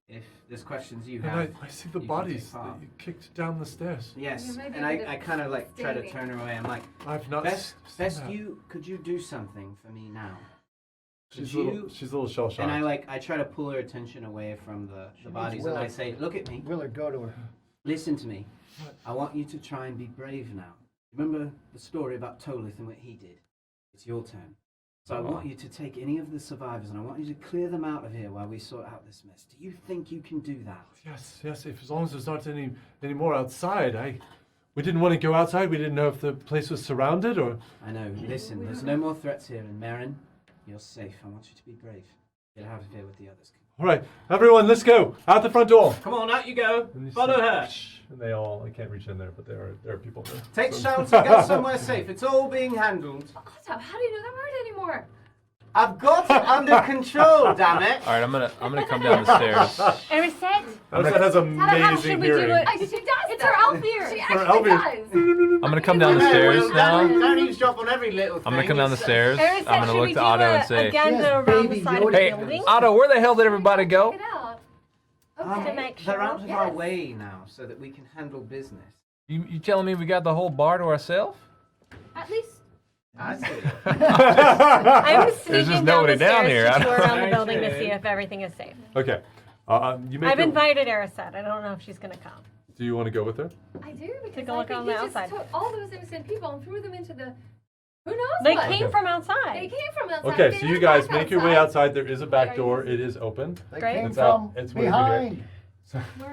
if there's questions you
And
have.
I see the
you can
bodies
take
that
part.
you kicked down the stairs.
Yes,
Yeah, maybe
and
a bit
I
of
kind of like try to
staining.
turn her away. I'm like,
I've not
Bess,
seen
Bess,
that.
could you do something for me now?
She's
Could
a
you?
little, she's a little shell shocked.
And I try to pull her attention away from the
She needs
bodies, and I
Willard.
say, look at me.
Willard, go to her.
Listen to me.
What?
I want you to try and be brave now. Remember the story about Tolith and what he did? It's your turn. So I want you to take any of the survivors and I want you to clear them out of here while we sort out this mess. Do you think you can do that?
Yes, if as long as there's not any more outside. We didn't want to go outside. We didn't know if the place was surrounded or.
I know. Listen, there's no more threats here. And Marin, you're safe. I want you to be brave. Get out of here with the others.
All right, everyone, let's go out the front door.
Come on, out you go.
And you
Follow
see-
her.
And they all, I can't reach in there, but there are people there.
Take
So-
shelter. Go somewhere safe. It's all being handled.
Otto, how do you know that word anymore?
I've got it under control, damn it.
All right, I'm gonna come down the stairs.
Erisette?
That has
How
amazing
should we do
hearing.
it? She does. It's her Alfear. She
Her
actually
Alfear.
does.
I'm gonna come down the stairs now.
Don't eavesdrop on every little thing.
I'm gonna come down the stairs.
Erin said,
I'm gonna
should
look
we
to
do
Otto
a
and say,
agenda
Yes,
around the
baby
side of
"Hey,
the building?
Otto, where the hell did everybody go?"
Check it out.
Um,
Okay.
To make
They're
sure.
out of our
Yes.
way now so that we can handle business.
You telling me we got the whole bar to ourselves?
At least
I see.
I'm
There's
sneaking
just
down
nobody
the
down
stairs
here.
to
I
tour
don't-
around the building to
Okay.
see if everything is safe.
Okay. You make
I've
your-
invited Erisette. I don't know if she's gonna come.
Do you want to go with her?
I do because
Take a
I
look
think
on
he
the
just
outside.
took all those innocent people and threw them into the. Who knows
They
what?
came from outside.
They came from outside.
Okay,
They
so you
didn't
guys
walk
make your way outside. There is a back
Are
door.
you-
It is open.
They
Great.
came
It's out.
from
It's way over here.
behind.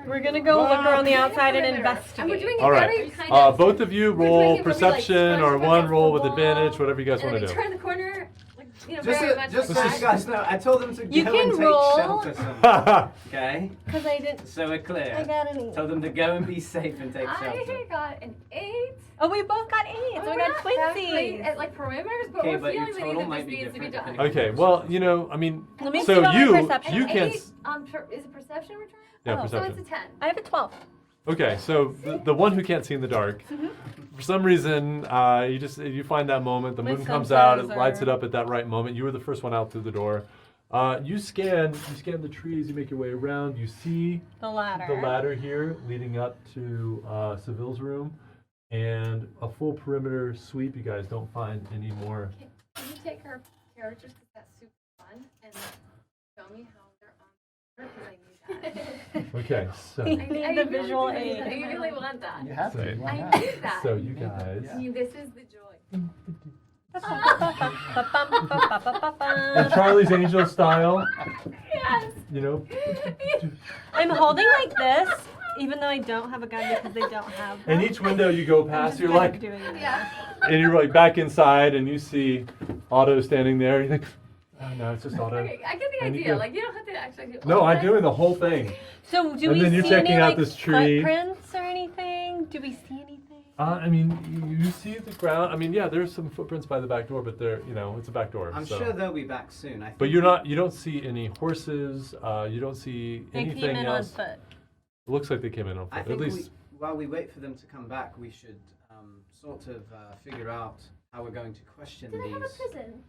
We're gonna go look around the outside and
And we're
investigate.
doing it
All right.
very kind of.
Both of you
We're doing
roll
it where we, like,
perception
scrunch
or
up
one
against
roll
the
with
wall,
advantage, whatever you guys
and
want
then
to
we
do.
turn the corner, like,
Just
very
so,
much
just
like
so
that.
you guys know, I told them to
You
go
can
and take
roll.
shelter somewhere. Okay?
Because I didn't.
So we're clear.
I got an 8.
Told them to go and be safe and take shelter.
I got an 8.
Oh, we both got 8. So
We're
we got
not that great
twinsies.
at like perimeters, but
Okay,
we're
but your
feeling that
total
either
might
this
be
needs to be
different.
done.
Okay, well, you know, I mean,
Let me
so
see what my
you
perception
you
is.
can't.
Is it perception return?
Yeah,
Oh,
So
perception.
it's a 10.
I have a 12.
Okay, so the one who can't see in the dark, for some reason, you find that moment. The
My
moon comes out. It
senses
lights it
are-
up at that right moment. You were the first one out through the door. You scan the trees. You make your way around. You see
The ladder.
the ladder here leading up to Seville's room, and a full perimeter sweep. You guys don't find any more.
Can you take our characters because that's super fun and show me how they're on? Because I need
Okay, so
We need the visual aid.
I really want that.
You have to. Why
I
not?
need that.
so you guys.
I mean, this is the joy.
And Charlie's Angel style,
Yes.
you know.
I'm holding like this, even though I don't have a gun because they don't have them.
And each window you go
I'm
past,
just
you're
kind of
like,
doing it.
Yeah.
and you're like back inside, and you see Otto standing there. You think, oh no, it's just Otto.
Okay, I get the
And you
idea.
go-
Like, you don't have to actually do
No,
all
I'm
this.
doing the whole thing.
So do
And
we
then you're
see
checking
any
out
like
this tree.
footprints or anything? Do we see anything?
I mean, you see the ground. I mean, yeah, there's some footprints by the back door, but they're, you know, it's a back door.
I'm
so.
sure they'll be back soon. I think
But you don't see any horses. You don't see
They
anything
came in on
else.
foot.
It looks like they came in on
I
foot.
think
At least.
while we wait for them to come back, we should sort of figure out how we're going to question
Do they
these.
have a prison?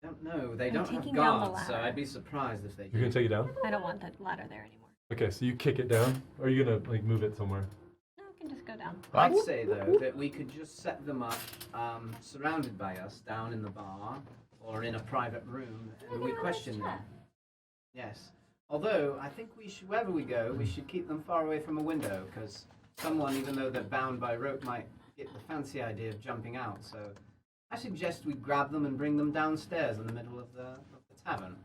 Don't know. They
I'm
don't have
taking down the
guards, so
ladder.
I'd be surprised if they
You're
do.
gonna take it down.
I don't want that ladder there anymore.
Okay, so you kick it down, or are you gonna like move it somewhere?
No, I can just go down.
I'd say though that we could just set them up, surrounded by us, down in the bar or in a private room, and we question them. Yes. Although I think we should, wherever we go, we should keep them far away from a window, because someone, even though they're bound by rope, might get the fancy idea of jumping out. So I suggest we grab them and bring them downstairs in the middle of the tavern.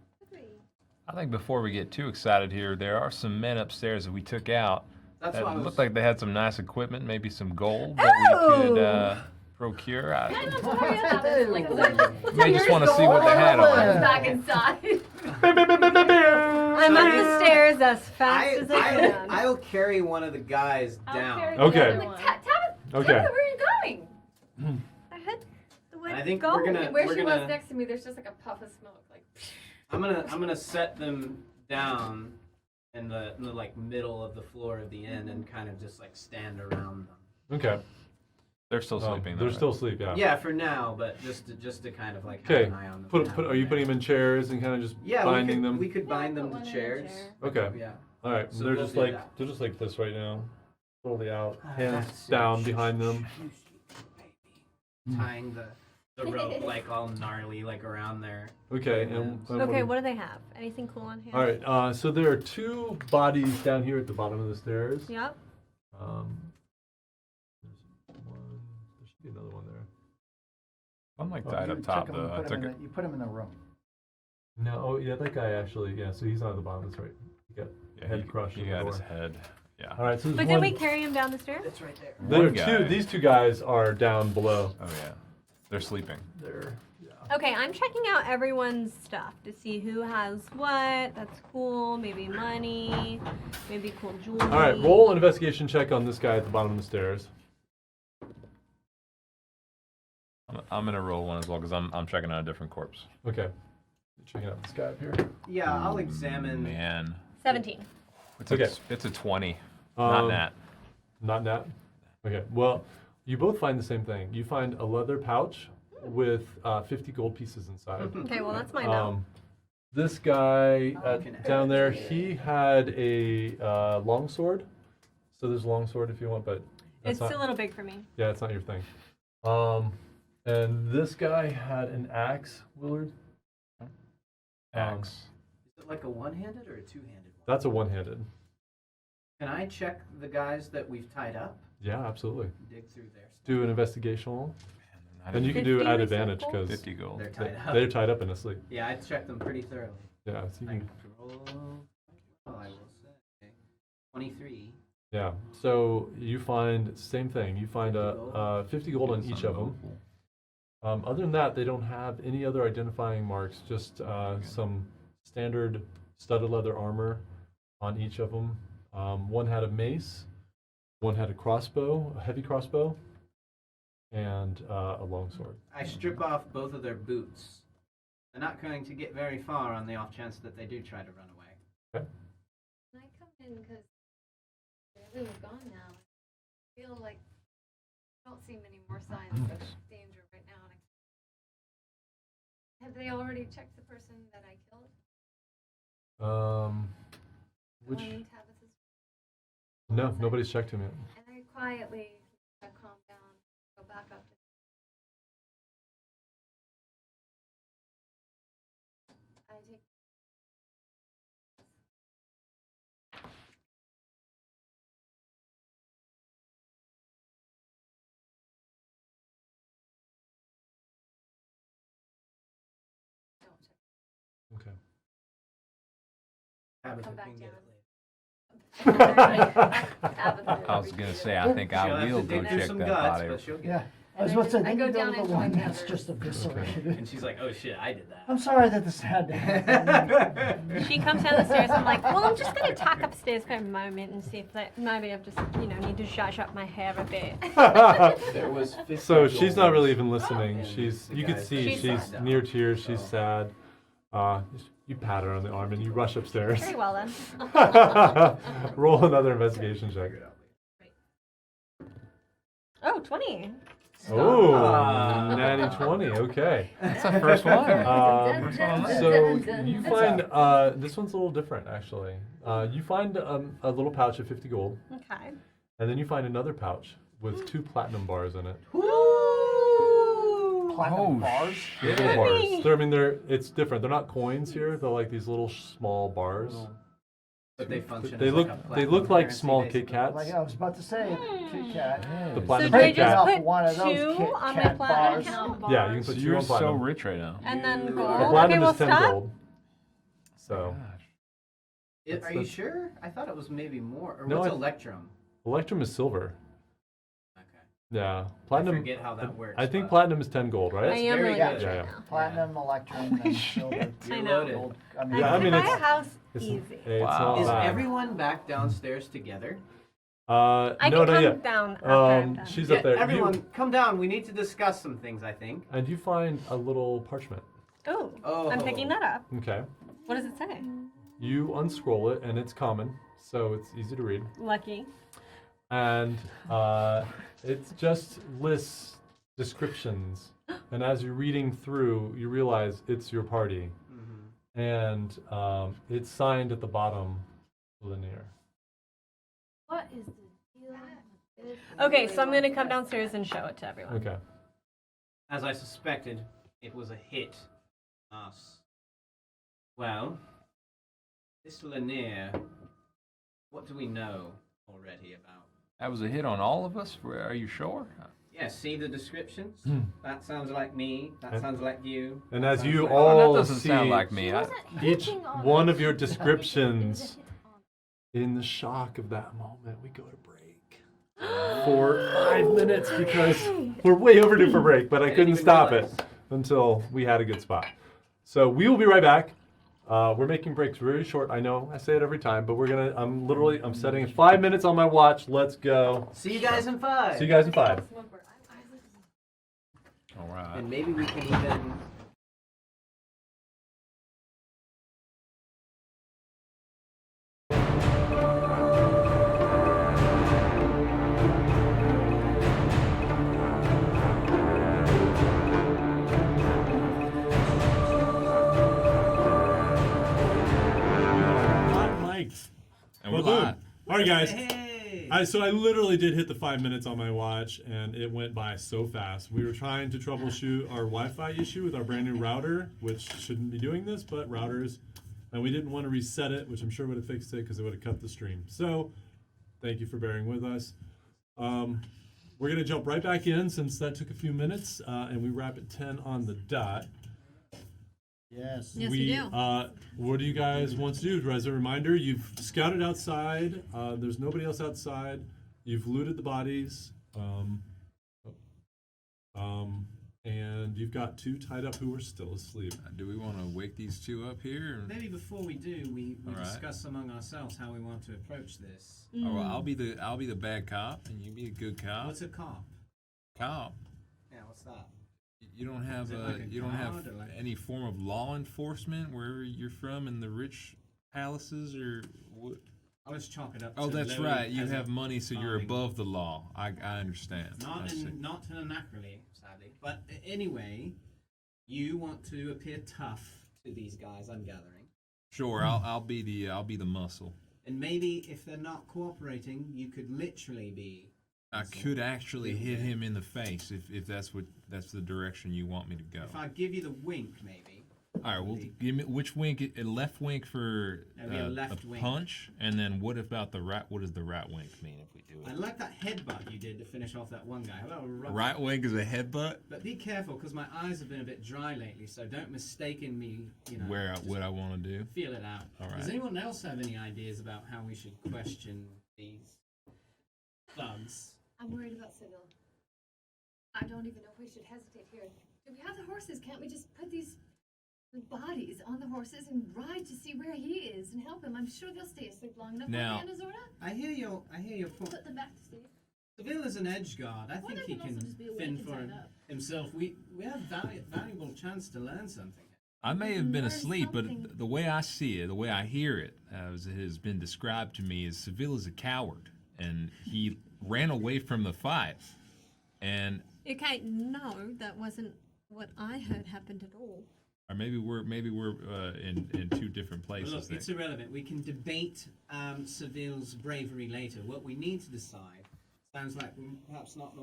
I think before we get too excited here, there are some men upstairs that we took out
That's
that
what I was.
looked like they had some nice equipment, maybe some gold that we could
Oh!
procure.
I'm
I
not worried about it. Like,
may just want to see what they had
I was
on.
back inside.
I'm up the stairs as fast as I can.
I'll carry one of the guys
I'll
down.
carry the
Okay.
other
Like,
one.
Okay.
Tell me where you're going.
I had the way
I think
go.
we're gonna.
Where
we're
she
gonna
was next to me, there's just like a puff of smoke. Like,
I'm gonna set them down in the like middle of the floor of the inn and kind of just like stand around them.
Okay.
They're still sleeping.
They're
though,
still asleep. Yeah.
Yeah, for now, but just to kind of like have
Okay.
an eye on them.
Are you putting them in chairs and kind of just
Yeah,
binding
we
them?
could bind
Yeah,
them
put
to
one in a
chairs.
chair.
Okay.
Yeah.
All right.
So
they're
we'll
just
do
like
that.
they're just like this right now, totally out,
Ah,
hands
that's it.
down behind them.
Tying the rope like all gnarly like around there.
Okay. And
Okay, what do they have? Anything cool on hand?
All right. So there are two bodies down here at the bottom of the stairs.
Yep.
There's one. There should be another one there.
I'm like
Oh,
tied
you
up top
took 'em and
though. I
put 'em
took
in
it.
the- you put him in the room.
No. Oh yeah, that guy actually. Yeah. So he's not at the bottom. That's right. He got
Yeah,
head crushed.
he
in the
got his
door.
head. Yeah.
All right. So
But
there's
did
one.
we carry him down the stairs?
It's right there.
There are
One guy.
These two guys are down below.
Oh yeah. They're sleeping.
They're. Yeah.
Okay, I'm checking out everyone's stuff to see who has what. That's cool. Maybe money. Maybe cool jewelry.
All right. Roll an investigation check on this guy at the bottom of the stairs.
I'm gonna roll one as well because I'm checking out a different corpse.
Okay. Checking out this guy up here.
Yeah, I'll examine.
Man,
17.
it's
Okay.
it's a 20. Not that.
Not Nat? Okay. Well, you both find the same thing. You find a leather pouch with 50 gold pieces inside.
Okay, well, that's mine now.
This guy
can
down there,
actually-
he had a long sword. So there's a long sword if you want, but that's
It's
not,
a little big for me.
yeah, it's not your thing. And this guy had an axe, Willard.
Axe.
Is it like a one-handed or a two-handed one?
That's a one-handed.
Can I check the guys that we've tied up?
Yeah, absolutely.
Dig through their stuff.
Do an investigation roll.
Not
And you
even
can do it
50
at
or
advantage
something?
because
50 gold.
They're tied up.
they're tied up and asleep.
Yeah, I checked them pretty thoroughly.
Yeah, so you
I
can,
roll. Oh, I will say 23.
yeah. So you find same thing. You find 50 gold on each of them. Other than that, they don't have any other identifying marks. Just some standard studded leather armor on each of them. One had a mace. One had a crossbow, a heavy crossbow, and a longsword.
I strip off both of their boots. They're not going to get very far on the off chance that they do try to run away.
Can I come in because everyone's gone now? I feel like I don't see many more signs of danger right now. Have they already checked the person that I killed?
Which
Elaine Tabitha's.
no, nobody's checked him yet.
And I quietly calm down, go back up to. I take.
Tabitha
come back
can get
down.
it
I was gonna say, I think
She'll
I
have to
will
dig
go
through
check
some
that
guts,
body.
but she'll get
Yeah.
it.
I was
And
about to say,
I
then
go
you go
down
to the
and
one
find
that's
others.
just eviscerated.
And she's like, oh shit, I did that.
I'm sorry that this had to happen.
She comes down the stairs. I'm like, well, I'm just gonna talk upstairs for a moment and see if that maybe I've just need to zhuzh up my hair a bit.
There was 50
So she's not
goals
really even listening.
in
She's
the
you can
guy's
see
She's
she's
sad.
near tears. She's
So-
sad. You pat her on the arm and you rush upstairs.
Very well then.
Roll another investigation check.
Oh, 20.
Oh,
Stop.
natty 20. Okay.
That's the first one.
So you find this one's a little different actually. You find a little pouch of 50 gold,
Okay.
and then you find another pouch with 2 platinum bars in it.
Platinum bars.
They're little bars. It's different. They're not coins here. They're like these little small bars.
But they function
They
as
look
like a
they
platinum
look like
currency,
small
basically.
Kit Kats.
Like I was about to say, Kit Kat.
The
So
platinum
do I
Kit Kat.
just
Put one of
put
those
2
Kit
on my
Kat
platinum?
bars.
Yeah, you can
So
put 2
you're
on
so
platinum.
rich right now.
And then
You
gold.
are-
The
Okay,
platinum
we'll
is 10
stop.
gold. So
Are you sure? I thought it was maybe more. Or
No,
what's
I-
Electrum?
Electrum is silver.
Okay.
Yeah, platinum.
I forget how that works.
I think
but-
platinum is 10 gold,
I
right?
am
very
really
good.
rich
Yeah,
right
yeah.
now.
Platinum, electrum, and silver.
You're
I know.
loaded.
Gold.
I
Yeah, I mean,
buy
it's-
a house
It's,
easy.
it's
Wow.
not
Is
bad.
everyone back downstairs together?
I
no,
can
not
come
yet.
down after I'm done.
She's up there.
Everyone, come down. We need to discuss some things, I think.
And you find a little parchment.
Oh,
Oh.
I'm picking that up.
Okay.
What does it say?
You unscroll it, and it's common, so it's easy to read.
Lucky.
And it just lists descriptions. And as you're reading through, you realize it's your party.
Mm-hmm.
And it's signed at the bottom, linear.
What is the deal with this?
Okay, so I'm gonna come downstairs and show it to everyone.
Okay.
As I suspected, it was a hit. Us. Well, this Lanier, what do we know already about?
That was a hit on all of us. Are you sure?
Yeah, see the descriptions?
Hmm.
That sounds like me. That
And-
sounds like you.
And
that
as
sounds
you
like-
Oh,
all
that doesn't
see
sound like me.
each one of your descriptions, in the shock of that moment, we go to break for 5 minutes because we're way overdue for break, but I
didn't
couldn't
even
stop
realize.
it until we had a good spot. So we will be right back. We're making breaks very short. I know I say it every time, but I'm setting 5 minutes on my watch. Let's go.
See you guys in 5.
See you guys in 5.
All right.
And maybe we can even.
Mike's.
And we're
Well, boom.
live.
All right, guys.
Hey!
So I literally did hit the 5 minutes on my watch, and it went by so fast. We were trying to troubleshoot our Wi-Fi issue with our brand new router, which shouldn't be doing this, but routers, and we didn't want to reset it, which I'm sure would have fixed it because it would have cut the stream. So thank you for bearing with us. We're gonna jump right back in since that took a few minutes, and we wrap at 10 on the dot.
Yes.
Yes, we do.
What do you guys want to do? As a reminder, you've scouted outside. There's nobody else outside. You've looted the bodies. And you've got 2 tied up who are still asleep.
Do we want to wake these 2 up here? Or?
Maybe before we do, we
All right.
discuss among ourselves how we want to approach this.
Oh, well, I'll be the bad cop, and you be a good cop.
What's a cop?
Cop?
Yeah, what's that?
You don't have
Is it like a
you don't have
guard or like-
any form of law enforcement wherever you're from in the rich palaces or what?
I'll just chalk it up.
Oh,
to
that's
low
right. You
peasant
have money, so you're
farming.
above the law. I understand. I
Not
see.
not anachrony, sadly. But anyway, you want to appear tough to these guys. I'm gathering,
Sure, I'll be the muscle.
and maybe if they're not cooperating, you could literally be.
I could actually hit him in the face if that's the direction you want me to go.
If I give you the wink, maybe.
All right, well, give me which wink? A left wink for
That'd be a left
a
wink.
punch, and then what about the right? What does the right wink mean if we do
I
it?
like that headbutt you did to finish off that one guy. Hello,
Right wink is a headbutt.
But be careful, because my eyes have been a bit dry lately, so don't mistaken me,
Where
just
what I want to do?
feel it out.
All
Does
right.
anyone else have any ideas about how we should question these thugs?
I'm worried about Seville. I don't even know if we should hesitate here. Do we have the horses? Can't we just put these bodies on the horses and ride to see where he is and help him? I'm sure they'll stay asleep long enough.
Now-
won't they, Anna Zorda?
I hear your point.
Put them back to sleep.
Seville is an edge guard. I
Or
think
they
he
can also
can
just be awake
fend
and
for
tied up.
himself. We have valuable chance to learn something.
I may have been
Learn
asleep,
something.
but the way I see it, the way I hear it, as it has been described to me, is Seville is a coward, and he ran away from the fight. And
Okay, no, that wasn't what I heard happened at all.
or maybe we're in two different places.
Look,
there.
it's irrelevant. We can debate Seville's bravery later. What we need to decide sounds like we're perhaps not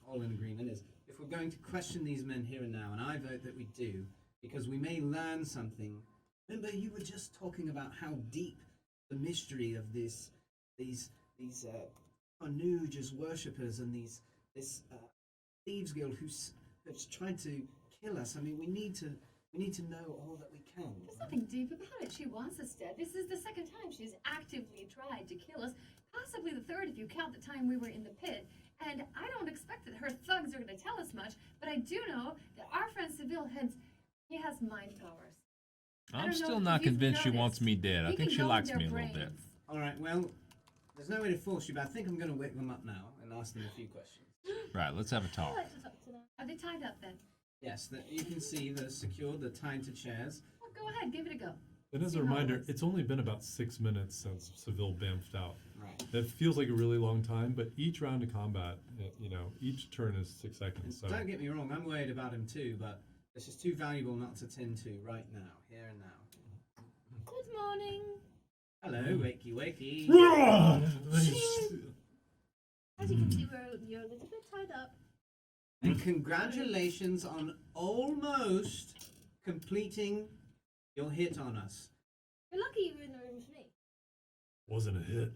all in agreement is if we're going to question these men here and now, and I vote that we do, because we may learn something. Remember, you were just talking about how deep the mystery of these Carnouges worshippers and this thieves guild who's tried to kill us. I mean, we need to know all that we can.
There's nothing deep about it. She wants us dead. This is the second time she's actively tried to kill us. Possibly the third if you count the time we were in the pit. And I don't expect that her thugs are going to tell us much, but I do know that our friend Seville he has mind powers. I
I'm
don't know
still
if
not
you've
convinced she
noticed.
wants me dead. I
He
think
can
she
go in
likes
their
me a little bit.
brains.
All right, well, there's no way to force you, but I think I'm going to wake them up now and ask them a few questions.
Right, let's have a
I
talk.
like to talk to them.
Are they tied up then?
Yes, you can see they're secured, they're tied to chairs.
Well, go ahead, give it a go.
And as
See
a
how it
reminder,
works.
it's only been about 6 minutes since Seville bamfed out.
Right.
That feels like a really long time, but each round of combat, each turn is 6 seconds. So
Don't get me wrong, I'm worried about him too, but this is too valuable not to tend to right now, here and now.
Good morning.
Hello, wakey wakey.
As you can see, you're a little bit tied up.
And congratulations on almost completing your hit on us.
You're lucky you were in the room with me.
wasn't a hit.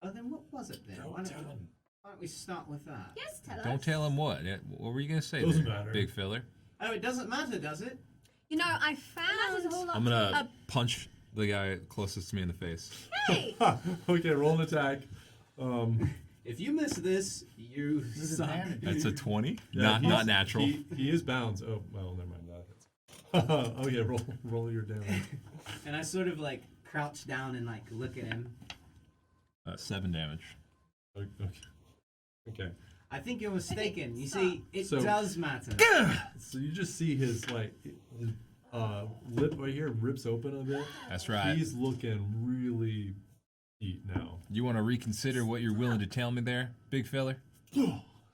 Oh, then what was it then?
Don't
Why
tell him.
Why don't we start with that?
Yes, tell us.
Don't tell him what. What were you gonna say,
Doesn't
there,
matter.
big filler?
Oh, it doesn't matter, does it?
You know, I
Matters a whole
found.
lot
I'm
to
gonna punch the guy closest to me in the face.
Hey!
Okay, roll an attack.
If you miss this, you suck.
That's a 20.
Yeah,
not
he's-
natural.
He is bounds. Oh, well, never mind that. Oh yeah, roll your damage.
And I sort of like crouch down and like look at him.
7 damage.
Okay.
I think you're mistaken. You see, it
So-
does matter.
So you just see his his lip right here rips open a bit.
That's right.
He's looking really beat now.
You want to reconsider what you're willing to tell me there, big filler?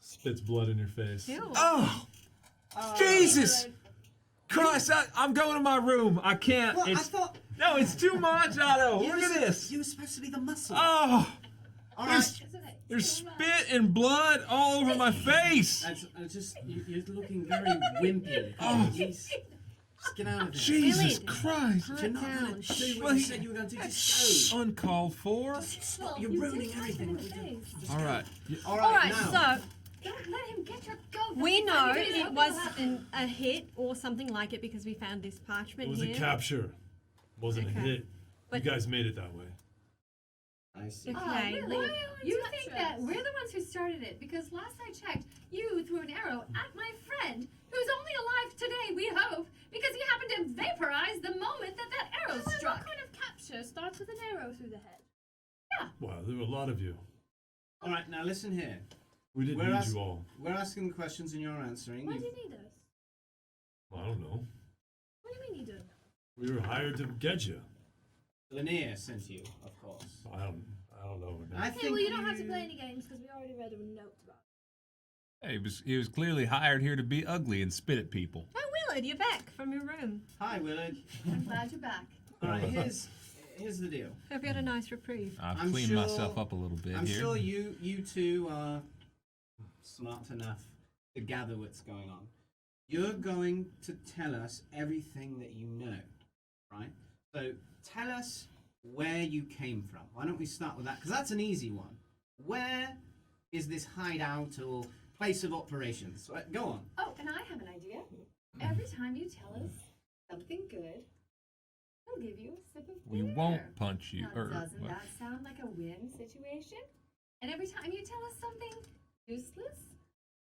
Spits blood in your face.
Ew.
Oh, Jesus Christ! I'm going to my room. I can't.
Well, I
It's
thought
no, it's too much, Otto.
you
Look
were
at
su-
this.
You were supposed to be the muscle.
Oh,
All
there's,
right.
It's okay.
there's spit and blood all over my face.
You're looking very wimpy.
Oh.
Just get out of there.
Jesus
Billy,
Christ!
You're not
down.
going to do
Well,
what you
he-
said you were going to do. Just go.
Uncalled for.
Well,
You're
you
ruining
did punch him
everything.
in the face.
All right.
All
All
right,
right,
now.
so
Don't let him get your goat.
we know
That's
it
what
was
will happen.
a hit or something like it because we found this parchment
It was
here.
a capture. Wasn't a
Okay.
hit.
But-
you guys made it that way.
I see.
Okay.
Oh, really?
Why
You
touch
think that
us?
we're the ones who started it? Because last I checked, you threw an arrow at my friend, who's only alive today, we hope, because he happened to vaporize the moment that arrow
What
struck.
kind of capture starts with an arrow through the head?
Wow, there were a lot of you.
All right, now listen here.
We didn't
We're
need
ask-
you all.
We're asking questions and you're answering.
Why do
You've-
you need us?
I don't know.
What do you mean you do?
We were hired to get you.
Lanier sent you, of course.
I don't know.
I
Okay,
think
well you don't have to
you-
play any games because we already read a note about it.
Hey, he was clearly hired here to be ugly and spit at people.
Oh, Willard, you're back from your room.
Hi, Willard.
I'm glad you're back.
All right, here's the deal.
Hope you had a nice reprieve.
I've
I'm
cleaned
sure-
myself up a little bit
I'm
here.
sure you two are smart enough to gather what's going on. you're going to tell us everything that you know, right? So tell us where you came from. Why don't we start with that? Because that's an easy one. Where is this hideout or place of operations? Go on.
Oh, and I have an idea. Every time you tell us something good, we'll give you a sip of
We
beer.
won't punch you.
Now, doesn't that sound like a win situation? And every time you tell us something useless,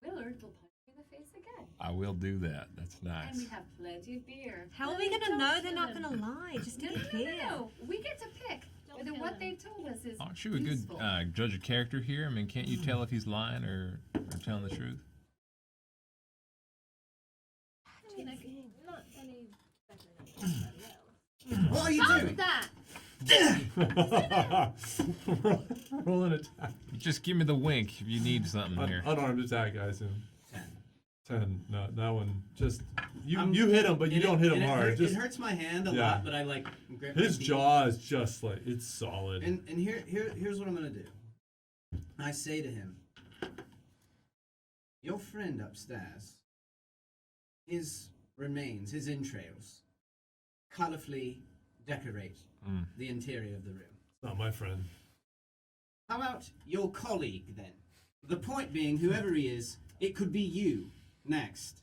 Willard will punch you in the face again.
I will do that. That's
And
nice.
we have plenty of beer.
How are we
Plenty
gonna know
of
they're not
fun.
gonna lie? Just to
No,
get
no, no,
beer.
no. We get to pick whether
kill
what
him.
they've told us is
Aren't you a good
useful.
judge of character here? I mean, can't you tell if he's lying or telling the truth?
I mean, not any better than anybody else.
What are you
Stop
doing?
that!
Roll an attack.
Just give me the wink if you need something here.
Unarmed attack, I assume.
10.
10. No, that one. Just you.
I'm-
You hit him, but you don't hit him hard.
It
Just
hurts my hand a
Yeah.
lot, but I like grip my
his
feet.
jaw is just like it's solid.
And here's what I'm gonna do. I say to him, your friend upstairs, his remains, his entrails, colorfully decorate the interior of the room.
Not my friend.
How about your colleague then? The point being, whoever he is, it could be you next.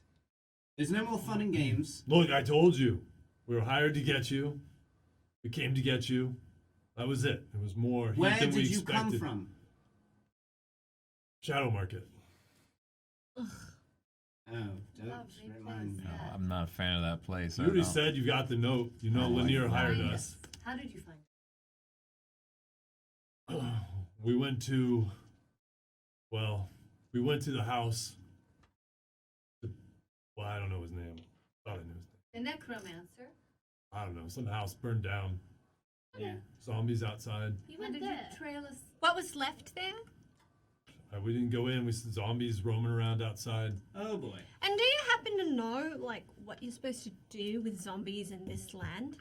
There's no more fun and games.
Look, I told you. We were hired to get you. We came to get you. That was it. It was more heat
Where
than we
did you come
expected.
from?
Shadow Market.
Oh, don't
Lovely
remind me.
place.
No, I'm not a fan of that place.
You
I
already
don't-
said you got the note. You know Lanier hired
Find
us.
How did you find it?
We went to, well, we went to the house. Well, I don't know his name. Thought I knew his name.
The necromancer.
I don't know. Some house burned down.
Yeah.
Zombies outside.
You
How
went
did
there.
you trail us?
What was left there?
We didn't go in. We saw zombies roaming around outside.
Oh boy.
And do you happen to know, like, what you're supposed to do with zombies in this land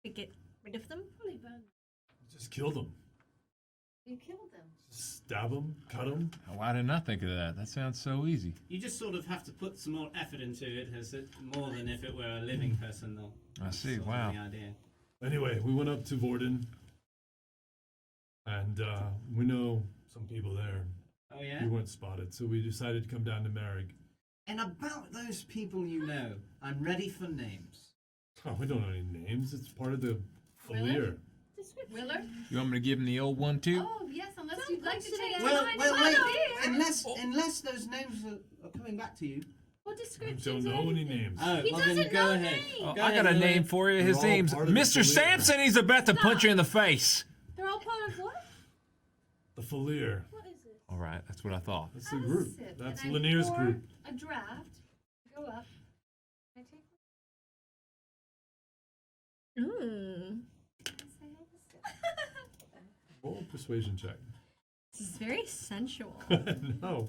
to get rid of them?
Probably burned.
Just killed them.
You killed them.
Stab them, cut them.
Why didn't I think of that? That sounds so easy.
You just sort of have to put some more effort into it, as it more than if it were a living person, though.
I see.
Sort of
Wow.
the idea.
Anyway, we went up to Vorden. And we know some people there.
Oh yeah.
We weren't spotted, so we decided to come down to Méreg.
And about those people you know, I'm ready for names.
Oh, we don't know any names. It's part of the
Willard?
Filier.
Description.
Willard?
You want me to give him the old one too?
Oh, yes, unless
Don't
you'd like to
punch
change
it
your
out.
mind.
Well,
about
wait.
beer.
Unless those names are coming back to you.
What
I
description?
don't know any names.
Oh,
He
well then
doesn't
go
know
ahead.
names.
Oh,
Go
I
ahead,
got a
Willard.
name for you. His
We're all
name's
part of the
Mr.
Filier.
Sampson. He's about to punch you in the face.
They're all part of what?
The Filier.
What is it?
All right, that's what I thought.
That's
Have
the
a
group.
sip,
That's
and I
Lanier's
pour
group.
A draft. Go up. Can I take one?
Ooh.
Say have a sip.
Roll a persuasion check.
This is very sensual.
No.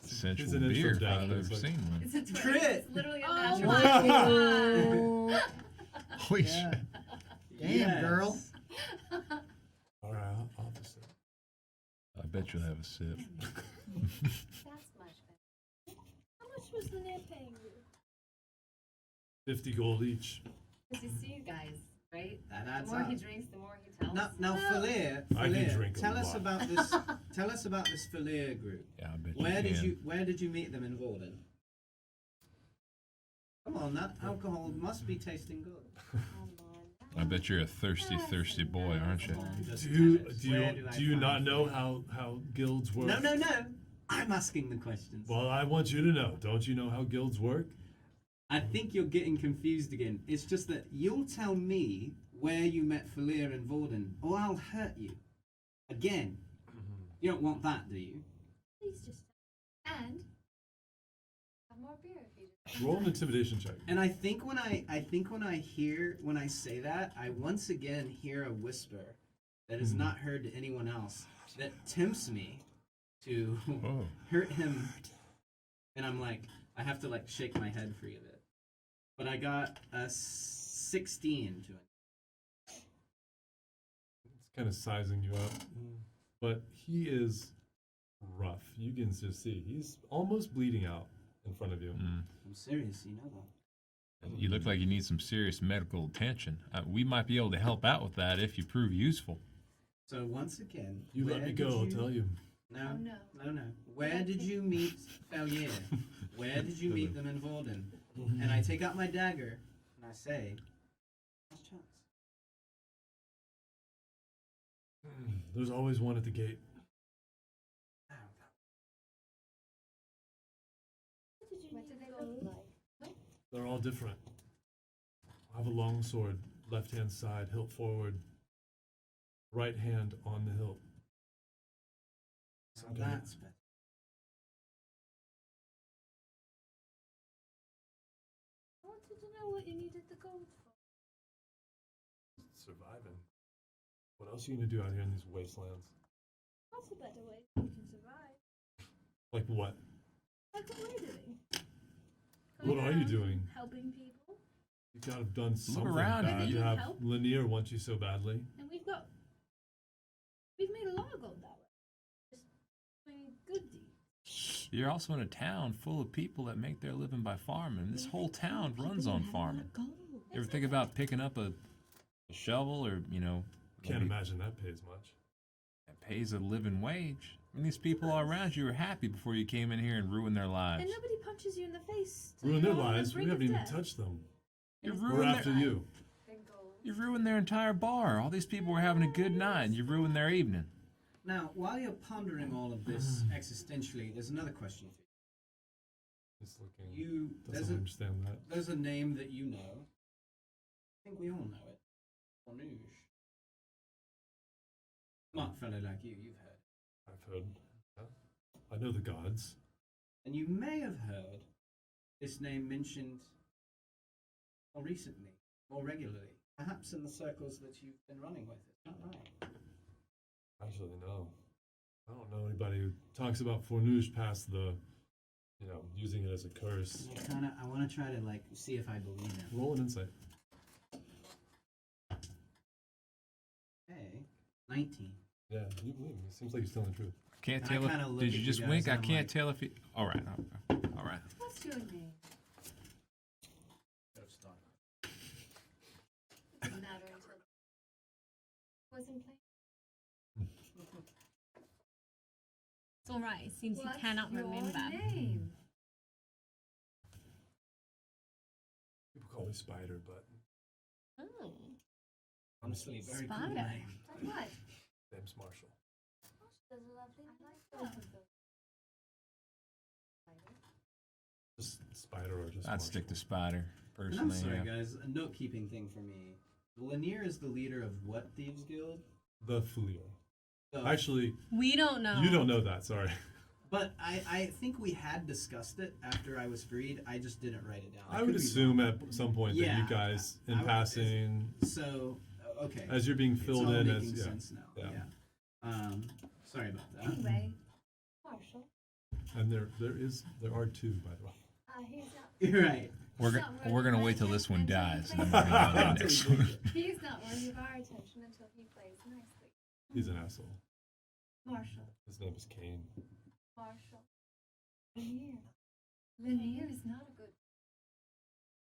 Sensual
an intro
beer.
down.
I've
It's
never
like-
seen one.
It's a twist.
Crit.
It's literally a
Oh
natural.
my
Holy
Yeah.
shit.
Damn,
Yes.
girl.
All right, I'll have a sip.
I bet you'll have a sip.
That's much better.
How much was the net paying you?
50 gold each.
Because you see, guys, right?
That
The
adds
more
up.
he drinks, the more he tells.
Now, Filier,
I can drink a
tell us
lot.
about this. Tell us about this Filier group.
Yeah, I bet
Where
you
did
can.
you meet them in Vorden? Come on, that alcohol must be tasting good.
I bet you're a thirsty, thirsty boy, aren't you?
Just
Do you
tell us,
do
where
you
I
do you not
find
know
Filier?
how guilds work?
No. I'm asking the questions.
Well, I want you to know. Don't you know how guilds work?
I think you're getting confused again. It's just that you'll tell me where you met Filier and Vorden, or I'll hurt you. Again. You don't want that, do you?
Please just.
And have more beer if you just.
Roll an intimidation check.
And I think when I say that, I once again hear a whisper that is not heard to anyone else that tempts me to
Oh.
hurt him. And I'm like, I have to like shake my head free of it. But I got a 16 to it.
It's kind of sizing you up. But he is rough. You can just see. He's almost bleeding out. in front of you.
I'm serious, you know that.
You look like you need some serious medical attention. We might be able to help out with that if you prove useful.
So once again,
You let
where
me
did
go, I'll tell you.
No,
Oh, no.
no. Where did you meet Failure? Where did you meet them in Vorden? And I take out my dagger and I say, last chance.
There's always one at the gate.
What do they look like?
They're all different. I have a long sword, left hand side, hilt forward, right hand on the hilt.
So that's better.
I wanted to know what you needed the gold for.
Surviving. What else are you gonna do out here in these wastelands?
That's a better way you can survive.
Like what?
Like what we're doing.
What are you
around
doing?
Helping people.
You gotta have done something
around,
bad
maybe
to
you
have
help.
Lanier want you so badly.
And we've made a lot of gold that way. Just doing good deeds.
You're also in a town full of people that make their living by farming. This whole town runs on farming. You ever think about picking up a shovel or,
Can't
maybe
imagine that pays much.
it pays a living wage? I mean, these people all around you were happy before you came in here and ruined their lives.
And nobody punches you in the face. till
Ruin
you're
their
on the
lives. We
brink of
haven't even
death.
touched them.
You
We're
ruined
after you.
You ruined their entire bar. All these people were having a good night, and you ruined their evening.
Now, while you're pondering all of this existentially, there's another question for
Just looking.
you.
Doesn't understand that.
There's a name that you know. I think we all know it. Ornouge. Smart fellow like you've heard.
I've heard. Yeah. I know the gods.
And you may have heard this name mentioned more recently, more regularly, perhaps in the circles that you've been running with. Is that right?
Actually, no. I don't know anybody who talks about Fornouge past the, using it as a curse.
I want to try to see if I believe it.
Roll an insight.
Hey, 19.
Yeah, you believe me. It seems like he's telling the truth.
Can't
And I
tell
kinda
if.
look
Did
at
you
you
just
guys
wink?
and
I
I'm
can't
like-
tell if he. All right. All right.
What's your name? Doesn't matter until was in place.
It's alright. It seems
What's
he cannot
your
remember.
name?
People call me Spider, but
Oh.
Honestly, very cool
Spider.
name.
Like what?
name's Marshall.
Does a lovely name.
Just Spider or just
I'd
Marshall.
stick to Spider
And I'm
personally.
sorry,
Yeah.
guys. A note-keeping thing for me. Lanier is the leader of what Thieves Guild?
The Foulier.
The-
Actually,
We don't know.
you don't know that. Sorry.
But I think we had discussed it after I was freed. I just didn't write it down.
I would
could be
assume
wrong.
at some point that
Yeah,
you guys,
I
in
would-
passing,
So, okay.
as you're being
It's
filled
all
in
making
as
sense now.
yeah.
Yeah. Sorry about that.
Anyway, Marshall.
And there are two, by the way.
He's not.
You're right.
We're gonna wait till this one dies, and then we're gonna go to the next one.
He's not worthy of our attention until he plays nicely.
He's an asshole.
Marshall.
His name is Kane.
Marshall. Lanier. Lanier is not a good.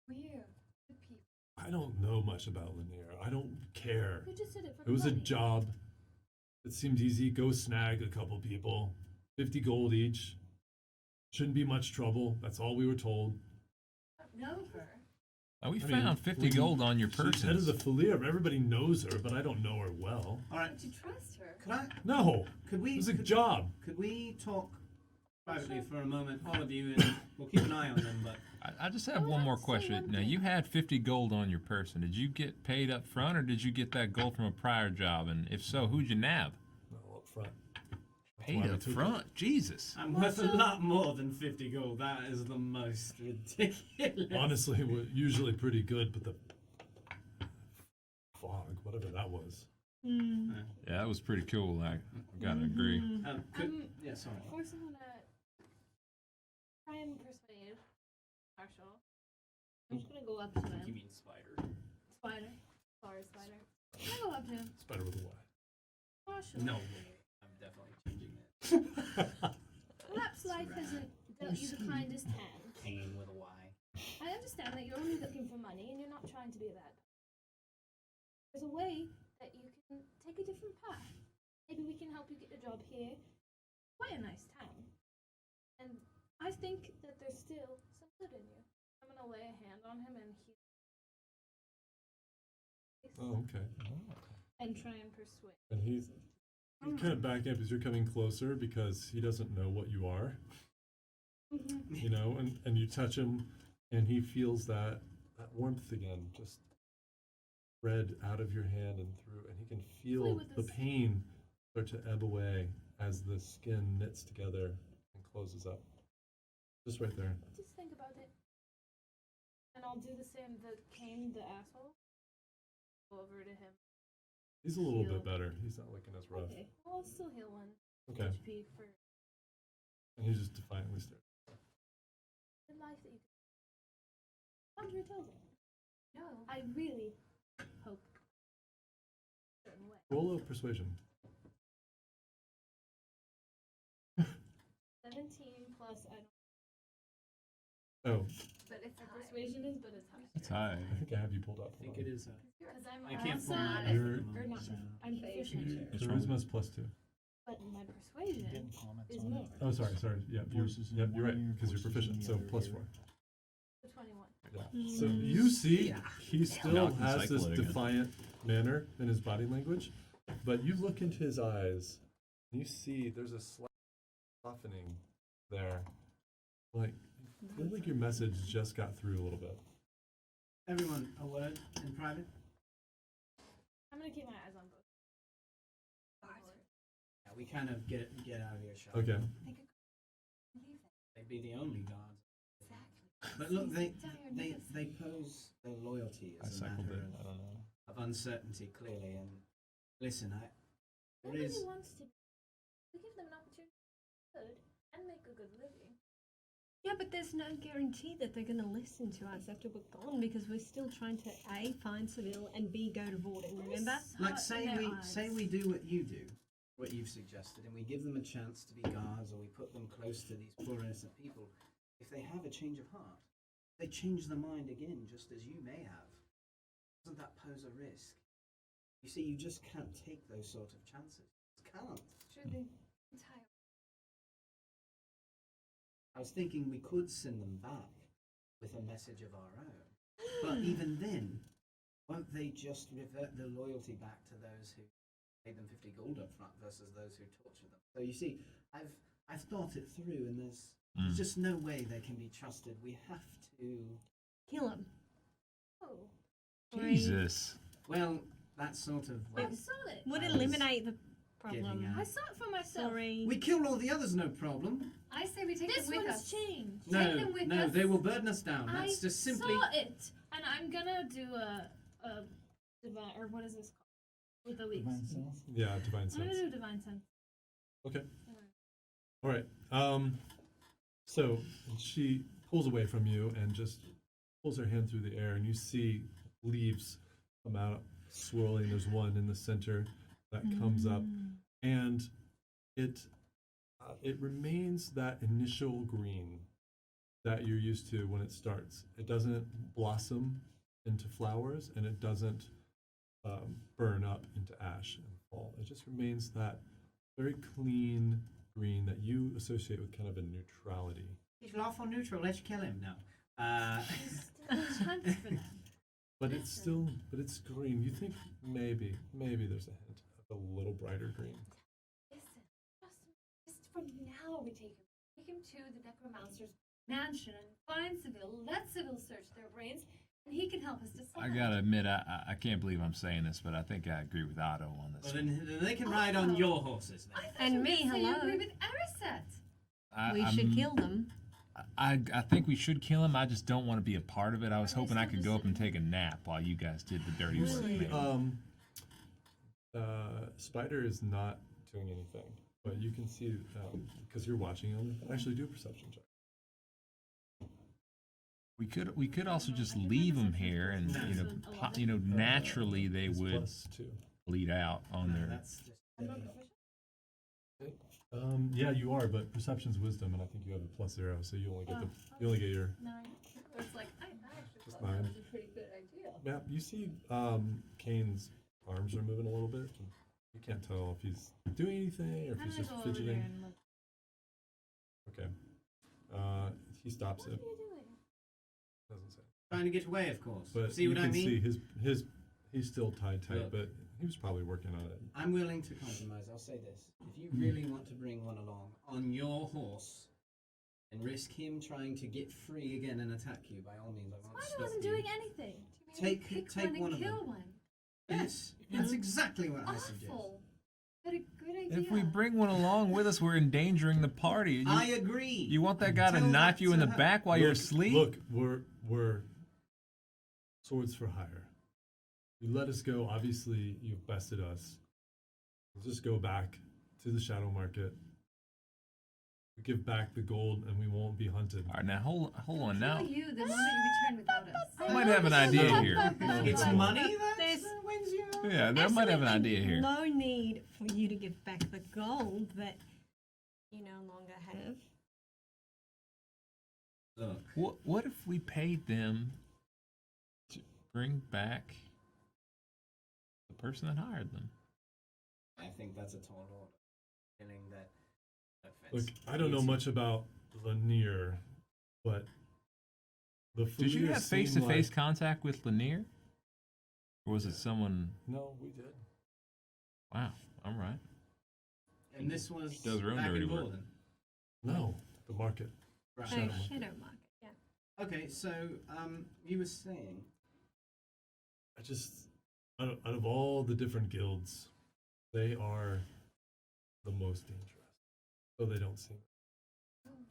We're good people.
I don't know much about Lanier. I don't care.
We just did it for
It was
the
a
money.
job. It seemed easy. Go snag a couple people. 50 gold each. Shouldn't be much trouble. That's all we were told.
I don't know her.
Oh, we
I mean,
found 50
when
gold on your
She's head of
person.
the Foulier. Everybody knows her, but I don't know her well.
All right.
But you trust her.
Could I?
No.
Could we?
It was a
could,
job.
Could we talk privately for a moment, all of you, and we'll keep an eye on them. But
I just have one more question. Now, you had 50 gold on your person. Did you get paid up front, or did you get that gold from a prior job? And if so, who'd you nab?
No, up front.
Paid
why we
up
took
front? Jesus.
I'm worth a lot more than 50 gold. That is the most ridiculous.
Honestly, we're usually pretty good, but the fog, whatever that was.
Mm.
Yeah, that was pretty cool. I gotta agree.
Yeah, sorry.
Force him to try and persuade Marshall. I'm just gonna go up to him.
You mean spider?
Spider. Sorry, Spider. I'm gonna go up to him.
Spider with a Y.
Marshall.
No way. I'm definitely changing it.
Perhaps life hasn't dealt you the kindest hand.
pain with a Y.
I understand that you're only looking for money and you're not trying to be a bad person. There's a way that you can take a different path. Maybe we can help you get a job here. Quite a nice town. And I think that there's still some good in you. I'm gonna lay a hand on him and
Oh, okay.
and try and persuade.
And he's kind of backing up as you're coming closer because he doesn't know what you are. You know, and you touch him, and he feels that warmth again, just spread out of your hand and through, and he can feel the pain start to ebb away as the skin knits together and closes up. Just right there.
Just think about it. And I'll do the same that Kane, the asshole. Go over to him.
He's a little bit better. He's not looking as rough.
Okay. Well, I'll still heal one.
Okay.
HP for
And he just defiantly stares.
the life that you can. Andre told him. No. I really hope. A certain way.
Roll a persuasion.
17 plus I don't.
Oh,
But it's
My
high.
persuasion is, but it's high.
It's high.
I think I have you pulled up.
I think it is.
Because I'm
I can't
also
pull mine
a-
up
You're-
at the
or
moment,
not.
so-
I'm proficient.
What's wrong?
Charisma's +2.
But my persuasion
Getting comments
is
on
more.
it.
Oh, sorry. Yep,
Voices in
you're
one
right,
ear,
because you're
voices in
proficient,
the
so
other
+4.
ear.
So 21.
Yeah. So you see, he still
Now I can
has this
cycle it again.
defiant manner in his body language, but you look into his eyes, and you see there's a slight softening there. Like, I feel like your message just got through a little bit.
Everyone, a word in private?
I'm gonna keep my eyes on both.
Yeah, we kind of get out of your shot.
Okay.
They'd be the only guards. But look, they pose their loyalty
I
as a
cycled
matter
it. I don't know.
of uncertainty, clearly. And listen, there
Nobody
is.
wants to. We give them an opportunity to be good and make a good living.
Yeah, but there's no guarantee that they're going to listen to us after we're gone because we're still trying to A, find Seville, and B, go to Vorden, remember?
Like, say we do what you do, what you've suggested, and we give them a chance to be guards, or we put them close to these poor innocent people. If they have a change of heart, they change their mind again, just as you may have. Doesn't that pose a risk? You see, you just can't take those sort of chances. You can't.
Through the entire.
I was thinking we could send them back with a message of our own. But even then, won't they just revert their loyalty back to those who paid them 50 gold up front versus those who tortured them? So you see, I've thought it through, and there's just no way they can be trusted. We have to.
Kill them.
Oh.
Jesus.
Well, that's sort of.
I
What
saw it.
Would
I was
eliminate the
getting
problem.
at.
I saw it for myself.
Sorry.
We killed all the others, no problem.
I say we take
This
them with
one's
us.
changed.
No,
Take them with
no,
us.
they will burden us down.
I
That's just simply.
saw it, and I'm gonna do a divine, or what is this called? With the leaves.
Divine sense.
Yeah, divine
I'm gonna
sense.
do divine sense.
Okay. All right. So she pulls away from you and just pulls her hand through the air, and you see leaves come out, swirling. There's one in the center that comes up, and it remains that initial green that you're used to when it starts. It doesn't blossom into flowers, and it doesn't burn up into ash and fall. It just remains that very clean green that you associate with kind of a neutrality.
He's lawful neutral. Let's kill him now.
There's still a chance for them.
But it's green. You think maybe there's a hint of a little brighter green.
Listen, just from now we take him to the necromancer's mansion and find Seville. Let Seville search their brains, and he can help us decide.
I gotta admit, I can't believe I'm saying this, but I think I agree with Otto on this.
Well, then they can ride on your horses then.
I thought
And
you were
me,
gonna say you
hello.
agree with Ariset.
We should kill them.
I think we should kill him. I just don't want to be a part of it. I was hoping I could go up and take a nap while you guys did the dirty work. maybe.
Spider is not doing anything, but you can see because you're watching him. Actually, do a perception check.
We could also just leave them here, and naturally they
It's
would
+2.
bleed out on
No,
their.
that's just.
I'm not proficient.
Yeah, you are, but perception's wisdom, and I think you have a +0, so you only get you only get your.
9. It's like I actually
Just
thought that
9.
was a pretty good idea.
Yeah, you see, Kane's arms are moving a little bit. And you can't tell if he's doing anything or if he's just fidgeting. Okay. He stops it. Doesn't say.
Trying to get away, of course.
But
see
you
what I
can
mean?
see he's still tied tight,
Look.
but he was probably working on it.
I'm willing to compromise. I'll say this: if you really want to bring one along on your horse and risk him trying to get free again and attack you, by all means, I won't
Spider
stop
wasn't
you.
doing anything.
Take
Pick
one
and
of
kill
them.
one.
Yes, that's exactly what I suggest.
Awful. But a good idea.
If we bring one along with us, we're endangering the party.
I agree.
You want that guy to
Tell
knife
that
you in
to
the
her.
back while you're asleep?
Look, we're swords for hire. You let us go. Obviously, you've bested us. We'll just go back to the shadow market. We give back the gold, and we won't be hunted.
All right, now hold on.
Kill
Now
you the moment you return without us.
I might have an idea here.
It's money
There's-
that wins you.
Yeah, I might have an idea here.
No need for you to give back the gold that you no longer have.
Look,
What if we paid them to bring back the person that hired them?
I think that's a total feeling that
Look,
offense.
I don't know much about Lanier, but the
Did you
familiar
have
seem
face-to-face
like-
contact with Lanier? Or was it someone...
No, we did.
Wow, all right.
And this was
Does her own
back
dirty
in
work.
Borden.
No, the market.
Right.
Shadow
Oh,
market.
shadow market, yeah.
Okay, so you were saying
I just, out of all the different guilds, they are the most dangerous. Though they don't seem.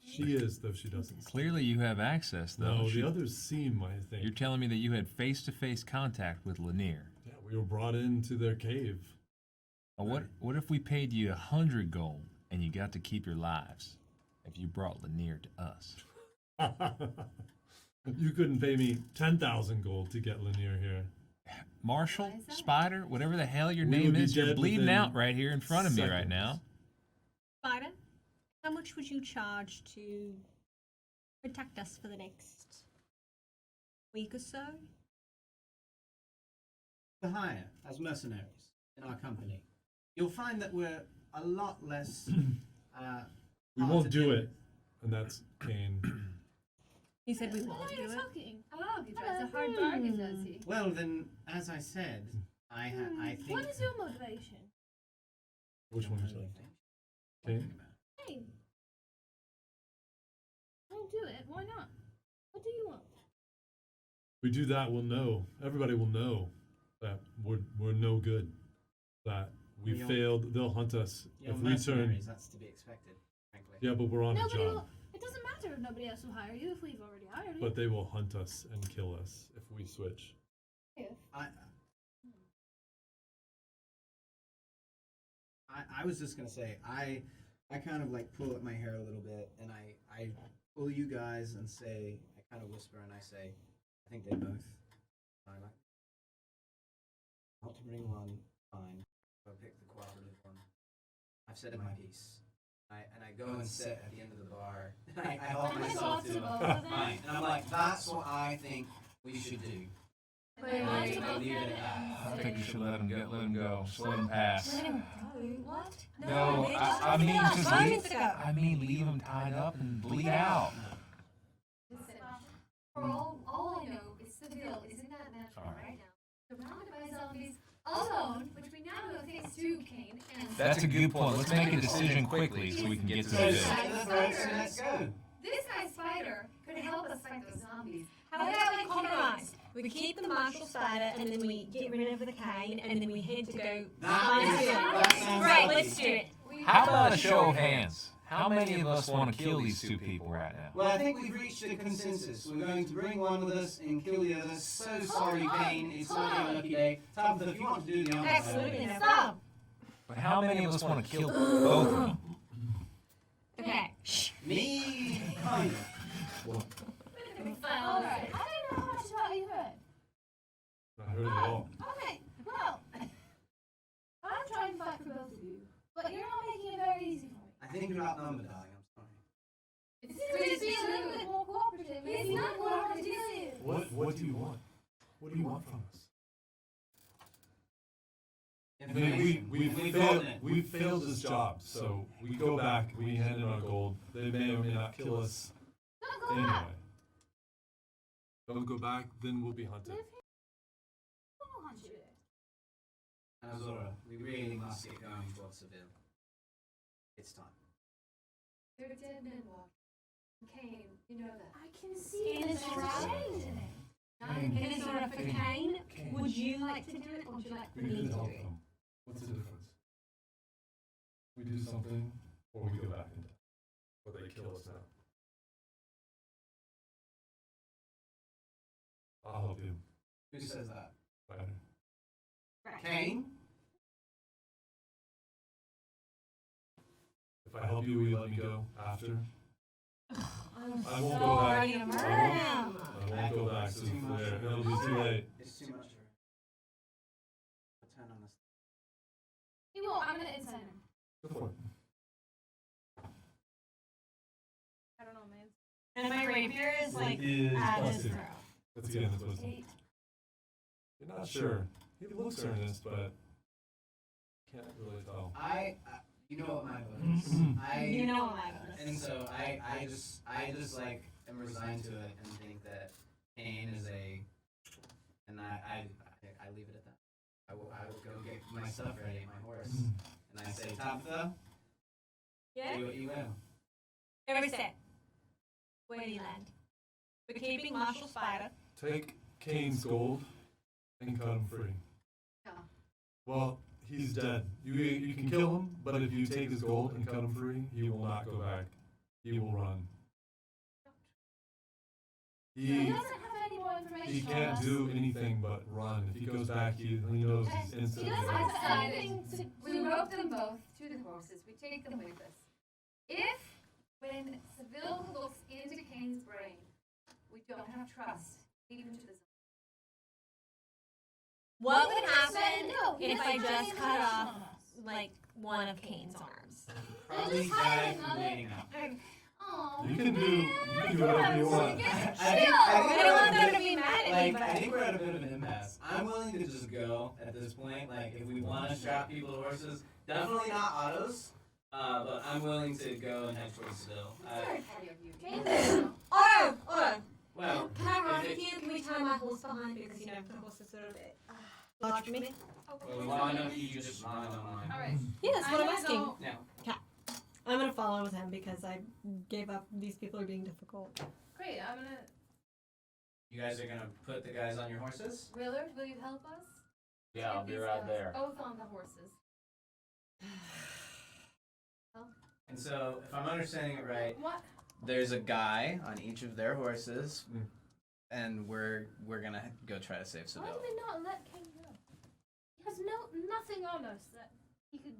She is, though she doesn't.
Clearly you have access, though.
No, the others seem, I think.
You're telling me that you had face-to-face contact with Lanier.
Yeah, we were brought into their cave.
What if we paid you 100 gold and you got to keep your lives if you brought Lanier to us?
You couldn't pay me 10,000 gold to get Lanier here.
Marshall,
Why is that?
Spider, whatever the hell your
We
name
would be
is, you're
dead
bleeding
within
out right here in front of me right
seconds.
now.
Spider, how much would you charge to protect us for the next week or so?
to hire as mercenaries in our company, you'll find that we're a lot less.
We
hard
won't
to
do
deal
it. And that's Kane.
He said we
What
won't
are
do
you
it.
talking?
Oh, he drives a hard bargain, does he?
Well, then, as I said, I think.
What is your motivation?
Which one is that? Kane?
Hey, don't do it. Why not? What do you want?
We do that, we'll know. Everybody will know that we're no good. That we
You're-
failed. They'll hunt us
You're
if we turn.
mercenaries, that's to be expected, frankly.
Yeah, but we're on a
Nobody
job.
will. It doesn't matter if nobody else will hire you if we've already hired you.
But they will hunt us and kill us if we switch.
I was just gonna say I kind of like pull at my hair a little bit and I pull you guys and say I kind of whisper and I say I think they both are like not to bring one fine I'll pick the cooperative one. I've said my piece. And I go and sit at the end of the bar and I help
And
myself
talk
to
to both of them?
fine and I'm like that's what I think we should do.
Wait,
And
wait,
I
wait.
leave it at that.
I think you should let him go. Just let him pass.
Let him go. What?
No,
they
I mean
just
just
moments
leave.
ago.
I mean leave him tied up and bleed out.
Listen, for all I know, is Seville is in that mansion right now, surrounded by zombies, alone, which we now know thanks to Kane and.
That's a good point. Let's make a decision quickly so we can get to the
This
bill.
guy Spider, this guy Spider could help us fight those zombies.
How about we compromise? We keep the martial spider and then we get rid of the cane and then we head to go find Seville. Great, let's do it.
How about a show of hands? How many of us want to kill these two people right now?
Well, I think we've reached a consensus. We're going to bring one with us and kill the other. So sorry, Kane. It's not your lucky day. Tabitha, if you want to do the honors.
Absolutely, no problem.
But how many of us want to kill both of them?
Okay. Shh.
Me, kind of.
Alright, I don't know how much about you heard.
Not heard at all.
Okay, well, I'm trying to fight for both of you, but you're not making it very easy for me.
I think you're outnumbered, darling. I'm sorry.
It's good to be a little bit more cooperative. It's not cooperative.
What do you want? What do you want from us? I
Information.
mean, we failed this job, so we go back, we hand in our gold. They may or may not kill us
Don't go
anyway.
back.
Don't go back, then we'll be hunted.
Live here. Don't hunt you.
Azora, we really must get going towards Seville. It's time.
There are dead men walking. Cain, you know that.
I can see
And
the
it's
change.
It is sort of for Cain. Would you like to do it, or would you like
We
me to
could
do
help
it?
them. What's the difference? We do something, or we go back and or they kill us now. I'll help you.
Who says that?
Spider.
Right.
Cain?
If I help you, will you let me go after?
I'm
I won't
so
go back.
ready to murder him.
I won't go back, so it'll be too late.
It's too much. Turn on this.
You won't. I'm gonna inside him.
Go for it.
I don't know, man.
And my rapier is like
Is
at his
busted.
throat.
Let's get into wisdom.
8.
You're not sure. He looks earnest, but can't really tell.
You know what my vote is.
You know what my vote is.
And so I just like am resigned to it and think that Cain is and I leave it at that. I will go get my stuff ready, my horse, and I say, Tabitha,
Yeah?
do what you will.
Every step. Where do you land? We're keeping Marshall Spider.
Take Cain's gold and cut him free.
Yeah.
Well, he's dead. You can kill him, but if you take his gold and cut him free, he will not go back. He will run.
He
He
doesn't have any more information.
he
on
can't
us.
do anything but run. If he goes back, he knows he's
He
instantly
doesn't
dead.
have anything to
We rope them both to the horses. We take them with us. If, when Seville looks into Cain's brain, we don't have trust, leave him to the zone.
What would happen
No, he
if I
doesn't have
just
any
cut
information
off
on us.
like one of Cain's arms?
Probably
just hide
die
it,
from
not
bleeding out.
Oh,
You can do whatever you want.
I don't want them to be mad at me,
Like,
but
I think we're at a bit of an impasse. I'm willing to just go at this point. Like, if we want to strap people to horses, definitely not autos. But I'm willing to go and head towards Seville.
Very petty of you.
Otto!
Well,
Can I run
if
with
it-
you? Can we tie my horse behind? Because you know the horse is sort of large for me.
well, why don't you just ride on mine?
Alright.
Yeah, that's what I'm
gonna
asking.
go-
Now,
I'm gonna follow with him because I gave up. These people are being difficult.
Great, I'm gonna.
you guys are gonna put the guys on your horses?
Willard, will you help us?
Yeah, I'll
Take
be
these
right
guys
there.
Both on the horses.
And so, if I'm understanding it right,
What?
there's a guy on each of their horses,
Mm.
and we're gonna go try to save
Why
Seville.
did we not let Cain go? He has nothing on us that he could.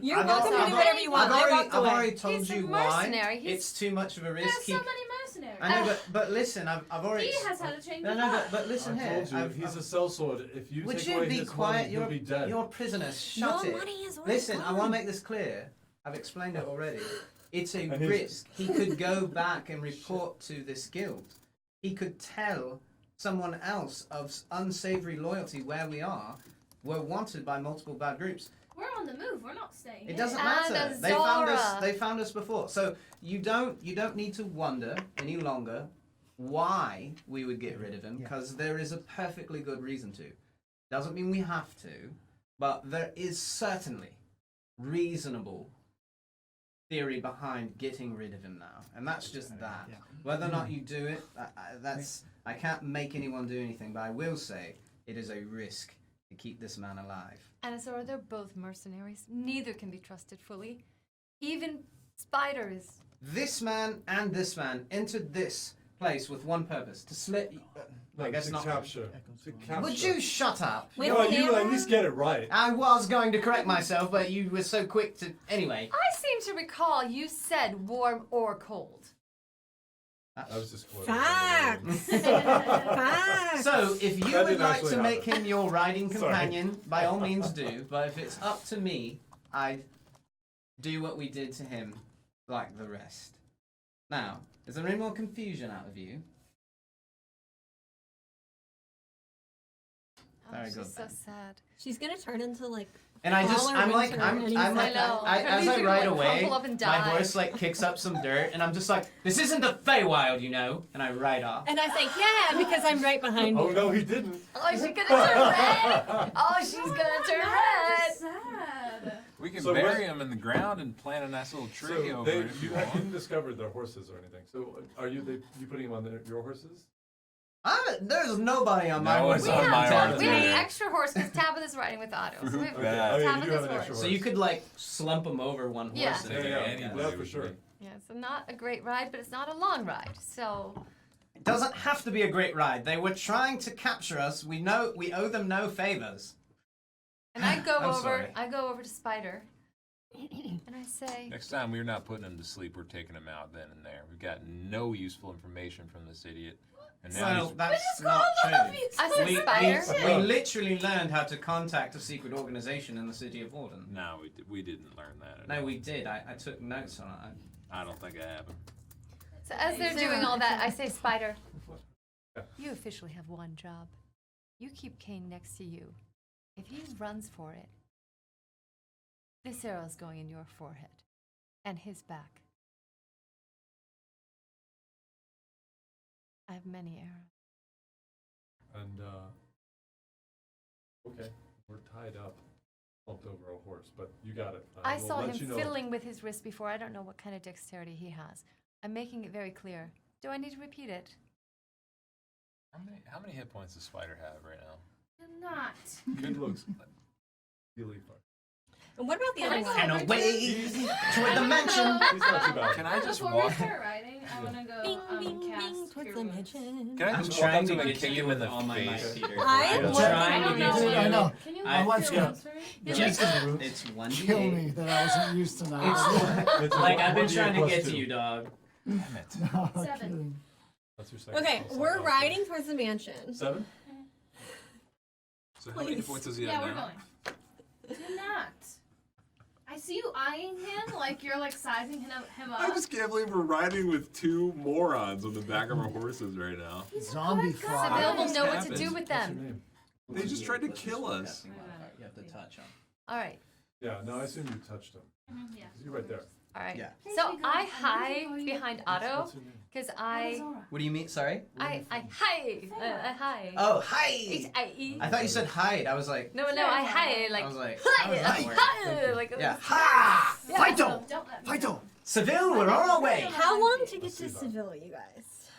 You're welcome to do whatever you want. I walked
I've
away.
already told
He's a
you why.
mercenary. He's-
It's too much of a risk.
There's so many mercenaries.
I know, but listen, I've already.
He has had a change
No,
of
no,
heart.
but listen
I
here.
told you,
I've-
he's a sellsword. If you
Would
take
you
away
be
his
quiet?
money, he'll be dead.
You're prisoners. Shut
Your
it.
money is worth
Listen, I want to
money.
make this clear. I've explained it already. It's a
And his-
risk. He could go back and report to this guild. He could tell someone else of unsavory loyalty where we are. We're wanted by multiple bad groups.
We're on the move. We're not staying
It
here.
doesn't
And
matter.
a
They found us.
Zora.
They found us before. So you don't need to wonder any longer why we would get rid of him, because there is a perfectly good reason to. Doesn't mean we have to, but there is certainly reasonable theory behind getting rid of him now, and that's just that. Whether or not you do it, I can't make anyone do anything, but I will say it is a risk to keep this man alive.
And so they're both mercenaries. Neither can be trusted fully. Even Spider is.
This man and this man entered this place with one purpose: to slit. I guess
to
not.
capture. To capture.
Would you shut up?
With
No, you
camera?
at least get it right.
I was going to correct myself, but you were so quick to. Anyway.
I seem to recall you said warm or cold.
I was just quoting.
Facts. Facts.
So, if you
That
would
didn't
like
actually
to make
happen.
him your riding
Sorry.
companion, by all means do. But if it's up to me, I'd do what we did to him
like the rest. Now, is there any more confusion out of you? Very good.
She's so
then.
sad.
She's gonna turn into like.
And I just,
Fall or
I'm like,
winter,
I'm
and
like,
I know.
as I
She's
ride
gonna, like,
away,
crumple up and
my
die.
voice like kicks up some dirt, and I'm just like, this isn't the Feywild, you know, and I ride off.
And I say, yeah, because I'm right behind
Oh
you.
no, he didn't.
Oh, she's gonna turn red. Oh, she's gonna turn red.
Sad.
We can
So
bury
what-
him in the ground and plant a nice little tree
So
over
they,
it if
you
you
didn't
want.
discover their horses or anything. So are you putting them on your horses?
There's nobody on my
No
horse.
one's on my horse
We have an
either.
extra horse because Tabitha's riding with Otto. So we have
Prove that.
Oh, yeah, you
Tabitha's
do have an
horse.
extra horse.
So you could like slump them over one horse.
Yeah.
and
Yeah,
go.
yeah,
Anybody
yeah, for
would
sure.
be.
Yeah, so not a great ride, but it's not a long ride. So
It doesn't have to be a great ride. They were trying to capture us. We owe them no favors.
and I go
I'm
over
sorry.
I go over to Spider and I say,
Next time we're not putting him to sleep, we're taking him out then and there. We've got no useful information from this idiot. And now
Well,
he's
that's not true.
I said, Spider.
We literally learned how to contact a secret organization in the city of Warden.
No, we didn't learn that. at
No,
all.
we did. I took notes on it.
I don't think it happened.
So as they're doing all that, I say, Spider, you officially have one job. You keep Kane next to you. If he runs for it, this arrow's going in your forehead and his back. I have many arrows.
And okay, we're tied up, bumped over a horse, but you got it.
I
will
saw
let
him
you know.
fiddling with his wrist before. I don't know what kind of dexterity he has. I'm making it very clear. Do I need to repeat it?
How many hit points does Spider have right now?
You're not.
Good looks. Really far.
And what about the other one?
And away toward the mansion.
He's not too bad.
Can I just
Before we
walk?
start riding, I want to go
Bing, bing,
cast
bing, towards
Cure
the
Wounds.
mansion.
Can I
I'm
just walk up
trying
to
to
him and
get
kick
to you
him in
with
the
all my might,
face?
Peter.
I
I'm
would-
trying
I
to
don't
get
know.
to you.
I know.
Can you
I
like
once
Cure
got-
Wounds for me?
Just,
Just
it's 1d8.
kill me that I wasn't used to now.
It's a
Like I've been
1d8
trying to
plus
get
2.
to you, dog.
Damn it.
No,
7.
kidding.
That's your second.
Okay,
spell
we're
slot.
riding towards the mansion.
7?
So how many
Please.
points does he
Yeah,
have
we're
now?
going. Do not. I see you eyeing him like you're like sizing him up.
I just can't believe we're riding with two morons on the back of our horses right now.
Zombie
good
fly.
Seville will
What
know what to
happened?
do with
What's your
them.
name?
They just tried to kill us.
You have to touch on.
All right.
Yeah, no, I assume you touched him.
Yeah.
'Cause you're right there.
All right.
Yeah.
So I hide behind Otto
What's your name?
because I
What do you mean? Sorry?
hide. I hide.
Oh,
H
hi.
I E.
I thought you said hide. I was like,
No, I hide like.
I was like,
Hi,
how does that work?
hi, like
Yeah.
Ha!
Yeah.
Fighto!
Don't let me.
Fighto!
Seville, we're on our way.
How long to get
Let's
to
see that.
Seville, you guys?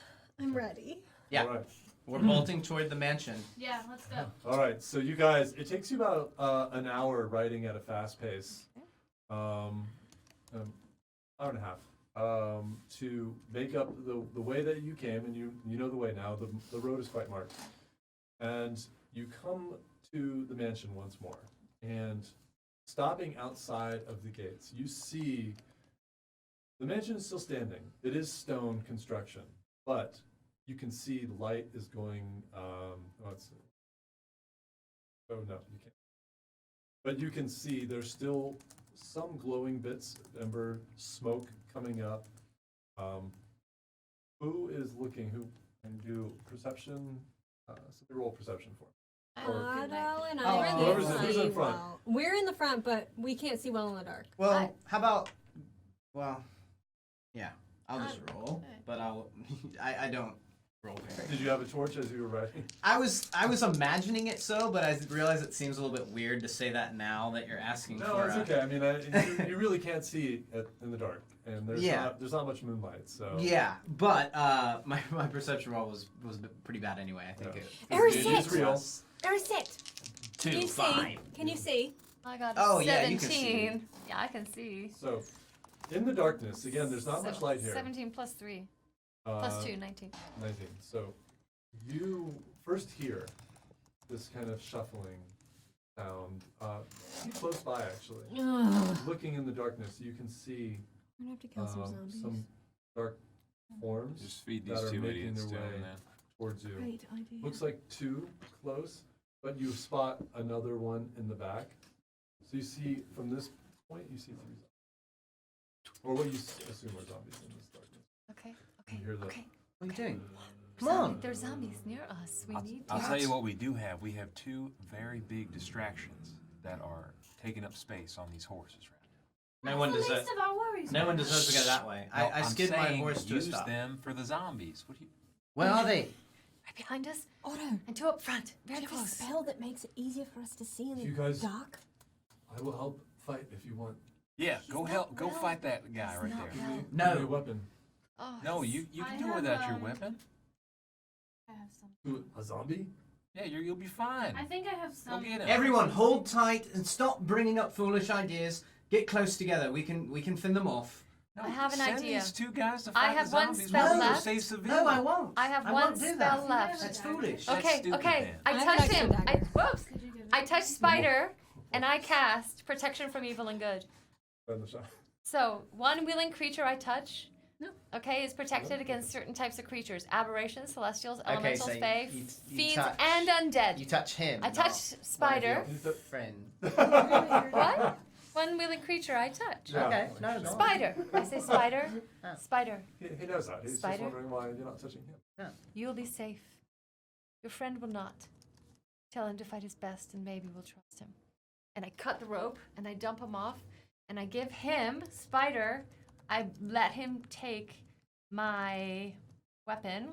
I'm ready.
Yeah.
All right.
We're bolting toward the mansion.
Yeah, let's go.
All right, so you guys, it takes you about an hour riding at a fast pace, hour and a half, to make up the way that you came, and you know the way now. The road is quite marked, and you come to the mansion once more, and stopping outside of the gates, you see the mansion is still standing. It is stone construction, but you can see the light is going. Oh no, you can't. But you can see there's still some glowing bits of ember smoke coming up. Who is looking? Who can do perception? Somebody roll perception for me.
Otto and
Oh,
I
whoever's-
can't
who's
see
in front?
well. We're in the front, but we can't see well in the dark.
Well, how about? Well, yeah, I'll just roll, but I don't roll very.
Did you have a torch as you were riding?
I was imagining it so, but I realize it seems a little bit weird to say that now that you're asking
No,
for.
it's okay. I mean, you really can't see in the dark, and there's not much moonlight. So
Yeah, but my perception roll was pretty bad anyway. I think
Yeah.
it.
It's real.
There's it. Can you see? Can you see?
I got
Oh,
17.
yeah, you can see.
Yeah, I can see.
So, in the darkness, again, there's not much light here.
17 plus 3
Uh,
plus 2, 19.
19. So, you first hear this kind of shuffling sound. Pretty close by, actually. Looking in the darkness, you can see
I'm gonna have to kill some zombies.
some dark forms
Just feed
that
these
are
two
making
idiots
their
to
way
him then.
towards you.
Great idea.
Looks like two close, but you spot another one in the back. So you see, from this point, you see three. Or what you assume are zombies in this darkness.
Okay.
You hear the-
Okay.
What are you doing? Come on.
There's zombies near us. We need to.
I'll tell you what we do have. We have two very big distractions that are taking up space on these horses right now.
No one
That's the
deserves.
least of our worries.
No one deserves to go that way. I
I'm
skid my
saying
horse to a
use
stop.
them for the zombies. What do you?
Where are they?
Right behind us.
Otto,
And two up front. Very
do you have a
close.
spell that makes it easier for us to see in
You
the
guys-
dark?
I will help fight if you want.
Yeah, go
not
help. Go
well.
fight that guy right
not
there.
well.
Give me
No.
a weapon.
Oh,
No, you
I
can do
have,
without your weapon.
I have some.
Who, a zombie?
Yeah, you'll be fine.
I think I have some.
Go get him.
Everyone, hold tight and stop bringing up foolish ideas. Get close together. We can fend them off.
No,
I have an
send
idea.
these two guys to
I
fight
have
the
one
zombies.
spell
We'll go
left.
save Seville.
No, I won't.
I have one
won't do
spell
that.
left.
That's foolish.
That's
Okay,
stupid,
okay.
then.
I
I have
touch
an
him.
extra
I
dagger.
whoops.
Could you do that?
I touch Spider, and I cast protection from evil and good.
Spend the shot.
So one willing creature I touch, okay, is protected against certain types of creatures: aberrations, celestials, elementals,
so
fae,
you
fiends,
touch-
and undead.
You touch him.
I touch Spider.
Friend.
What? One willing creature I touch.
Yeah.
Okay. No, no.
Spider. I say Spider. Spider.
He knows that. He's
Spider?
just wondering why you're not touching him.
You will be safe. Your friend will not. Tell him to fight his best, and maybe we'll trust him. And I cut the rope, and I dump him off, and I give him, Spider, I let him take my weapon,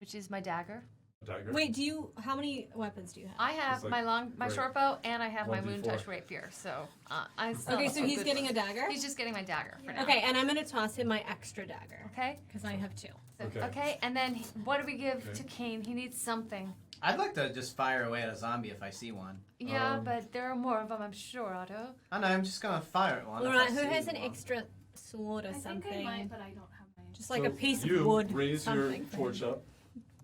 which is my dagger.
Dagger.
Wait, how many weapons do you have?
I have
It's like
my
great.
short bow, and I have my
1d4.
moon touch rapier. So I still
Okay,
have
so
some
he's
good
getting a
ones.
dagger?
He's just getting my dagger for now.
Okay, and I'm gonna toss him my extra dagger.
Okay.
Because I have two.
So,
Okay.
okay. And then what do we give
Okay.
to Kane? He needs something.
I'd like to just fire away at a zombie if I see one.
Yeah, but there are more of them, I'm sure, Otto.
I know. I'm just gonna fire at one. if I
Alright, who
see
has an
one.
extra sword or
I think
something?
I might, but I don't have mine.
Just like
So
a piece
you
of wood.
raise
something
your
for
torch
him.
up.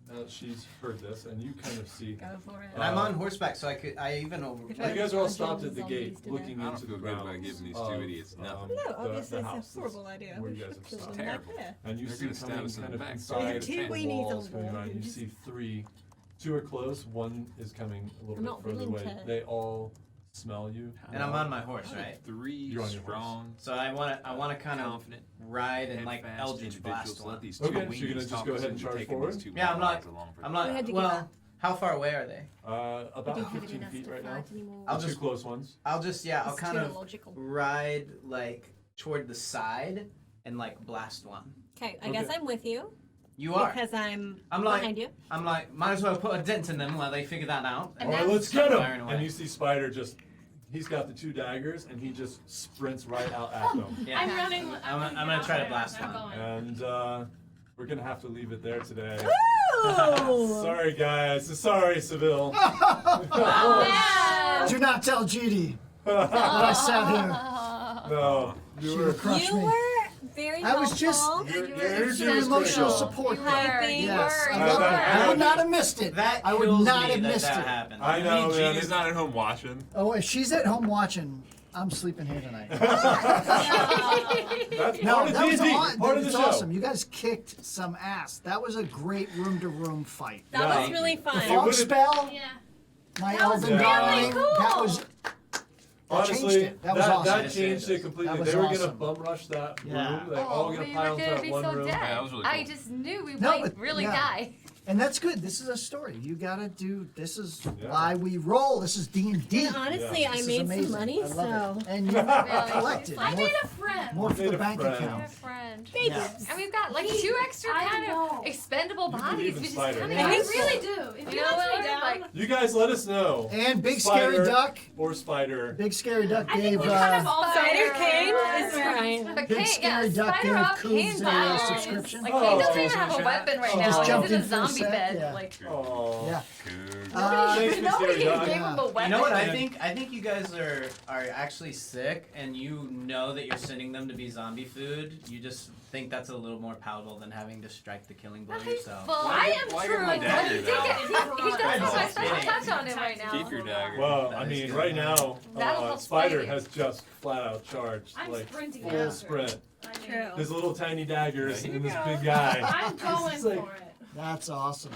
Now that she's heard this, and you kind of see.
Go for it.
And I'm on horseback, so I even.
You guys are all stopped at the gate, looking
I don't
into the
feel good about
grounds
giving these
of,
two idiots nothing.
No, obviously
the
it's
house
a horrible idea.
where
We
you guys
should
have
kill
stopped.
them
Terrible.
back there.
And you
They're
see
gonna stab
coming
us in
kind
the
of
back.
inside
Two
the
weenies
walls,
on
coming around. You
board.
see three. Two are close. One is coming a little
I'm
bit
not
further
willing
away.
to-
They all smell you.
And I'm on my horse, right?
Three
You're on your horse.
strong,
So I wanna kind of
confident,
ride and like
headfast
Eldritch
individuals.
blast
Let
one.
these two
Okay, so you're
weenies
gonna just
talk
go
us
ahead and
into
charge
taking
forward?
these two
Yeah, I'm
guys
like-
along for
I'm
the
We had
like,
to give
well,
up.
how far away are they?
About
Didn't have
15
enough
feet
to
right now.
fight anymore.
I'll
The
just-
two close ones.
I'll just I'll
It's
kind
too
of
illogical.
ride like toward the side and like blast one.
Okay, I guess
Okay.
I'm with you.
You are.
Because I'm
like-
behind you.
I'm like, might as well put a dent in them while they figure that out.
And
All right,
that's-
let's get him.
Firing away.
And you see Spider just. He's got the two daggers, and he just sprints right out at them.
Yeah.
I'm running.
I'm gonna try to blast
I'm
one.
going.
And we're gonna have to leave it there today.
Ooh!
Sorry, guys. Sorry, Seville.
Do not tell GD that I sat here.
No,
She
you
would
were.
crush
You
me.
were very
I was just
helpful.
Your
You
energy
your
was
emotional
critical.
support.
You
there.
were.
Yes, I
You
love
were.
that. I would not have missed it.
That
I would
kills
not
me
have
that
missed
that
it.
happened.
I know, man.
Genie's not at home watching.
Oh, if she's at home watching, I'm sleeping here tonight.
That's
No,
part of
that was
D&D,
aw-
part of the
it's
show.
awesome. You guys kicked some ass. That was a great room-to-room fight.
That
Yeah.
was really fun.
The fog
would've-
spell,
Yeah.
my
That was
elven
really
darling,
cool.
that was
Honestly,
changed it. That was awesome.
that changed it completely.
That was
They were gonna
awesome.
bum rush that room.
Yeah.
They're all
Oh,
gonna
we
pile
were
into
gonna
that
be
one
so
room.
dead.
Yeah, that was really
I
cool.
just knew we
No,
might
but-
really
yeah.
die.
And that's good. This is a story. You gotta do. This is
Yeah.
why we roll. This is D&D.
And honestly,
Yeah.
I
This is
made some
amazing.
money,
I love
so.
it. And you
Really?
collected
I
more,
made a friend.
more for
Made
the
a
bank
friend.
Dear
account.
friend.
Yeah.
And we've got like two extra
I
kind
know.
of expendable
You
bodies.
believe in
We just
Spider.
kind of
Yeah.
I
use
really
it.
do. If
You
you
know
let
what?
me down,
Like,
You guys let us know.
And Big
Spider
Scary Duck.
or Spider.
Big Scary Duck
I think
gave
we kind of all
Spider
got
Kane
it.
is where I am.
But
Big
Kane, yeah,
Scary Duck
Spider
gave
up,
Cooves
Kane's
a
body.
subscription.
Like
Oh.
Kane doesn't even
She
have a
just
weapon right
She
now.
just
He's
jumped
in a
in for a
zombie
sec,
bed.
yeah.
Like
Oh.
Yeah.
Good.
Thanks, Big
nobody
Scary Duck.
gave him a weapon.
You know what I
Yeah.
think? I think you guys are actually sick, and you know that you're sending them to be zombie food. You just think that's a little more palatable than having to strike the killing blow yourself.
Well,
Why
I
get-
am
why
true.
get my
But
dagger
he did
now?
get. He does have my
Right.
special touch on him right now.
Keep your dagger.
Well,
That
I
is
mean,
good.
right now,
That'll help
Spider
Spidey.
has just flat out charged,
I'm
like
sprinting
full
after.
sprint.
I mean,
True.
His little tiny daggers
There
and
you
this
go.
big guy.
I'm going
It's like-
for it.
That's awesome.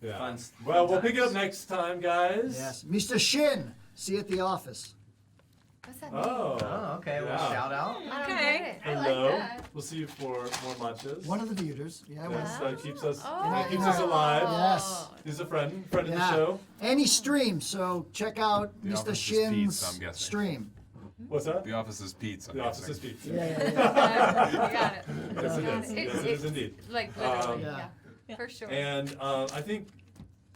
Yeah.
Fun
Well, we'll pick it up
times.
next time, guys.
Yes. Mr. Shin. See you at the office.
What's that mean?
Oh,
okay. Well,
yeah.
shout out.
I don't
Okay.
get it. I like
Hello.
that.
We'll see you for more matches.
One of the viewers. Yeah.
Yes, that keeps us
Oh.
keeps us alive.
Yes.
He's a friend of the
Yeah.
show.
And he streams, so check out
The
Mr.
Office is
Shin's
Pete's, I'm guessing.
stream.
What's that?
The Office is Pete's. I'm
The Office is
guessing.
Pete's.
Yeah.
You got it.
Yes, it
Got
is.
it.
Yes, it is indeed.
Like literally,
Yeah.
yeah. For sure.
And I think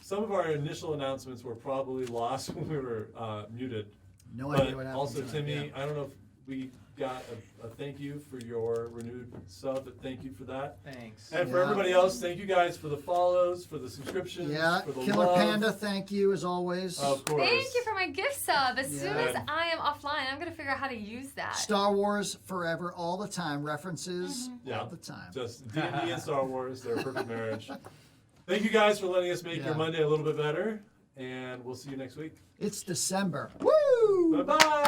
some of our initial announcements were probably lost when we were muted.
No
But
idea what happened.
also,
to it,
Timmy,
yeah.
I don't know if we got a thank you for your renewed sub, but thank you for that.
Thanks.
And for
Yeah.
everybody else, thank you guys for the follows, for the subscriptions,
Yeah,
for the
Killer
love.
Panda, thank you as always.
Of course.
Thank you for my gift sub. As soon
Yeah.
as I am offline, I'm gonna figure out how to use that.
Star Wars forever, all the time. References
Yeah.
all the time.
Just D&D and Star Wars, they're a perfect marriage. Thank you guys for letting us make your
Yeah.
Monday a little bit better, and we'll see you next week.
It's December. Woo!
Bye-bye!